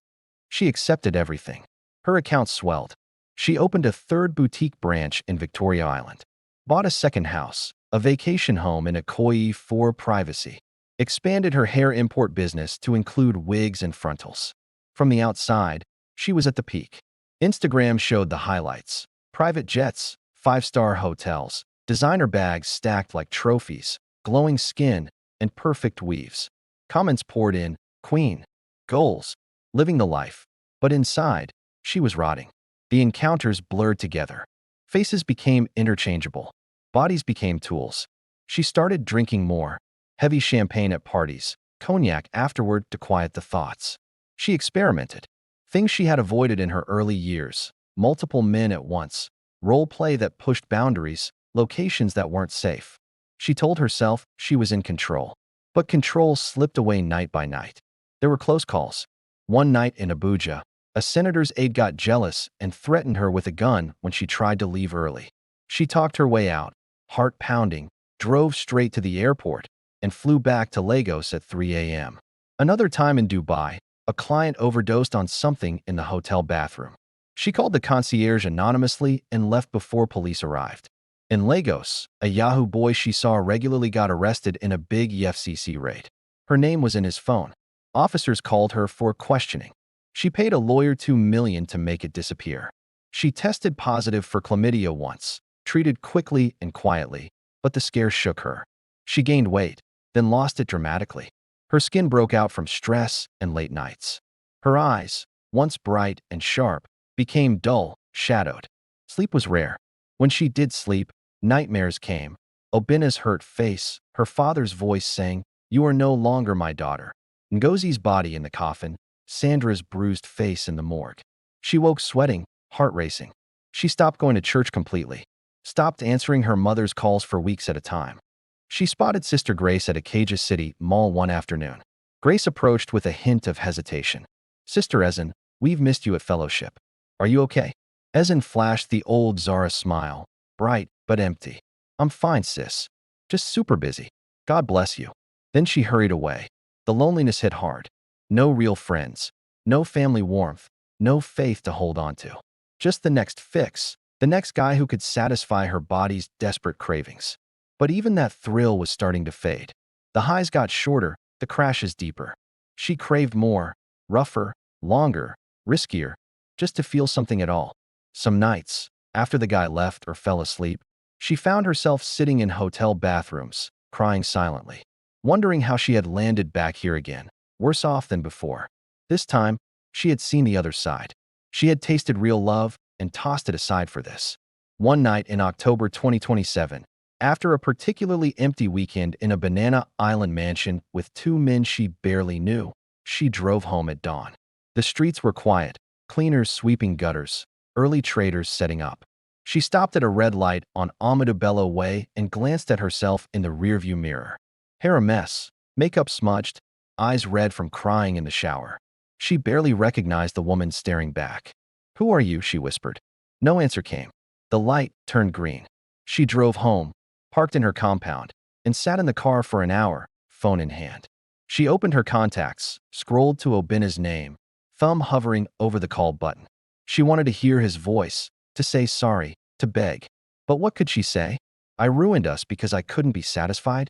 She accepted everything. Her account swelled. She opened a third boutique branch in Victoria Island, bought a second house, a vacation home in Ikoyi for privacy, expanded her hair import business to include wigs and frontals. From the outside, she was at the peak. Instagram showed the highlights: private jets, 5-star hotels, designer bags stacked like trophies, glowing skin, and perfect weaves. Comments poured in, "Queen, goals, living the life." But inside, she was rotting. The encounters blurred together. Faces became interchangeable. Bodies became tools. She started drinking more, heavy champagne at parties, cognac afterward to quiet the thoughts. She experimented. Things she had avoided in her early years, multiple men at once, role play that pushed boundaries, locations that weren't safe. She told herself she was in control. But control slipped away night by night. There were close calls. One night in Abuja, a senator's aide got jealous and threatened her with a gun when she tried to leave early. She talked her way out, heart pounding, drove straight to the airport, and flew back to Lagos at 3 a.m. Another time in Dubai, a client overdosed on something in the hotel bathroom. She called the concierge anonymously and left before police arrived. In Lagos, a Yahoo boy she saw regularly got arrested in a big EFCC raid. Her name was in his phone. Officers called her for questioning. She paid a lawyer $2 million to make it disappear. She tested positive for chlamydia once, treated quickly and quietly, but the scare shook her. She gained weight, then lost it dramatically. Her skin broke out from stress and late nights. Her eyes, once bright and sharp, became dull, shadowed. Sleep was rare. When she did sleep, nightmares came. Obina's hurt face, her father's voice saying, "You are no longer my daughter." Ngozi's body in the coffin, Sandra's bruised face in the morgue. She woke sweating, heart racing. She stopped going to church completely, stopped answering her mother's calls for weeks at a time. She spotted Sister Grace at Acacia City Mall one afternoon. Grace approached with a hint of hesitation. "Sister Ezin, we've missed you at fellowship. Are you okay?" Ezin flashed the old Zara smile, bright but empty. "I'm fine, sis. Just super busy. God bless you." Then she hurried away. The loneliness hit hard. No real friends, no family warmth, no faith to hold on to. Just the next fix, the next guy who could satisfy her body's desperate cravings. But even that thrill was starting to fade. The highs got shorter, the crashes deeper. She craved more, rougher, longer, riskier, just to feel something at all. Some nights, after the guy left or fell asleep, she found herself sitting in hotel bathrooms, crying silently, wondering how she had landed back here again, worse off than before. This time, she had seen the other side. She had tasted real love and tossed it aside for this. One night in October 2027, after a particularly empty weekend in a Banana Island mansion with two men she barely knew, she drove home at dawn. The streets were quiet, cleaners sweeping gutters, early traders setting up. She stopped at a red light on Amadubello Way and glanced at herself in the rearview mirror. Hair a mess, makeup smudged, eyes red from crying in the shower. She barely recognized the woman staring back. "Who are you?" she whispered. No answer came. The light turned green. She drove home, parked in her compound, and sat in the car for an hour, phone in hand. She opened her contacts, scrolled to Obina's name, thumb hovering over the call button. She wanted to hear his voice, to say sorry, to beg. But what could she say? "I ruined us because I couldn't be satisfied.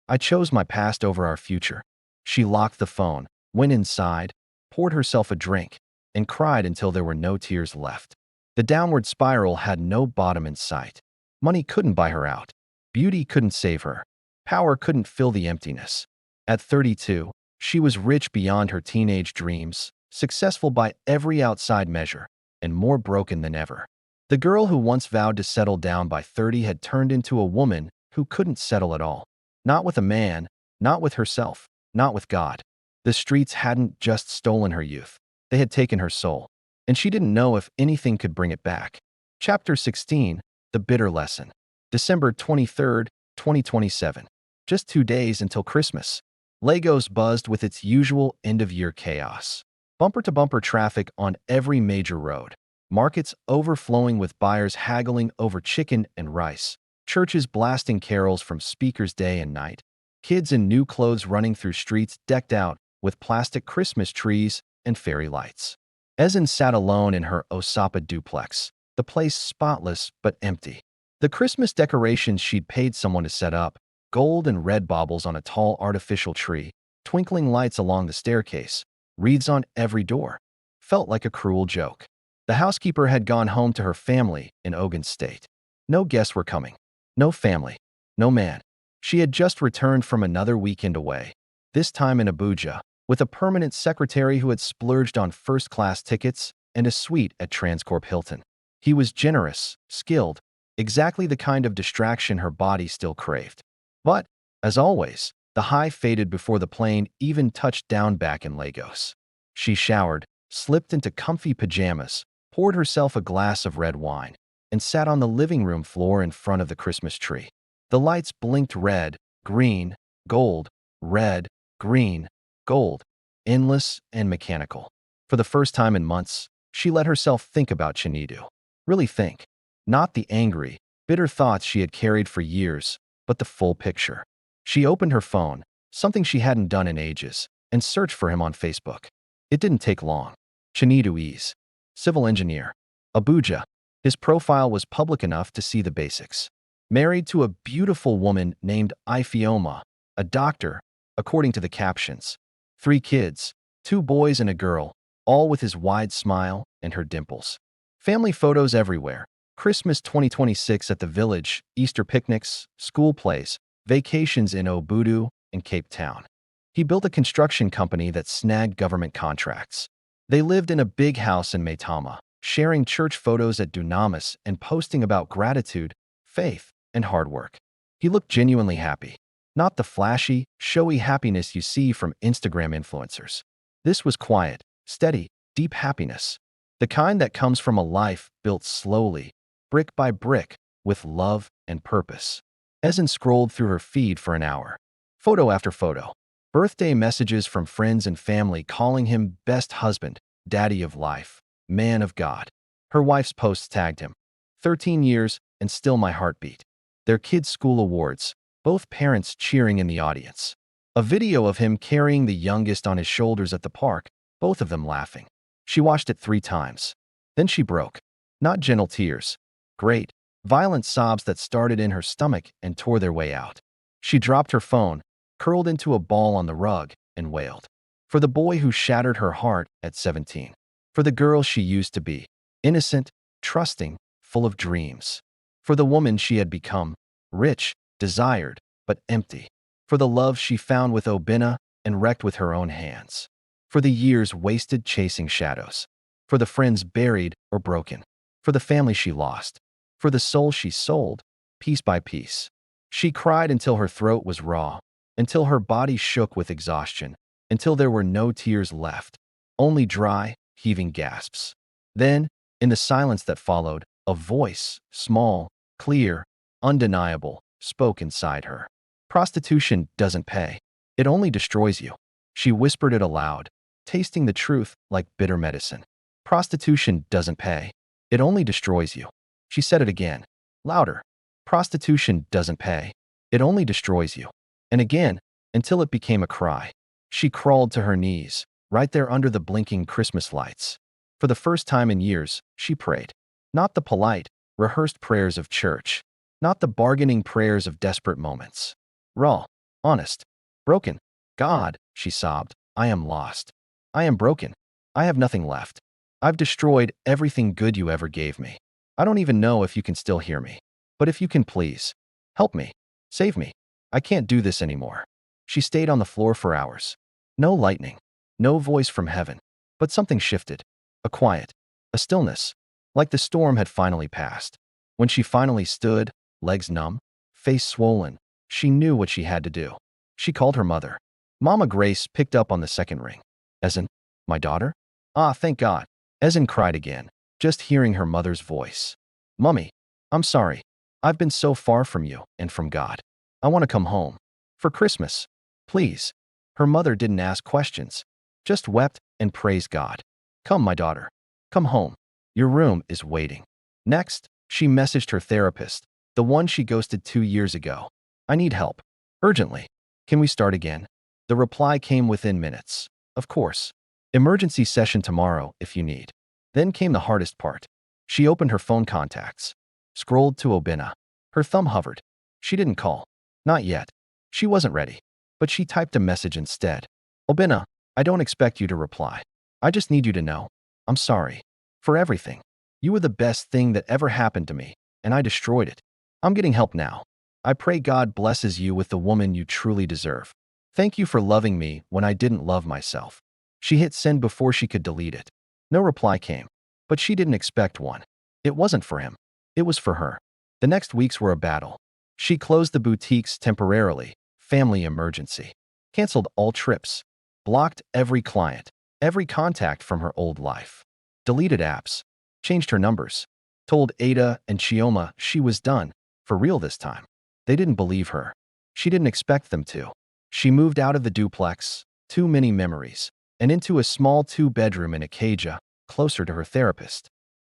I chose my past over our future." She locked the phone, went inside, poured herself a drink, and cried until there were no tears left. The downward spiral had no bottom in sight. Money couldn't buy her out. Beauty couldn't save her. Power couldn't fill the emptiness. At 32, she was rich beyond her teenage dreams, successful by every outside measure, and more broken than ever. The girl who once vowed to settle down by 30 had turned into a woman who couldn't settle at all. Not with a man, not with herself, not with God. The streets hadn't just stolen her youth. They had taken her soul, and she didn't know if anything could bring it back. Chapter 16, The Bitter Lesson. December 23, 2027. Just 2 days until Christmas. Lagos buzzed with its usual end-of-year chaos. Bumper-to-bumper traffic on every major road. Markets overflowing with buyers haggling over chicken and rice. Churches blasting carols from speakers day and night. Kids in new clothes running through streets decked out with plastic Christmas trees and fairy lights. Ezin sat alone in her Osapa duplex, the place spotless but empty. The Christmas decorations she'd paid someone to set up, gold and red baubles on a tall artificial tree, twinkling lights along the staircase, wreaths on every door, felt like a cruel joke. The housekeeper had gone home to her family in Ogun State. No guests were coming. No family. No man. She had just returned from another weekend away, this time in Abuja, with a permanent secretary who had splurged on first-class tickets and a suite at Transcorp Hilton. He was generous, skilled, exactly the kind of distraction her body still craved. But, as always, the high faded before the plane even touched down back in Lagos. She showered, slipped into comfy pajamas, poured herself a glass of red wine, and sat on the living room floor in front of the Christmas tree. The lights blinked red, green, gold, red, green, gold, endless and mechanical. For the first time in months, she let herself think about Chinedu. Really think. Not the angry, bitter thoughts she had carried for years, but the full picture. She opened her phone, something she hadn't done in ages, and searched for him on Facebook. It didn't take long. Chinedu Ease. Civil engineer. Abuja. His profile was public enough to see the basics. married to a beautiful woman named Ifioma, a doctor, according to the captions. 3 kids, 2 boys and a girl, all with his wide smile and her dimples. Family photos everywhere. Christmas 2026 at the village, Easter picnics, school plays, vacations in Obudu and Cape Town. He built a construction company that snagged government contracts. They lived in a big house in Maitama, sharing church photos at Dunamis and posting about gratitude, faith, and hard work. He looked genuinely happy, not the flashy, showy happiness you see from Instagram influencers. This was quiet, steady, deep happiness, the kind that comes from a life built slowly, brick by brick, with love and purpose. Ezen scrolled through her feed for an hour. Photo after photo. Birthday messages from friends and family calling him best husband, daddy of life, man of God. Her wife's posts tagged him. 13 years and still my heartbeat. Their kids' school awards, both parents cheering in the audience. A video of him carrying the youngest on his shoulders at the park, both of them laughing. She watched it 3 times. Then she broke. Not gentle tears. Great, violent sobs that started in her stomach and tore their way out. She dropped her phone, curled into a ball on the rug, and wailed. For the boy who shattered her heart at 17. For the girl she used to be. Innocent, trusting, full of dreams. For the woman she had become. Rich, desired, but empty. For the love she found with Obinna and wrecked with her own hands. For the years wasted chasing shadows. For the friends buried or broken. For the family she lost. For the soul she sold, piece by piece. She cried until her throat was raw, until her body shook with exhaustion, until there were no tears left, only dry, heaving gasps. Then, in the silence that followed, a voice, small, clear, undeniable, spoke inside her. Prostitution doesn't pay. It only destroys you. She whispered it aloud, tasting the truth like bitter medicine. Prostitution doesn't pay. It only destroys you. She said it again, louder. Prostitution doesn't pay. It only destroys you. And again, until it became a cry. She crawled to her knees, right there under the blinking Christmas lights. For the first time in years, she prayed. Not the polite, rehearsed prayers of church. Not the bargaining prayers of desperate moments. Raw, honest, broken. God, she sobbed, I am lost. I am broken. I have nothing left. I've destroyed everything good you ever gave me. I don't even know if you can still hear me. But if you can, please, help me. Save me. I can't do this anymore. She stayed on the floor for hours. No lightning. No voice from heaven. But something shifted. A quiet. A stillness. Like the storm had finally passed. When she finally stood, legs numb, face swollen, she knew what she had to do. She called her mother. Mama Grace picked up on the second ring. Ezen, my daughter? Ah, thank God. Ezen cried again, just hearing her mother's voice. Mummy, I'm sorry. I've been so far from you and from God. I want to come home. For Christmas. Please. Her mother didn't ask questions, just wept and praised God. Come, my daughter. Come home. Your room is waiting. Next, she messaged her therapist, the one she ghosted 2 years ago. I need help. Urgently. Can we start again? The reply came within minutes. Of course. Emergency session tomorrow if you need. Then came the hardest part. She opened her phone contacts. Scrolled to Obinna. Her thumb hovered. She didn't call. Not yet. She wasn't ready. But she typed a message instead. Obinna, I don't expect you to reply. I just need you to know. I'm sorry. For everything. You were the best thing that ever happened to me, and I destroyed it. I'm getting help now. I pray God blesses you with the woman you truly deserve. Thank you for loving me when I didn't love myself. She hit send before she could delete it. No reply came. But she didn't expect one. It wasn't for him. It was for her. The next weeks were a battle. She closed the boutiques temporarily, family emergency. Canceled all trips. Blocked every client, every contact from her old life. Deleted apps. Changed her numbers. Told Ada and Chioma she was done, for real this time. They didn't believe her. She didn't expect them to. She moved out of the duplex, too many memories, and into a small 2-bedroom in Acadia, closer to her therapist.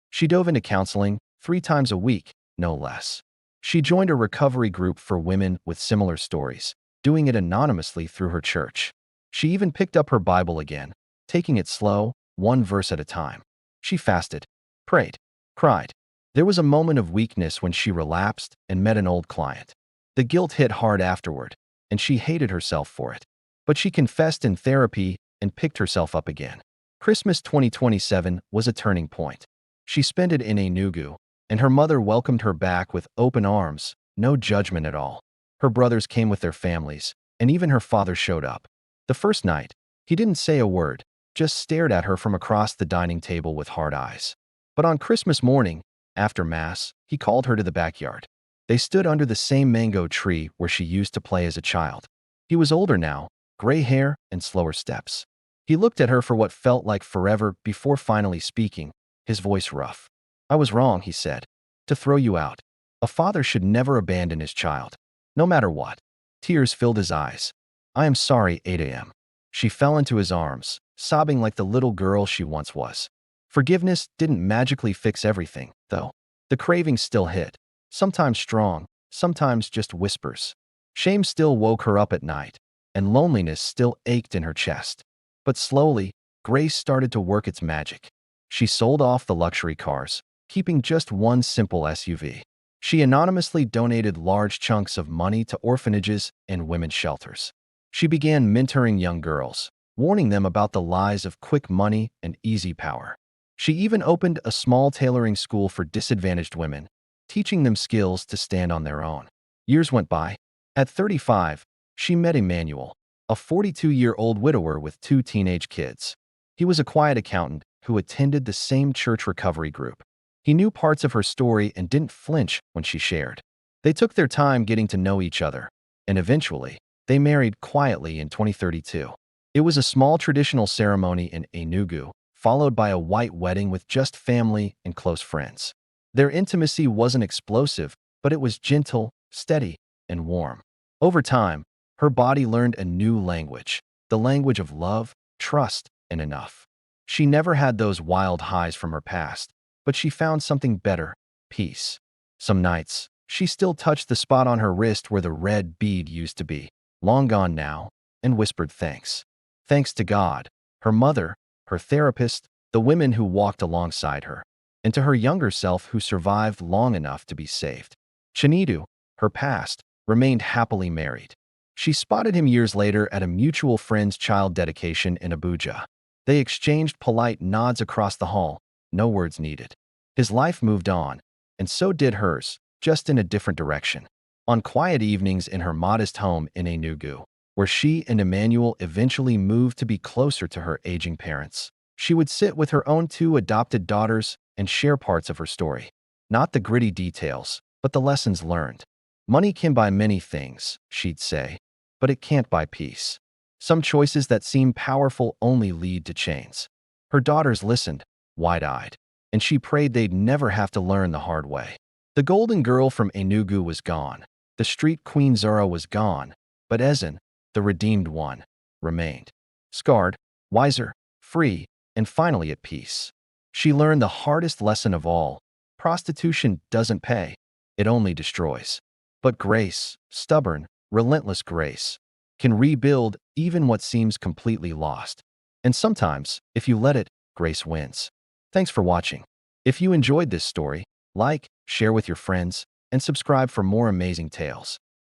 She dove into counseling 3 times a week, no less. She joined a recovery group for women with similar stories, doing it anonymously through her church. She even picked up her Bible again, taking it slow, 1 verse at a time. She fasted, prayed, cried. There was a moment of weakness when she relapsed and met an old client. The guilt hit hard afterward, and she hated herself for it. But she confessed in therapy and picked herself up again. Christmas 2027 was a turning point. She spent it in Enugu, and her mother welcomed her back with open arms, no judgment at all. Her brothers came with their families, and even her father showed up. The first night, he didn't say a word, just stared at her from across the dining table with hard eyes. But on Christmas morning, after Mass, he called her to the backyard. They stood under the same mango tree where she used to play as a child. He was older now, gray hair and slower steps. He looked at her for what felt like forever before finally speaking, his voice rough. "I was wrong," he said, "to throw you out. A father should never abandon his child, no matter what." Tears filled his eyes. "I am sorry, 8 a.m." She fell into his arms, sobbing like the little girl she once was. Forgiveness didn't magically fix everything, though. The craving still hit, sometimes strong, sometimes just whispers. Shame still woke her up at night, and loneliness still ached in her chest. But slowly, grace started to work its magic. She sold off the luxury cars, keeping just one simple SUV. She anonymously donated large chunks of money to orphanages and women's shelters. She began mentoring young girls, warning them about the lies of quick money and easy power. She even opened a small tailoring school for disadvantaged women, teaching them skills to stand on their own. Years went by. At 35, she met Emmanuel, a 42-year-old widower with 2 teenage kids. He was a quiet accountant who attended the same church recovery group. He knew parts of her story and didn't flinch when she shared. They took their time getting to know each other, and eventually, they married quietly in 2032. It was a small traditional ceremony in Enugu, followed by a white wedding with just family and close friends. Their intimacy wasn't explosive, but it was gentle, steady, and warm. Over time, her body learned a new language, the language of love, trust, and enough. She never had those wild highs from her past, but she found something better: peace. Some nights, she still touched the spot on her wrist where the red bead used to be, long gone now, and whispered thanks. Thanks to God, her mother, her therapist, the women who walked alongside her, and to her younger self who survived long enough to be saved. Chinedu, her past, remained happily married. She spotted him years later at a mutual friend's child dedication in Abuja. They exchanged polite nods across the hall, no words needed. His life moved on, and so did hers, just in a different direction. On quiet evenings in her modest home in Enugu, where she and Emmanuel eventually moved to be closer to her aging parents, she would sit with her own 2 adopted daughters and share parts of her story. Not the gritty details, but the lessons learned. "Money can buy many things," she'd say, "but it can't buy peace. Some choices that seem powerful only lead to chains." Her daughters listened, wide-eyed, and she prayed they'd never have to learn the hard way. The golden girl from Enugu was gone. The street queen Zara was gone, but Ezen, the redeemed one, remained. Scarred, wiser, free, and finally at peace. She learned the hardest lesson of all: prostitution doesn't pay, it only destroys. But grace, stubborn, relentless grace, can rebuild even what seems completely lost. And sometimes, if you let it, grace wins. Thanks for watching. If you enjoyed this story, like, share with your friends, and subscribe for more amazing tales.